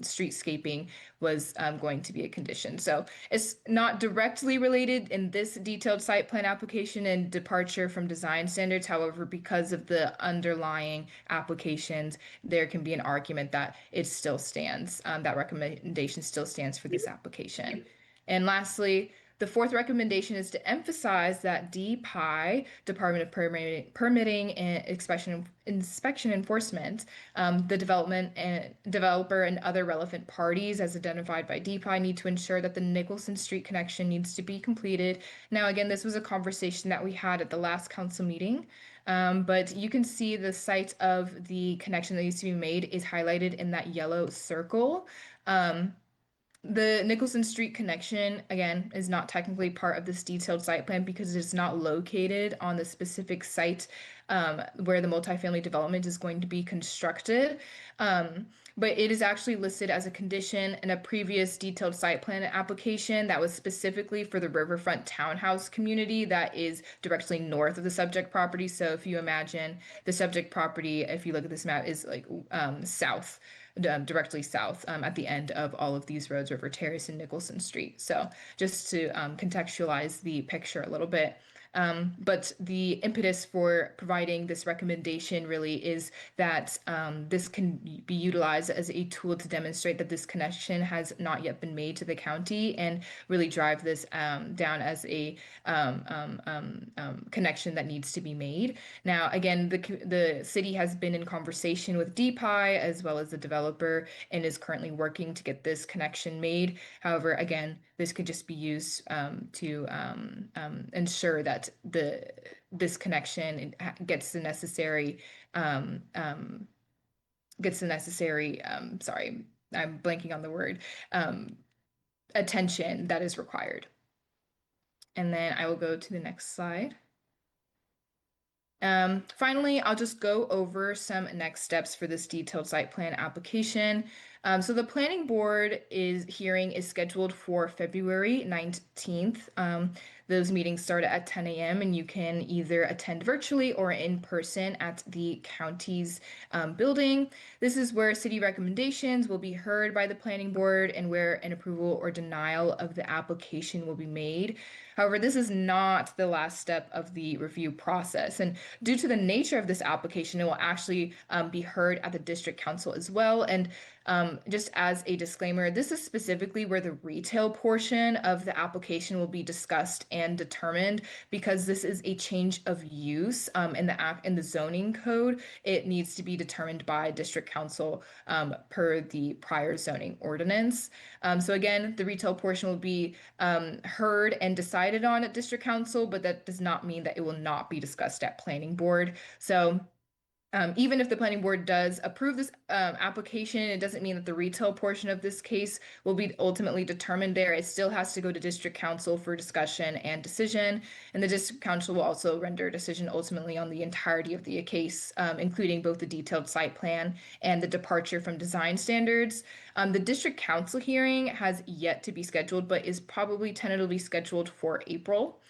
streetscaping was going to be a condition. So it's not directly related in this detailed site plan application and departure from design standards. However, because of the underlying applications, there can be an argument that it still stands, that recommendation still stands for this application. And lastly, the fourth recommendation is to emphasize that DPI, Department of Permitting and Inspection Enforcement, the developer and other relevant parties as identified by DPI need to ensure that the Nicholson Street connection needs to be completed. Now, again, this was a conversation that we had at the last council meeting, but you can see the site of the connection that needs to be made is highlighted in that yellow circle. The Nicholson Street connection, again, is not technically part of this detailed site plan because it's not located on the specific site where the multifamily development is going to be constructed. But it is actually listed as a condition in a previous detailed site plan application that was specifically for the riverfront townhouse community that is directly north of the subject property. So if you imagine the subject property, if you look at this map, is like south, directly south at the end of all of these roads, River Terrace and Nicholson Street. So just to contextualize the picture a little bit. But the impetus for providing this recommendation really is that this can be utilized as a tool to demonstrate that this connection has not yet been made to the county and really drive this down as a connection that needs to be made. Now, again, the city has been in conversation with DPI as well as the developer and is currently working to get this connection made. However, again, this could just be used to ensure that this connection gets the necessary sorry, I'm blanking on the word, attention that is required. And then I will go to the next slide. Finally, I'll just go over some next steps for this detailed site plan application. So the planning board hearing is scheduled for February 19th. Those meetings start at 10 a.m. and you can either attend virtually or in person at the county's building. This is where city recommendations will be heard by the planning board and where an approval or denial of the application will be made. However, this is not the last step of the review process. And due to the nature of this application, it will actually be heard at the district council as well. And just as a disclaimer, this is specifically where the retail portion of the application will be discussed and determined because this is a change of use in the zoning code. It needs to be determined by district council per the prior zoning ordinance. So again, the retail portion will be heard and decided on at district council, but that does not mean that it will not be discussed at planning board. So even if the planning board does approve this application, it doesn't mean that the retail portion of this case will be ultimately determined there. It still has to go to district council for discussion and decision. And the district council will also render a decision ultimately on the entirety of the case, including both the detailed site plan and the departure from design standards. The district council hearing has yet to be scheduled, but is probably tentatively scheduled for April.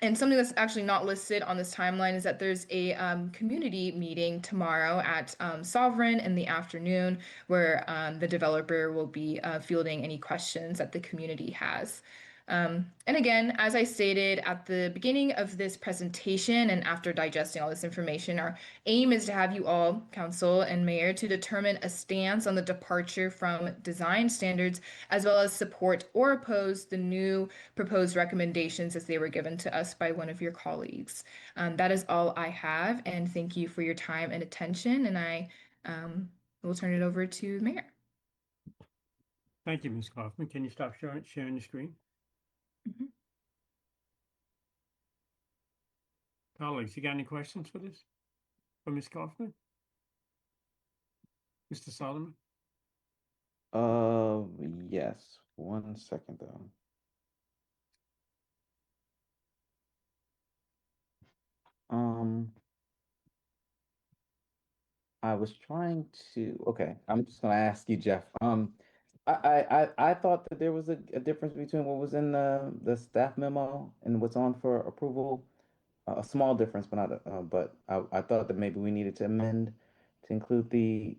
And something that's actually not listed on this timeline is that there's a community meeting tomorrow at Sovereign in the afternoon where the developer will be fielding any questions that the community has. And again, as I stated at the beginning of this presentation and after digesting all this information, our aim is to have you all, council and mayor, to determine a stance on the departure from design standards, as well as support or oppose the new proposed recommendations as they were given to us by one of your colleagues. That is all I have, and thank you for your time and attention, and I will turn it over to the mayor. Thank you, Ms. Kaufman. Can you stop sharing the screen? Mhm. Colleagues, you got any questions for this? For Ms. Kaufman? Mr. Solomon? Yes. 1 second though. I was trying to. Okay, I'm just gonna ask you, Jeff. I thought that there was a difference between what was in the staff memo and what's on for approval. A small difference, but not. But I thought that maybe we needed to amend to include the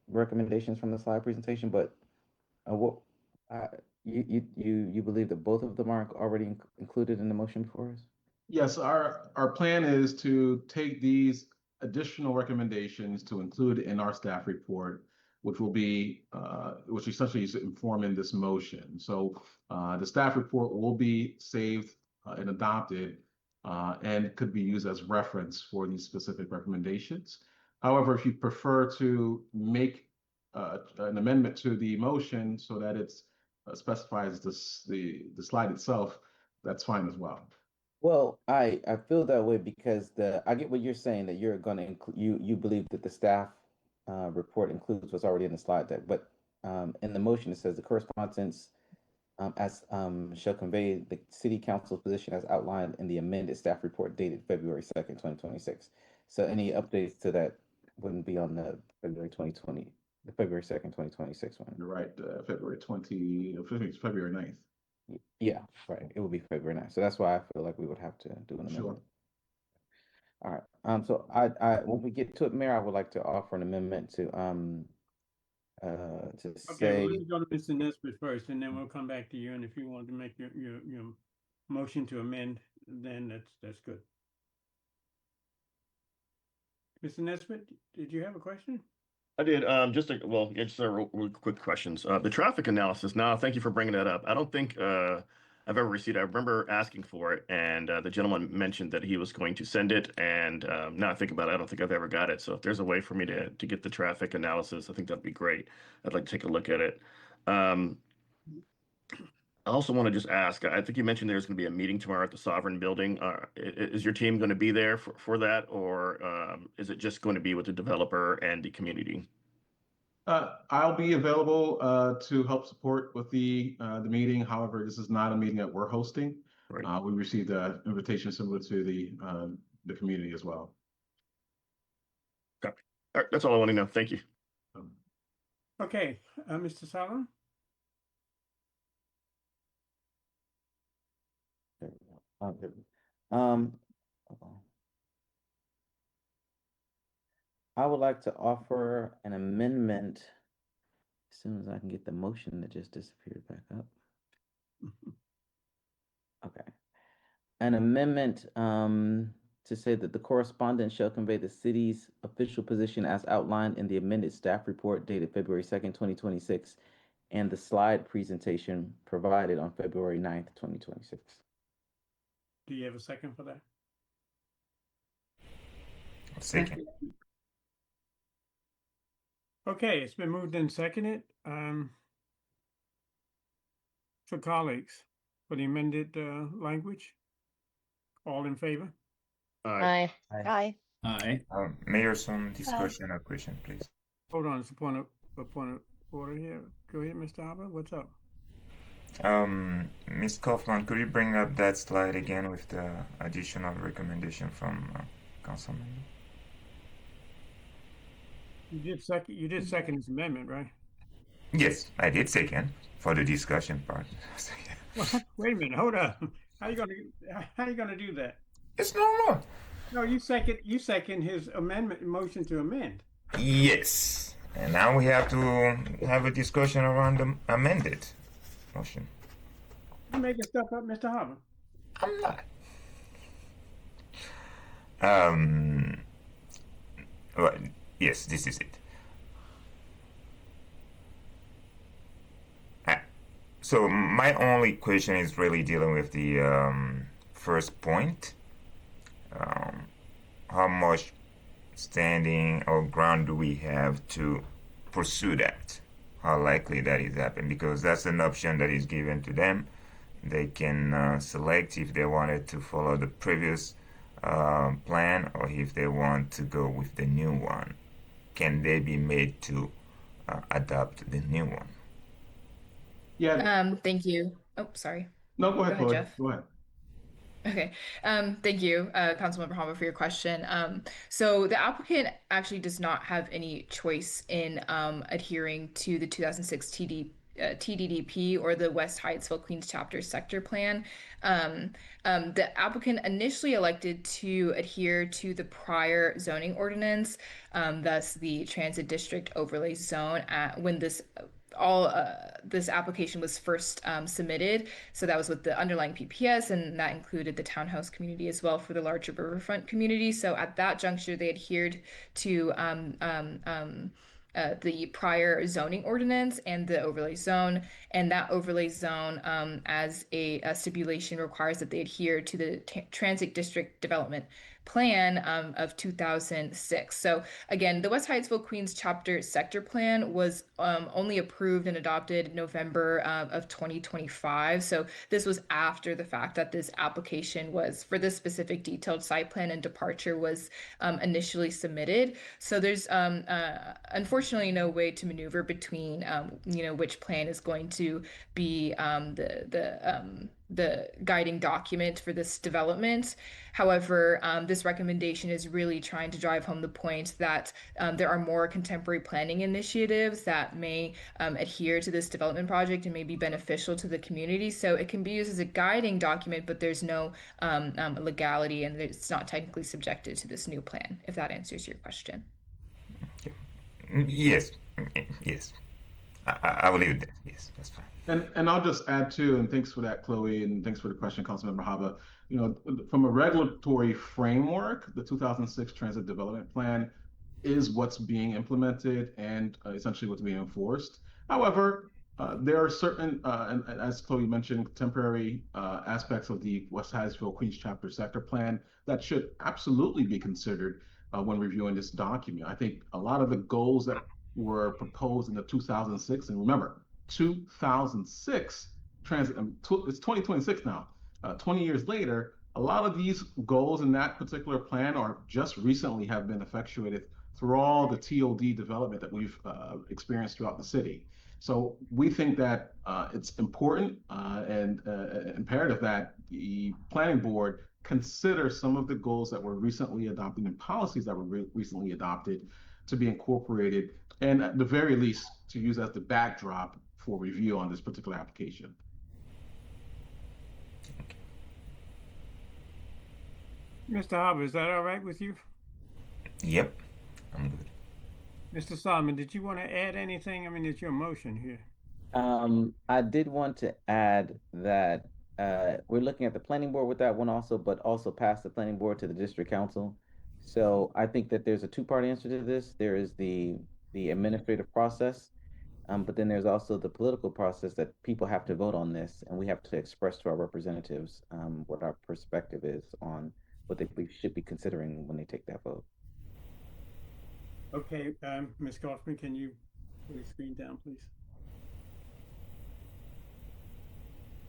recommendations from the slide presentation. But what uh, you believe that both of them are already included in the motion before us? Yes, our plan is to take these additional recommendations to include in our staff report, which will be which essentially is informing this motion. So the staff report will be saved and adopted and could be used as reference for these specific recommendations. However, if you prefer to make an amendment to the motion so that it's specifies the slide itself, that's fine as well. Well, I feel that way because I get what you're saying that you're going to include you believe that the staff report includes what's already in the slide deck, but in the motion, it says the correspondence as shall convey the city council's position as outlined in the amended staff report dated February 2nd, 2026. So any updates to that wouldn't be on the February 2nd, 2026 one. You're right, February February 9th. Yeah, right. It would be February 9th. So that's why I feel like we would have to do an amendment. Sure. All right. So I when we get to it, Mayor, I would like to offer an amendment to Okay, say. well, let's go to Mr. Nesbitt first, and then we'll come back to you. And if you want to make your motion to amend, then that's good. Mr. Nesbitt, did you have a question? I did. Just real quick questions. The traffic analysis. Now, thank you for bringing that up. I don't think I've ever received it. I remember asking for it, and the gentleman mentioned that he was going to send it. And now I think about it, I don't think I've ever got it. So if there's a way for me to get the traffic analysis, I think that'd be great. I'd like to take a look at it. I also want to just ask. I think you mentioned there's going to be a meeting tomorrow at the Sovereign Building. Is your team going to be there for that, or is it just going to be with the developer and the community? I'll be available to help support with the meeting. However, this is not a meeting that we're hosting. Right. We received an invitation similar to the community as well. Okay. All right, that's all I want to know. Thank you. Okay, Mr. Solomon? Um, I would like to offer an amendment as soon as I can get the motion that just disappeared back up. Okay. An amendment to say that the correspondence shall convey the city's official position as outlined in the amended staff report dated February 2nd, 2026, and the slide presentation provided on February 9th, 2026. Do you have a second for that? Second. Okay, it's been moved and seconded. So colleagues, for the amended language, all in favor? Aye. Aye. Aye. Mayor, some discussion or question, please. Hold on, it's a point of order here. Go ahead, Mr. Hopper. What's up? Ms. Kaufman, could you bring up that slide again with the additional recommendation from Councilman? You did second this amendment, right? Yes, I did second for the discussion part. Well, wait a minute, hold up. How you gonna do that? It's normal. No, you second his motion to amend. Yes, and now we have to have a discussion around the amended motion. You making stuff up, Mr. Hopper? I'm not. Well, yes, this is it. So my only question is really dealing with the first point. How much standing or ground do we have to pursue that? How likely that is happening? Because that's an option that is given to them. They can select if they wanted to follow the previous plan or if they want to go with the new one. Can they be made to adopt the new one? Yeah. Thank you. Oh, sorry. No, go ahead, Chloe. Jeff. Go ahead. Okay. Thank you, Councilmember Hama, for your question. So the applicant actually does not have any choice in adhering to the 2006 TDDP or the West Hyattsville Queens Chapter Sector Plan. The applicant initially elected to adhere to the prior zoning ordinance, thus the Transit District Overlay Zone, when this application was first submitted. So that was with the underlying PPS, and that included the townhouse community as well for the larger riverfront community. So at that juncture, they adhered to the prior zoning ordinance and the overlay zone. And that overlay zone, as a stipulation, requires that they adhere to the transit district development plan of 2006. So again, the West Hyattsville Queens Chapter Sector Plan was only approved and adopted November of 2025. So this was after the fact that this application was for this specific detailed site plan and departure was initially submitted. So there's unfortunately no way to maneuver between which plan is going to be the guiding document for this development. However, this recommendation is really trying to drive home the point that there are more contemporary planning initiatives that may adhere to this development project and may be beneficial to the community. So it can be used as a guiding document, but there's no legality and it's not technically subjected to this new plan, if that answers your question. Yes, yes. I will leave it there. Yes, that's fine. And I'll just add too, and thanks for that, Chloe, and thanks for the question, Councilmember Haba. From a regulatory framework, the 2006 Transit Development Plan is what's being implemented and essentially what's being enforced. However, there are certain, and as Chloe mentioned, contemporary aspects of the West Hyattsville Queens Chapter Sector Plan that should absolutely be considered when reviewing this document. I think a lot of the goals that were proposed in the 2006, and remember, 2006 transit, it's 2026 now, 20 years later, a lot of these goals in that particular plan are just recently have been effectuated through all the TOD development that we've experienced throughout the city. So we think that it's important and imperative that the planning board consider some of the goals that were recently adopted and policies that were recently adopted to be incorporated, and at the very least to use as the backdrop for review on this particular application. Mr. Harbor, is that all right with you? Yep, I'm good. Mr. Solomon, did you want to add anything? I mean, it's your motion here. I did want to add that we're looking at the planning board with that one also, but also pass the planning board to the district council. So I think that there's a two-part answer to this. There is the administrative process, but then there's also the political process that people have to vote on this, and we have to express to our representatives what our perspective is on what they should be considering when they take that vote. Okay, Ms. Kaufman, can you put the screen down, please?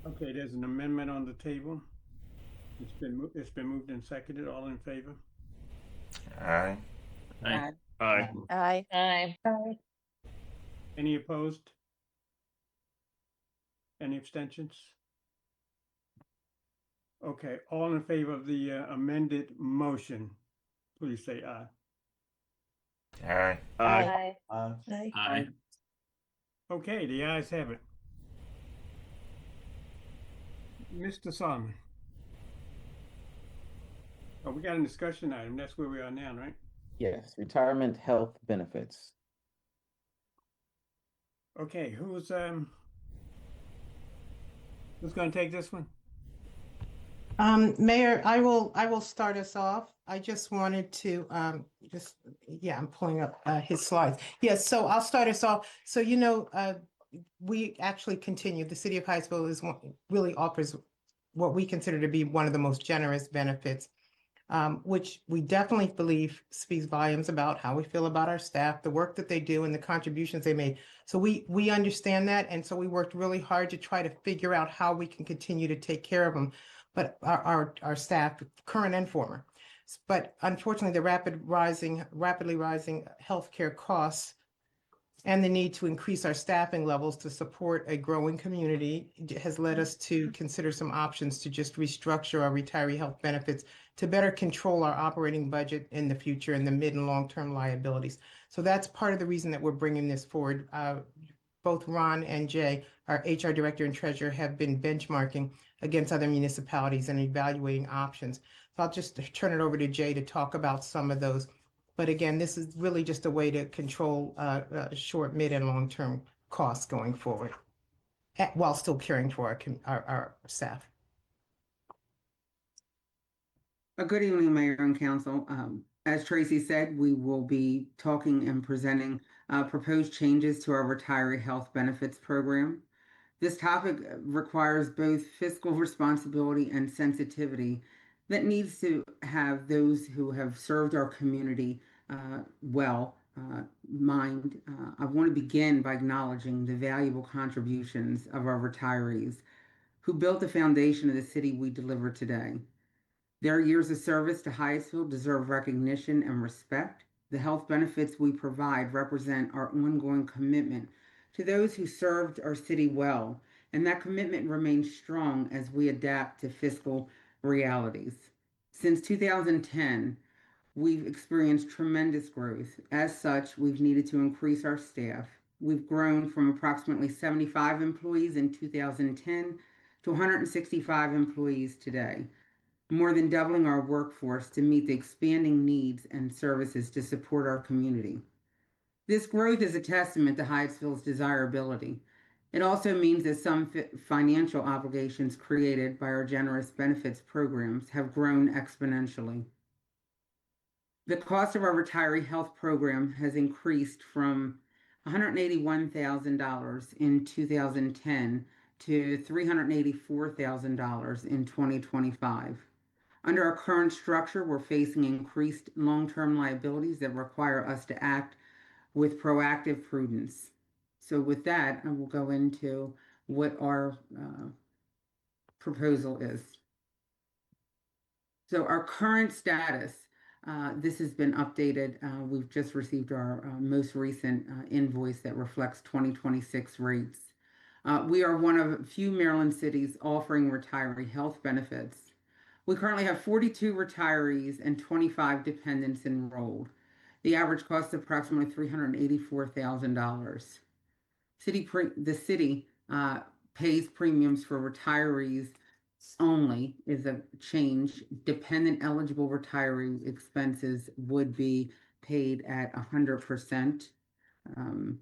Okay, there's an amendment on the table. It's been moved and seconded. All in favor? Aye. Aye. Aye. Aye. Aye. Any opposed? Any abstentions? Okay, all in favor of the amended motion, please say aye. Aye. Aye. Aye. Aye. Okay, the ayes have it. Mr. Solomon. Oh, we got a discussion item. That's where we are now, right? Yes, retirement health benefits. Okay, who's going to take this one? Mayor, I will start us off. I just wanted to I'm pulling up his slides. Yes, so I'll start us off. So we actually continue. The city of Hyattsville really offers what we consider to be one of the most generous benefits, which we definitely believe speaks volumes about how we feel about our staff, the work that they do, and the contributions they made. So we understand that, and so we worked really hard to try to figure out how we can continue to take care of them, but our staff, current and former. But unfortunately, the rapidly rising healthcare costs and the need to increase our staffing levels to support a growing community has led us to consider some options to just restructure our retiree health benefits to better control our operating budget in the future and the mid and long-term liabilities. So that's part of the reason that we're bringing this forward. Both Ron and Jay, our HR director and treasurer, have been benchmarking against other municipalities and evaluating options. So I'll just turn it over to Jay to talk about some of those. But again, this is really just a way to control short, mid, and long-term costs going forward, while still caring for our staff. Good evening, Mayor and Council. As Tracy said, we will be talking and presenting proposed changes to our retiree health benefits program. This topic requires both fiscal responsibility and sensitivity. that needs to have those who have served our community well mind. I want to begin by acknowledging the valuable contributions of our retirees who built the foundation of the city we deliver today. Their years of service to Hyattsville deserve recognition and respect. The health benefits we provide represent our ongoing commitment to those who served our city well, and that commitment remains strong as we adapt to fiscal realities. Since 2010, we've experienced tremendous growth. As such, we've needed to increase our staff. We've grown from approximately 75 employees in 2010 to 165 employees today, more than doubling our workforce to meet the expanding needs and services to support our community. This growth is a testament to Hyattsville's desirability. It also means that some financial obligations created by our generous benefits programs have grown exponentially. The cost of our retiree health program has increased from $181,000 in 2010 to $384,000 in 2025. Under our current structure, we're facing increased long-term liabilities that require us to act with proactive prudence. So with that, I will go into what our proposal is. So our current status, this has been updated. We've just received our most recent invoice that reflects 2026 rates. We are one of a few Maryland cities offering retiree health benefits. We currently have 42 retirees and 25 dependents enrolled. The average cost is approximately $384,000. The city pays premiums for retirees only is a change. Dependent eligible retiree expenses would be paid at 100%. And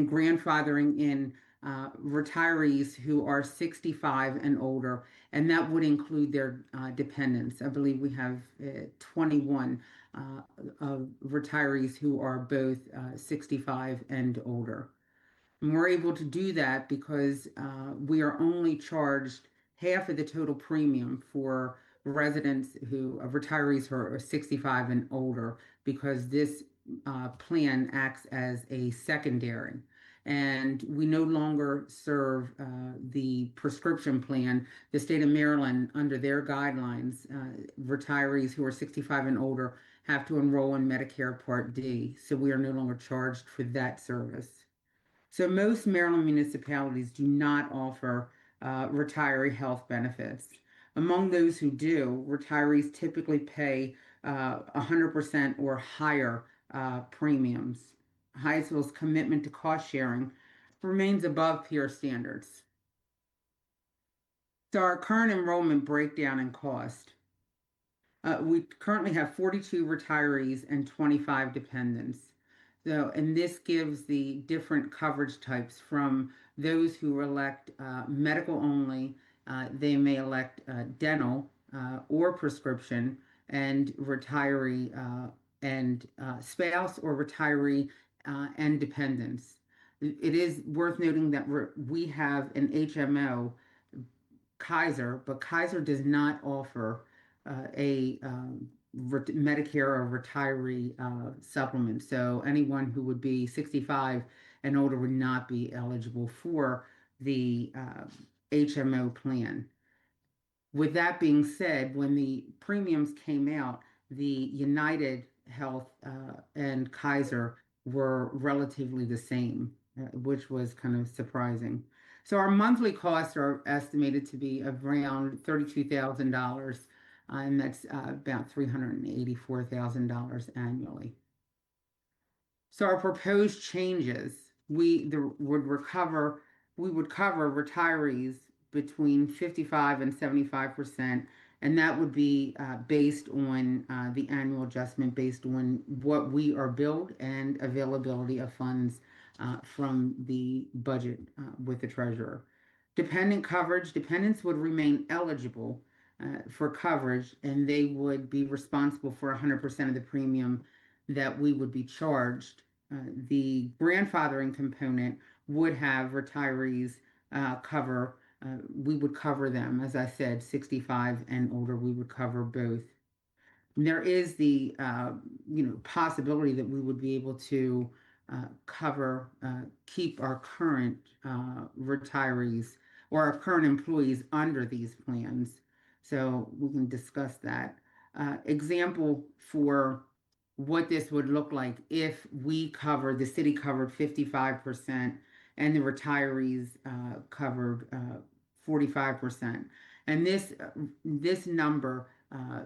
grandfathering in retirees who are 65 and older, and that would include their dependents. I believe we have 21 retirees who are both 65 and older. And we're able to do that because we are only charged half of the total premium for retirees who are 65 and older, because this plan acts as a secondary. And we no longer serve the prescription plan. The state of Maryland, under their guidelines, retirees who are 65 and older have to enroll in Medicare Part D. So we are no longer charged for that service. So most Maryland municipalities do not offer retiree health benefits. Among those who do, retirees typically pay 100% or higher premiums. Hyattsville's commitment to cost sharing remains above peer standards. So our current enrollment breakdown and cost. We currently have 42 retirees and 25 dependents. So, and this gives the different coverage types from those who elect medical only. They may elect dental or prescription, and retiree and spouse or retiree and dependents. It is worth noting that we have an HMO, Kaiser, but Kaiser does not offer a Medicare or retiree supplement. So anyone who would be 65 and older would not be eligible for the HMO plan. With that being said, when the premiums came out, the United Health and Kaiser were relatively the same, which was kind of surprising. So our monthly costs are estimated to be around $32,000, and that's about $384,000 annually. So our proposed changes, we would cover retirees between 55 and 75%, and that would be based on the annual adjustment based on what we are billed and availability of funds from the budget with the treasurer. Dependent coverage, dependents would remain eligible for coverage, and they would be responsible for 100% of the premium that we would be charged. The grandfathering component would have retirees cover we would cover them. As I said, 65 and older, we would cover both. And there is the possibility that we would be able to keep our current retirees or our current employees under these plans. So we can discuss that. Example for what this would look like if the city covered 55% and the retirees covered 45%. And this number,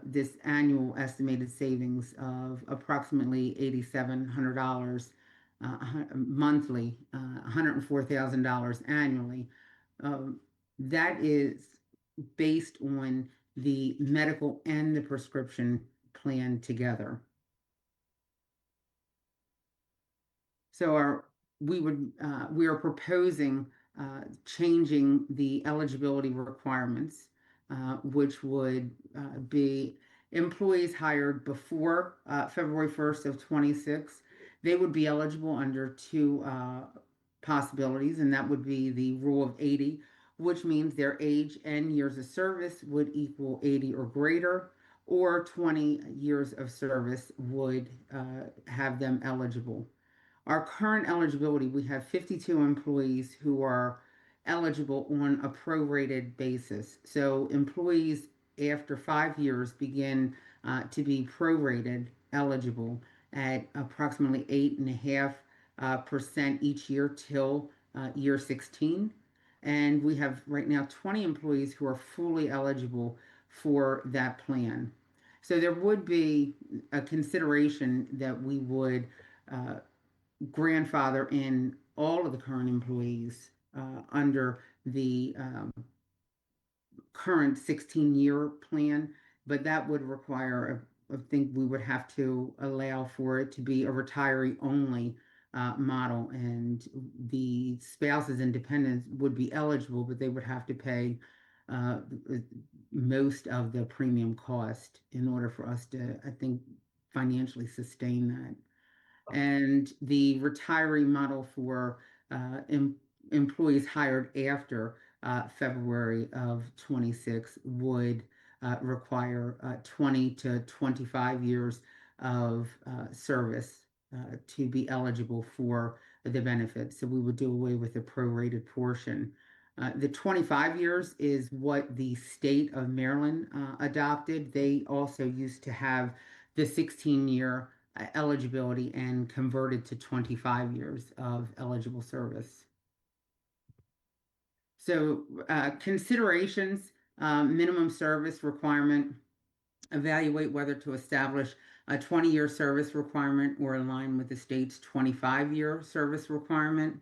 this annual estimated savings of approximately $8,700 monthly, $104,000 annually, that is based on the medical and the prescription plan together. So we are proposing changing the eligibility requirements, which would be employees hired before February 1st of 26. They would be eligible under two possibilities, and that would be the rule of 80, which means their age and years of service would equal 80 or greater, or 20 years of service would have them eligible. Our current eligibility, we have 52 employees who are eligible on a prorated basis. So employees after 5 years begin to be prorated eligible at approximately 8.5% each year till year 16. And we have right now 20 employees who are fully eligible for that plan. So there would be a consideration that we would grandfather in all of the current employees under the current 16-year plan, but that would require, I think we would have to allow for it to be a retiree only model, and the spouses and dependents would be eligible, but they would have to pay most of the premium cost in order for us to, I think, financially sustain that. And the retiree model for employees hired after February of 26 would require 20 to 25 years of service to be eligible for the benefits. So we would do away with the prorated portion. The 25 years is what the state of Maryland adopted. They also used to have the 16-year eligibility and converted to 25 years of eligible service. So considerations, minimum service requirement, evaluate whether to establish a 20-year service requirement or align with the state's 25-year service requirement.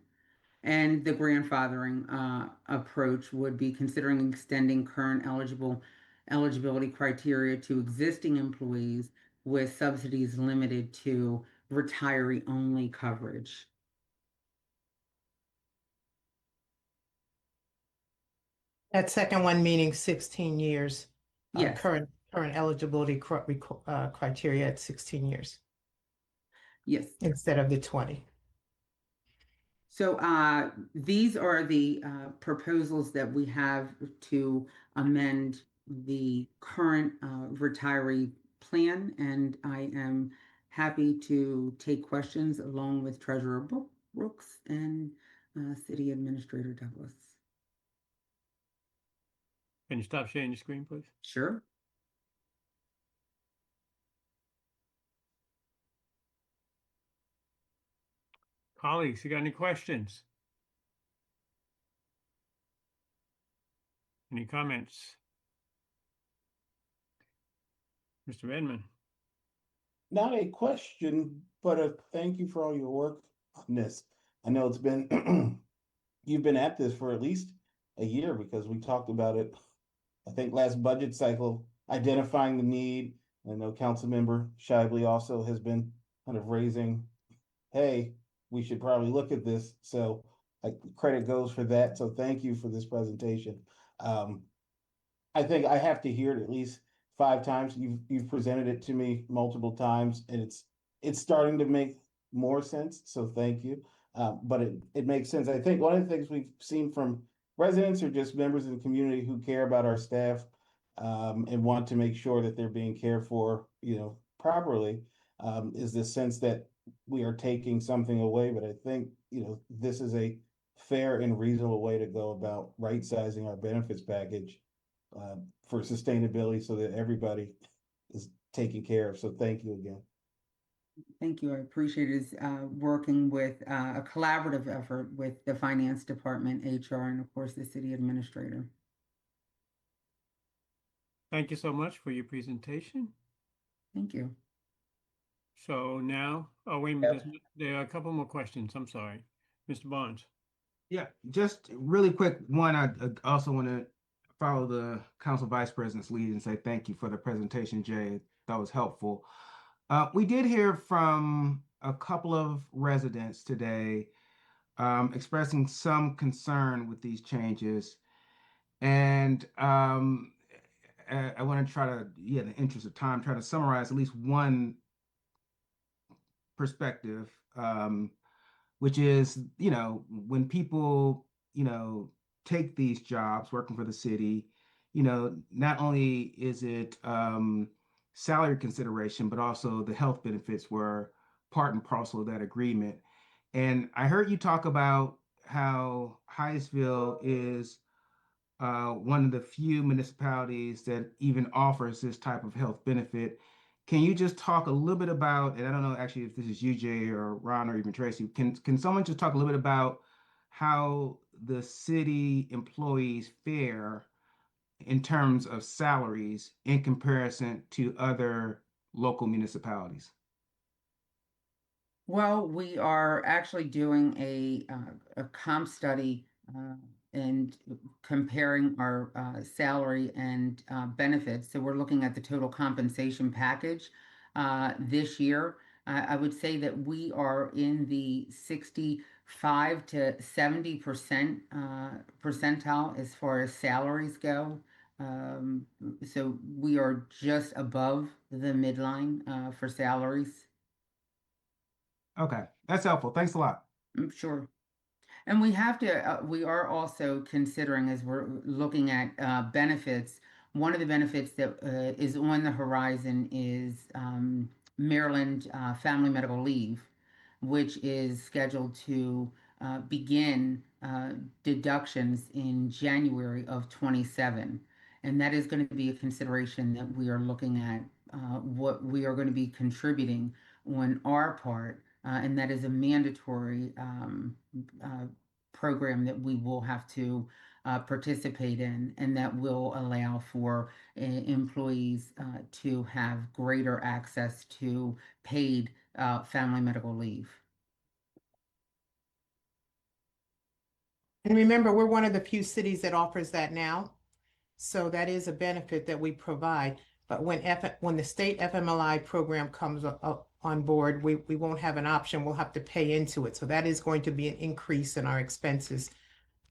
And the grandfathering approach would be considering extending current eligibility criteria to existing employees with subsidies limited to retiree-only coverage. That second one meaning 16 years. Yes. Current eligibility criteria at 16 years. Yes. Instead of the 20. So these are the proposals that we have to amend the current retiree plan, and I am happy to take questions along with Treasurer Brooks and City Administrator Douglas. Can you stop sharing your screen, please? Sure. Colleagues, you got any questions? Any comments? Mr. Edmond? Not a question, but a thank you for all your work on this. I know it's been, you've been at this for at least a year, because we talked about it, I think, last budget cycle, identifying the need. I know Councilmember Shively also has been kind of raising, hey, we should probably look at this. So credit goes for that. So thank you for this presentation. I think I have to hear it at least 5 times. You've presented it to me multiple times, and it's starting to make more sense. So thank you. But it makes sense. I think one of the things we've seen from residents or just members of the community who care about our staff and want to make sure that they're being cared for, properly, is the sense that we are taking something away. But I think, this is a fair and reasonable way to go about right sizing our benefits package for sustainability so that everybody is taken care of. So thank you again. Thank you. I appreciate it. Working with a collaborative effort with the finance department, HR, and of course the city administrator. Thank you so much for your presentation. Thank you. So now, oh, wait a minute, there are a couple more questions. I'm sorry. Mr. Barnes. Yeah, just really quick one. I also want to follow the council vice president's lead and say thank you for the presentation, Jay. That was helpful. We did hear from a couple of residents today expressing some concern with these changes. And I want to try to, in the interest of time, try to summarize at least one perspective, which is, when people, take these jobs working for the city, not only is it salary consideration, but also the health benefits were part and parcel of that agreement. And I heard you talk about how Hyattsville is one of the few municipalities that even offers this type of health benefit. Can you just talk a little bit about, and I don't know actually if this is you, Jay, or Ron, or even Tracy, can someone just talk a little bit about how the city employees fare in terms of salaries in comparison to other local municipalities? Well, we are actually doing a comp study and comparing our salary and benefits. So we're looking at the total compensation package this year. I would say that we are in the 65 to 70% percentile as far as salaries go. So we are just above the midline for salaries. Okay, that's helpful. Thanks a lot. Sure. And we have to, we are also considering as we're looking at benefits, one of the benefits that is on the horizon is Maryland Family Medical Leave, which is scheduled to begin deductions in January of 27. And that is going to be a consideration that we are looking at what we are going to be contributing on our part. And that is a mandatory program that we will have to participate in, and that will allow for employees to have greater access to paid family medical leave. And remember, we're one of the few cities that offers that now. So that is a benefit that we provide. But when the state FMLI program comes up on board, we won't have an option. We'll have to pay into it. So that is going to be an increase in our expenses,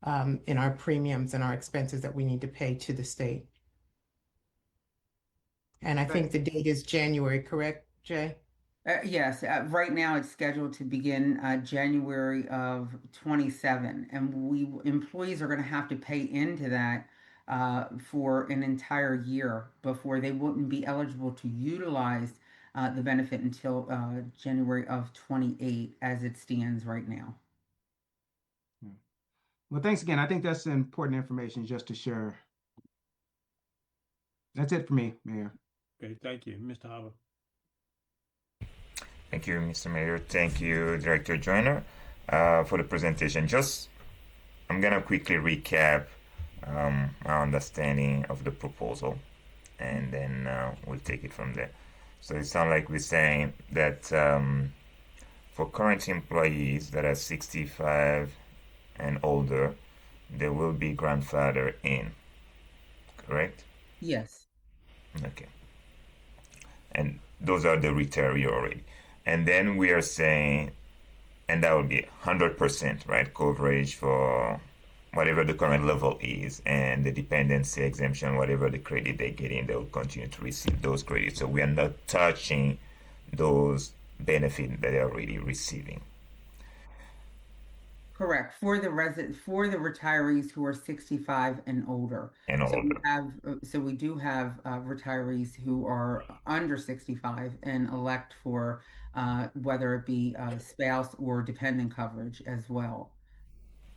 in our premiums and our expenses that we need to pay to the state. And I think the date is January, correct, Jay? Yes, right now it's scheduled to begin January of 27, and employees are going to have to pay into that for an entire year before they wouldn't be eligible to utilize the benefit until January of 28 as it stands right now. Well, thanks again. I think that's important information just to share. That's it for me, Mayor. Okay, thank you. Mr. Hava. Thank you, Mr. Mayor. Thank you, Director Joyner, for the presentation. I'm going to quickly recap my understanding of the proposal, and then we'll take it from there. So it sounds like we're saying that for current employees that are 65 and older, they will be grandfathered in, correct? Yes. Okay. And those are the retiree already. And then we are saying, and that would be 100%, right? Coverage for whatever the current level is, and the dependency exemption, whatever the credit they get in, they will continue to receive those credits. So we are not touching those benefits that they're already receiving. Correct. For the retirees who are 65 and older. And So we older. have, so we do have retirees who are under 65 and elect for whether it be spouse or dependent coverage as well.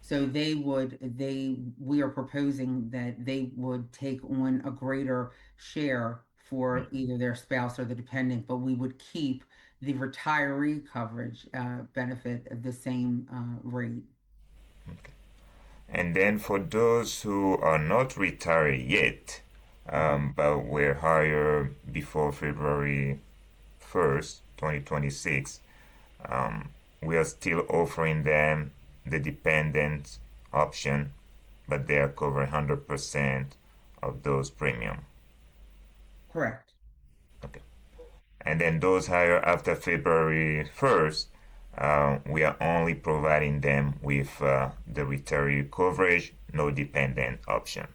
So we are proposing that they would take on a greater share for either their spouse or the dependent, but we would keep the retiree coverage benefit at the same rate. And then for those who are not retired yet, but were hired before February 1st, 2026, we are still offering them the dependent option, but they are covering 100% of those premium. Correct. Okay. And then those hired after February 1st, we are only providing them with the retiree coverage, no dependent option.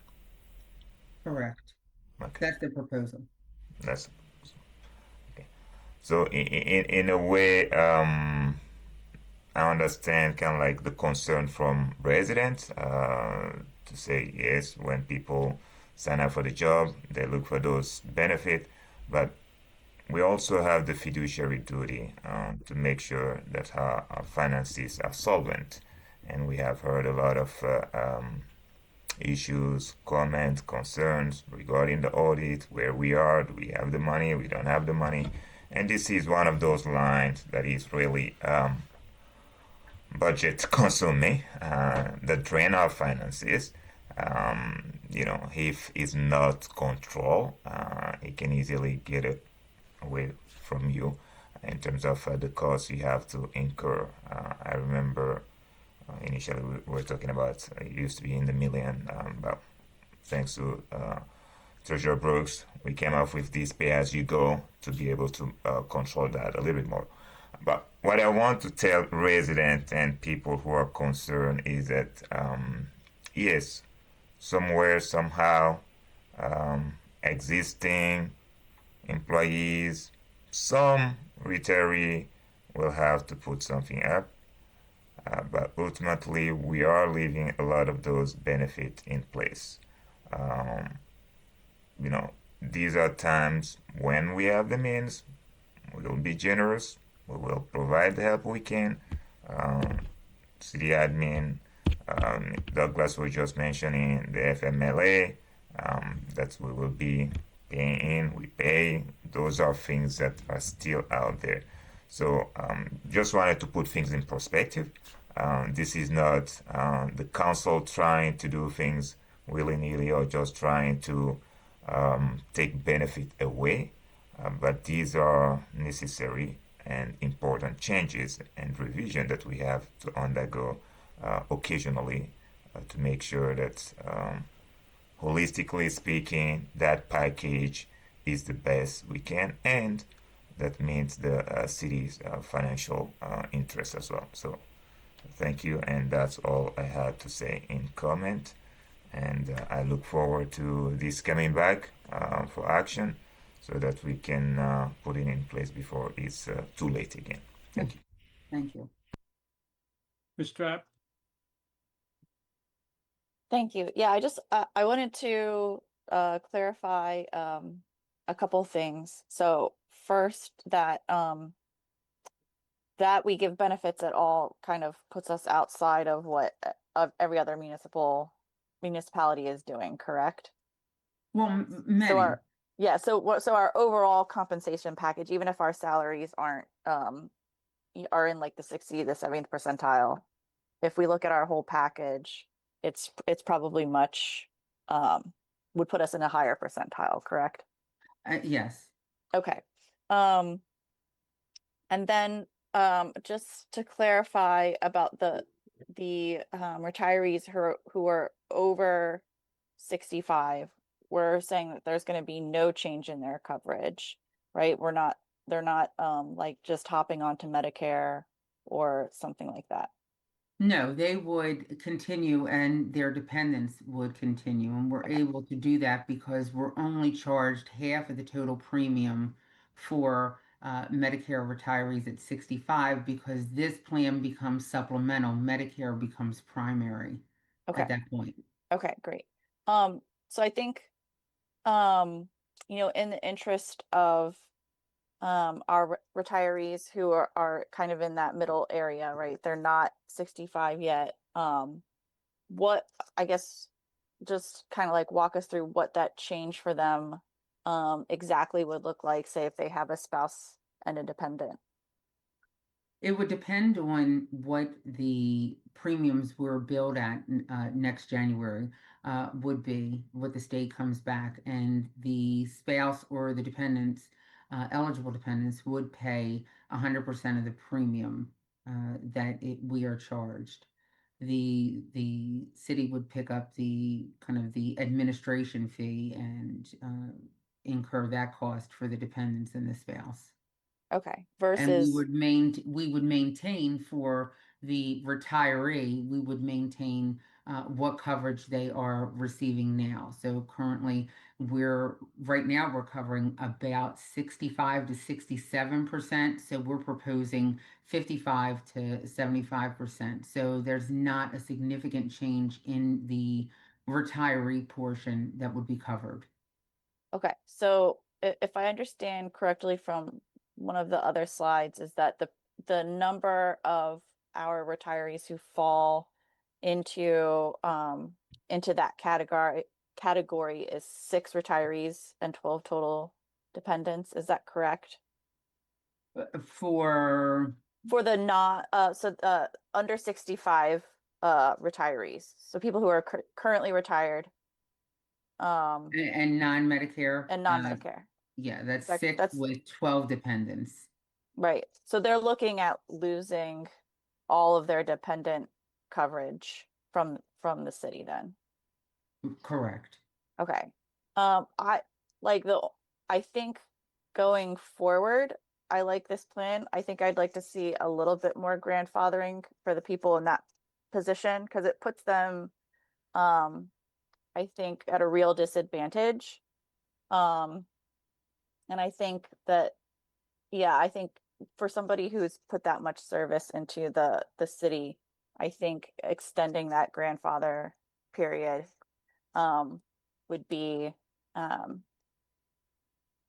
Correct. Okay. That's the proposal. That's okay. So in a way, I understand kind of like the concern from residents to say yes, when people sign up for the job, they look for those benefits, but we also have the fiduciary duty to make sure that our finances are solvent. And we have heard a lot of issues, comments, concerns regarding the audit, where we are, do we have the money, we don't have the money. And this is one of those lines that is really budget consuming, that drain our finances. If it's not controlled, it can easily get it away from you in terms of the costs you have to incur. I remember initially we were talking about it used to be in the million, but thanks to Treasurer Brooks, we came up with this pay as you go to be able to control that a little bit more. But what I want to tell residents and people who are concerned is that yes, somewhere, somehow, existing employees, some retiree will have to put something up, but ultimately we are leaving a lot of those benefits in place. These are times when we have the means, we will be generous, we will provide the help we can. City admin, Douglas was just mentioning the FMLA, that we will be paying in, we pay. Those are things that are still out there. So just wanted to put things in perspective. This is not the council trying to do things willy-nilly or just trying to take benefit away, but these are necessary and important changes and revision that we have to undergo occasionally to make sure that holistically speaking, that package is the best we can, and that means the city's financial interest as well. So thank you, and that's all I had to say in comment. And I look forward to this coming back for action so that we can put it in place before it's too late again. Thank you. Thank you. Ms. Trapp? Thank you. Yeah, I wanted to clarify a couple things. So first, that we give benefits at all kind of puts us outside of what of every other municipality is doing, correct? Well, many. So our overall compensation package, even if our salaries are in like the 60th to 70th percentile, if we look at our whole package, it's probably much would put us in a higher percentile, correct? Yes. Okay. And then just to clarify about the retirees who are over 65, we're saying that there's going to be no change in their coverage, right? They're not like just hopping onto Medicare or something like that. No, they would continue and their dependents would continue. And we're able to do that because we're only charged half of the total premium for Medicare retirees at 65 because this plan becomes supplemental. Medicare becomes primary Okay. at that point. Okay, great. So I think, in the interest of our retirees who are kind of in that middle area, right? They're not 65 yet. What, I guess, just kind of like walk us through what that change for them exactly would look like, say if they have a spouse and a dependent. It would depend on what the premiums were billed at next January would be, what the state comes back, and the spouse or the dependents, eligible dependents, would pay 100% of the premium that we are charged. The city would pick up the kind of the administration fee and incur that cost for the dependents and the spouse. Okay. And we Versus, would maintain for the retiree, we would maintain what coverage they are receiving now. So currently, right now we're covering about 65 to 67%. So we're proposing 55 to 75%. So there's not a significant change in the retiree portion that would be covered. okay, so if I understand correctly from one of the other slides, is that the number of our retirees who fall into that category is 6 retirees and 12 total dependents. Is that correct? For the not under 65 retirees, so people who are currently retired and non-Medicare. and non-Medicare. Yeah, that's That- 6 that's- with 12 dependents. Right. So they're looking at losing all of their dependent coverage from the city then. Correct. Okay. I think going forward, I like this plan. I think I'd like to see a little bit more grandfathering for the people in that position because it puts them, I think, at a real disadvantage. And I think that, yeah, I think for somebody who's put that much service into the city, I think extending that grandfather period would be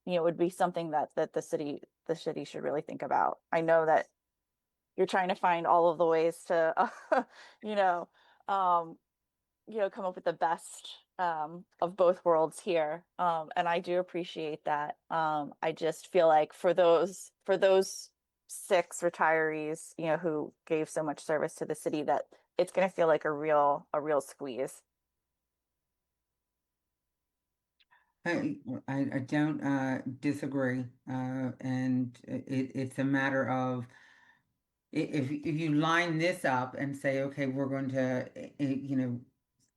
would be something that the city should really think about. I know that you're trying to find all of the ways to come up with the best of both worlds here, and I do appreciate that. I just feel like for those 6 retirees who gave so much service to the city, that it's going to feel like a real squeeze. I don't disagree, and it's a matter of if you line this up and say, okay, we're going to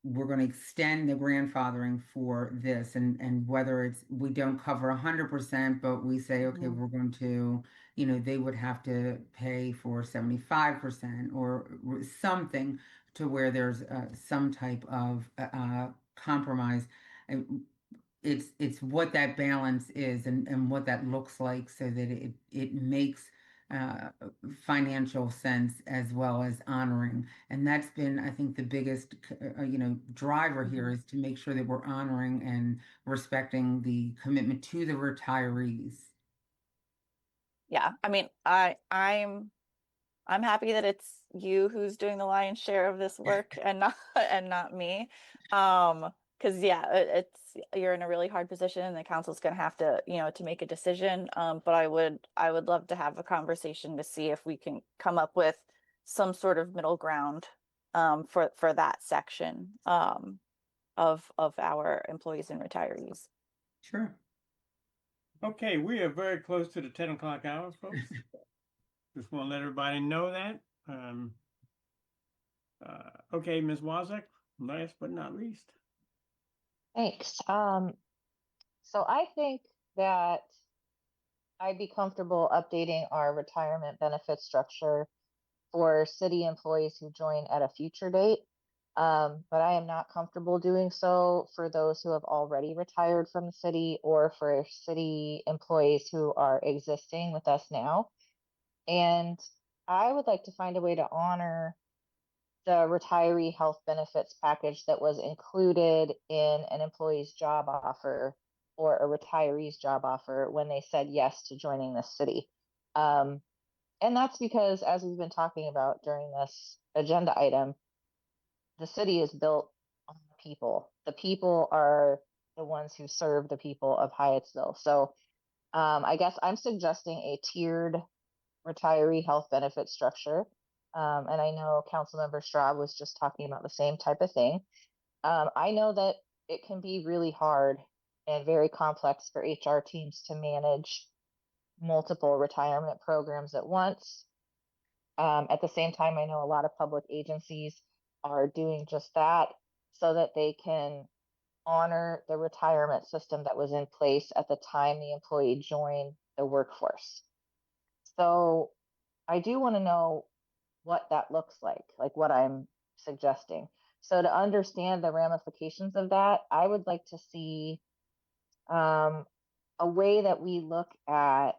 we're going to extend the grandfathering for this, and whether it's we don't cover 100%, but we say, okay, we're going to, they would have to pay for 75% or something to where there's some type of compromise. It's what that balance is and what that looks like so that it makes financial sense as well as honoring. And that's been, I think, the biggest driver here is to make sure that we're honoring and respecting the commitment to the retirees. Yeah, I mean, I'm happy that it's you who's doing the lion's share of this work and not me. Because you're in a really hard position and the council's going to have to to make a decision. But I would love to have a conversation to see if we can come up with some sort of middle ground for that section of our employees and retirees. Sure. Okay, we are very close to the 10 o'clock hour, folks. Just want to let everybody know that. Okay, Ms. Wozek, last but not least. Thanks. So I think that I'd be comfortable updating our retirement benefit structure for city employees who join at a future date. But I am not comfortable doing so for those who have already retired from the city or for city employees who are existing with us now. And I would like to find a way to honor the retiree health benefits package that was included in an employee's job offer or a retiree's job offer when they said yes to joining the city. And that's because, as we've been talking about during this agenda item, the city is built on the people. The people are the ones who serve the people of Hyattsville. So I guess I'm suggesting a tiered retiree health benefit structure. And I know Councilmember Straub was just talking about the same type of thing. I know that it can be really hard and very complex for HR teams to manage multiple retirement programs at once. At the same time, I know a lot of public agencies are doing just that so that they can honor the retirement system that was in place at the time the employee joined the workforce. So I do want to know what that looks like what I'm suggesting. So to understand the ramifications of that, I would like to see a way that we look at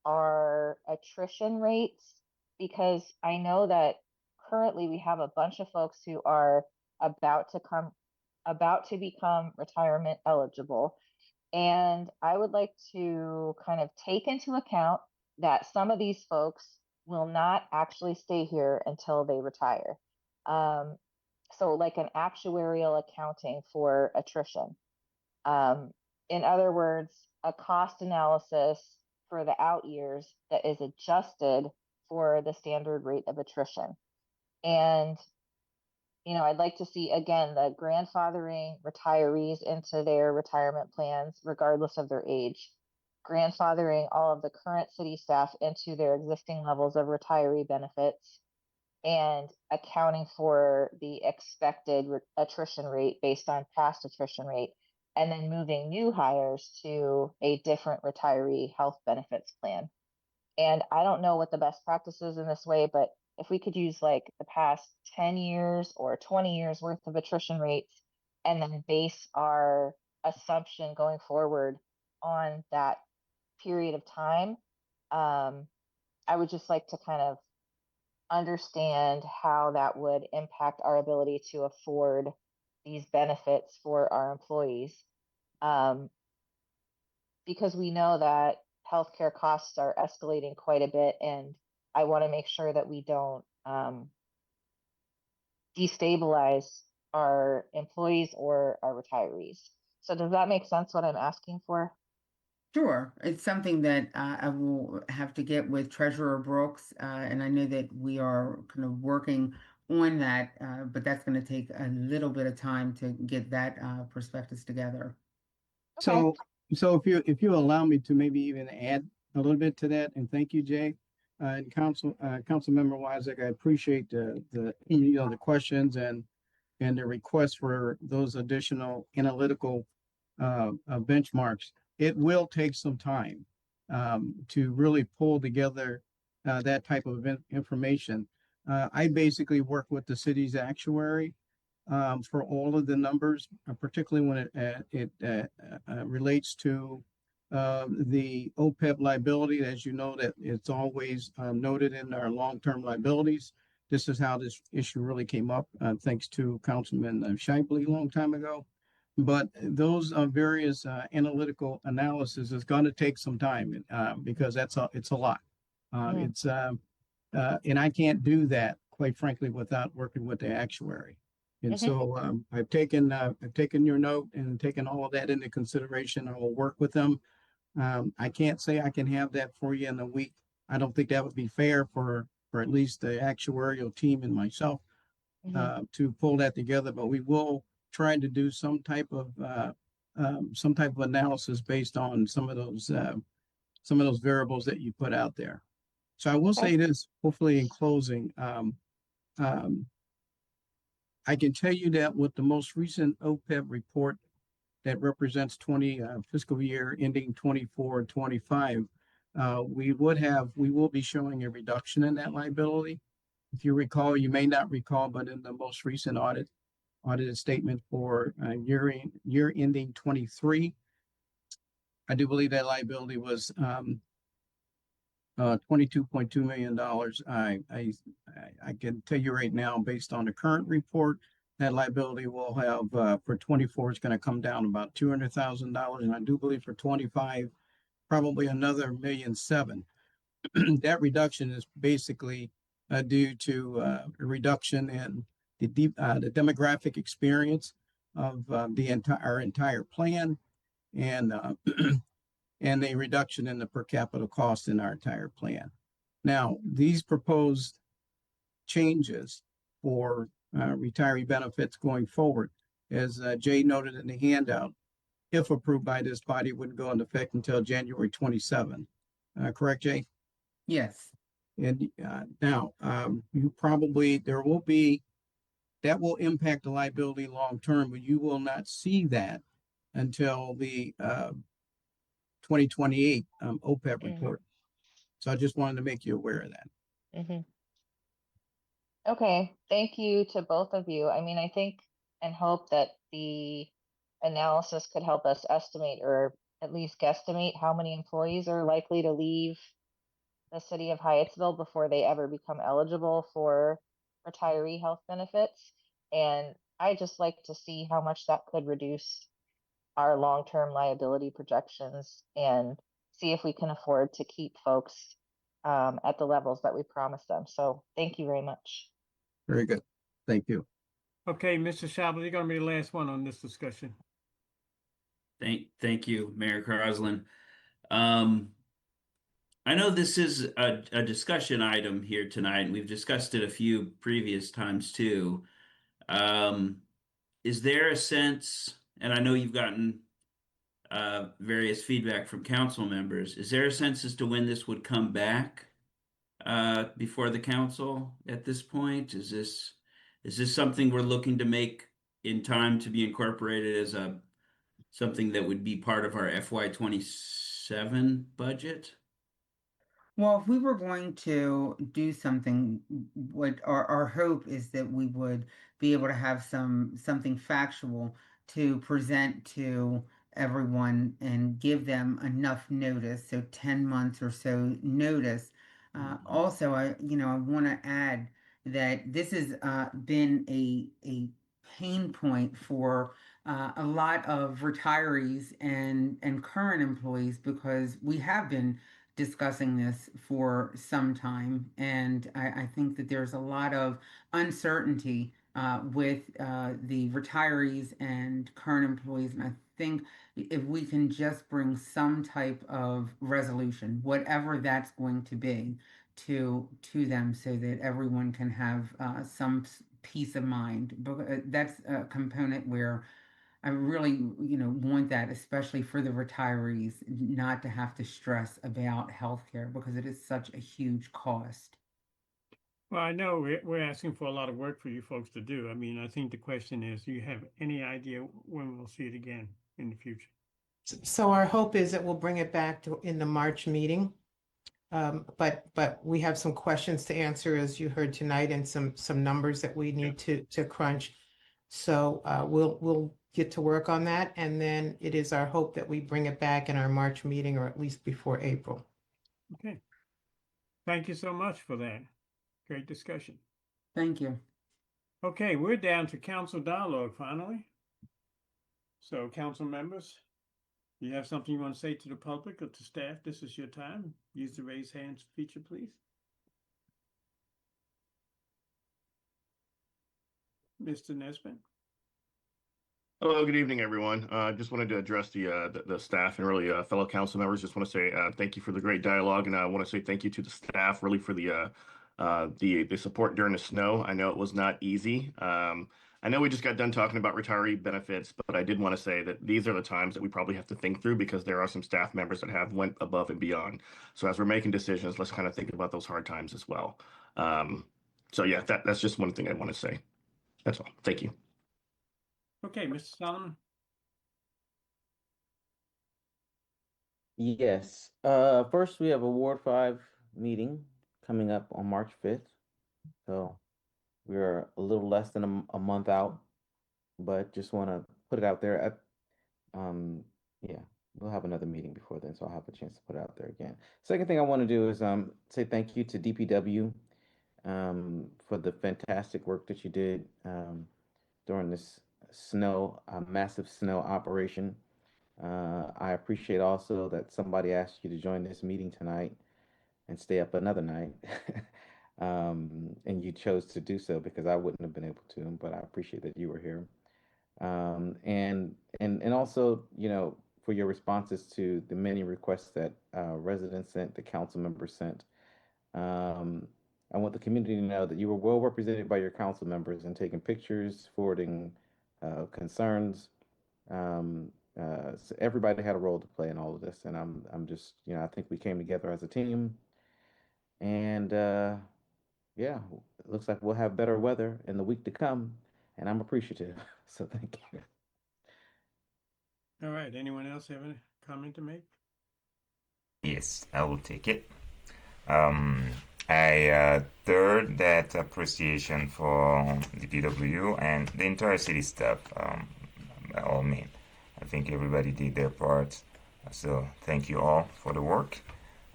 our attrition rates, because I know that currently we have a bunch of folks who are about to become retirement eligible. And I would like to kind of take into account that some of these folks will not actually stay here until they retire. So like an actuarial accounting for attrition. In other words, a cost analysis for the out years that is adjusted for the standard rate of attrition. And, I'd like to see, again, the grandfathering retirees into their retirement plans, regardless of their age, grandfathering all of the current city staff into their existing levels of retiree benefits, and accounting for the expected attrition rate based on past attrition rate, and then moving new hires to a different retiree health benefits plan. And I don't know what the best practice is in this way, but if we could use like the past 10 years or 20 years worth of attrition rates and then base our assumption going forward on that period of time, I would just like to kind of understand how that would impact our ability to afford these benefits for our employees. Because we know that healthcare costs are escalating quite a bit, and I want to make sure that we don't destabilize our employees or our retirees. So does that make sense what I'm asking for? Sure, it's something that I will have to get with Treasurer Brooks, and I know that we are kind of working on that, but that's going to take a little bit of time to get that prospectus together. So, if you allow me to maybe even add a little bit to that, and thank you, Jay, and Councilmember Wyzak, I appreciate the questions and the request for those additional analytical benchmarks. It will take some time to really pull together that type of information. I basically work with the city's actuary for all of the numbers, particularly when it relates to the OPEB liability. As you know, that it's always noted in our long-term liabilities. This is how this issue really came up, thanks to Councilman Shipley a long time ago. But those various analytical analysis is going to take some time because it's a lot. And I can't do that, quite frankly, without working with the actuary. And so I've taken your note and taken all of that into consideration. I will work with them. I can't say I can have that for you in a week. I don't think that would be fair for at least the actuarial team and myself to pull that together. But we will try to do some type of analysis based on some of those variables that you put out there. So I will say this, hopefully in closing, I can tell you that with the most recent OPEB report that represents fiscal year ending 24-25, we will be showing a reduction in that liability. If you recall, you may not recall, but in the most recent audit, audited statement for year ending 23. I do believe that liability was $22.2 million. I can tell you right now, based on the current report, that liability will have for 24 is going to come down about $200,000, and I do believe for 25, probably another $1.7 million. That reduction is basically due to a reduction in the demographic experience of our entire plan, and and a reduction in the per capita cost in our entire plan. Now, these proposed changes for retiree benefits going forward, as Jay noted in the handout, if approved by this body, wouldn't go into effect until January 27. Correct, Jay? Yes. And now, that will impact the liability long term, but you will not see that until the 2028 OPEB report. So I just wanted to make you aware of that. Mm-hmm. Okay, thank you to both of you. I mean, I think and hope that the analysis could help us estimate or at least guesstimate how many employees are likely to leave the city of Hyattsville before they ever become eligible for retiree health benefits. And I just like to see how much that could reduce our long-term liability projections and see if we can afford to keep folks at the levels that we promised them. So thank you very much. Very good. Thank you. Okay, Mr. Shabbat, you're going to be the last one on this discussion. Thank you, Mayor Crosland. I know this is a discussion item here tonight, and we've discussed it a few previous times too. Is there a sense, and I know you've gotten various feedback from council members, is there a sense as to when this would come back before the council at this point? Is this something we're looking to make in time to be incorporated as something that would be part of our FY27 budget? Well, if we were going to do something, what our hope is that we would be able to have something factual to present to everyone and give them enough notice, so 10 months or so notice. Also, I want to add that this has been a pain point for a lot of retirees and current employees, because we have been discussing this for some time, and I think that there's a lot of uncertainty with the retirees and current employees, and I think if we can just bring some type of resolution, whatever that's going to be, to them, so that everyone can have some peace of mind. But that's a component where I really, want that, especially for the retirees, not to have to stress about healthcare, because it is such a huge cost. Well, I know we're asking for a lot of work for you folks to do. I mean, I think the question is, do you have any idea when we'll see it again in the future? So our hope is that we'll bring it back in the March meeting. But we have some questions to answer, as you heard tonight, and some numbers that we need to crunch. So we'll get to work on that, and then it is our hope that we bring it back in our March meeting, or at least before April. Okay. Thank you so much for that. Great discussion. Thank you. Okay, we're down to council dialogue finally. So council members, you have something you want to say to the public or to staff? This is your time. Use the raise hands feature, please. Mr. Nesbitt. Hello, good evening, everyone. Just wanted to address the staff and really fellow council members. Just want to say thank you for the great dialogue, and I want to say thank you to the staff really for the support during the snow. I know it was not easy. I know we just got done talking about retiree benefits, but I did want to say that these are the times that we probably have to think through, because there are some staff members that have went above and beyond. So as we're making decisions, let's kind of think about those hard times as well. So yeah, that's just one thing I want to say. That's all. Thank you. Okay, Mr. Solomon. Yes. First, we have a Ward 5 meeting coming up on March 5th. So we're a little less than a month out. but just want to put it out there. Yeah, we'll have another meeting before then, so I'll have a chance to put it out there again. Second thing I want to do is say thank you to DPW for the fantastic work that you did during this massive snow operation. I appreciate also that somebody asked you to join this meeting tonight and stay up another night. And you chose to do so because I wouldn't have been able to, but I appreciate that you were here. And also, for your responses to the many requests that residents sent, the council members sent. I want the community to know that you were well represented by your council members in taking pictures, forwarding concerns. So everybody had a role to play in all of this, and I'm just, I think we came together as a team, and yeah, it looks like we'll have better weather in the week to come, and I'm appreciative. So thank you. All right. Anyone else have any comment to make? Yes, I will take it. I third that appreciation for the DPW and the entire city staff. By all means, I think everybody did their part. So thank you all for the work.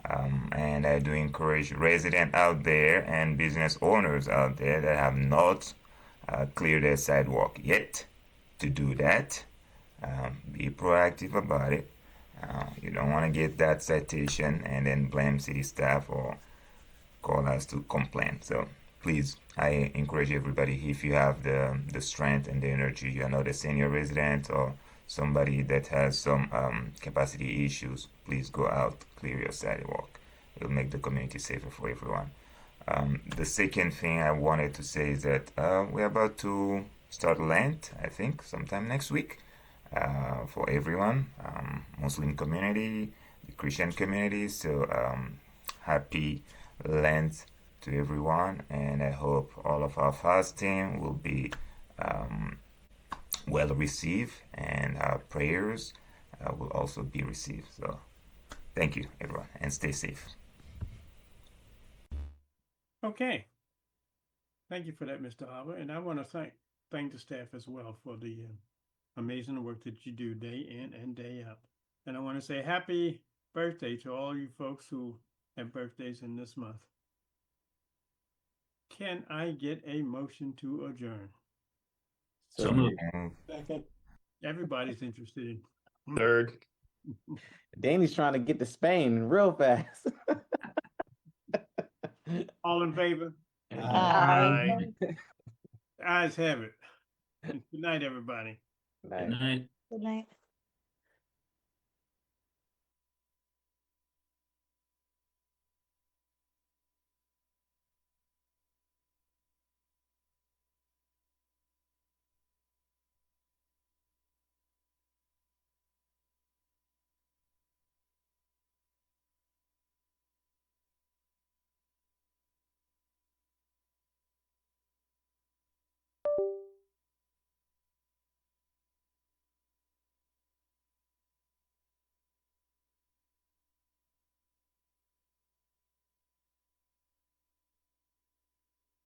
And I do encourage residents out there and business owners out there that have not cleared their sidewalk yet to do that. Be proactive about it. You don't want to get that citation and then blame city staff or call us to complain. So please, I encourage everybody, if you have the strength and the energy, you're not a senior resident or somebody that has some capacity issues, please go out, clear your sidewalk. It'll make the community safer for everyone. The second thing I wanted to say is that we're about to start Lent, I think, sometime next week. For everyone, Muslim community, the Christian community. So happy Lent to everyone, and I hope all of our fasting will be well received, and our prayers will also be received. So thank you, everyone, and stay safe. Okay. Thank you for that, Mr. Harbor, and I want to thank the staff as well for the amazing work that you do day in and day out. And I want to say happy birthday to all you folks who have birthdays in this month. Can I get a motion to adjourn? So moved. Second. Everybody's interested in. Third. Danny's trying to get to Spain real fast. All in favor? Aye. Ayes have it. Good night, everybody. Night. Good night. Good night.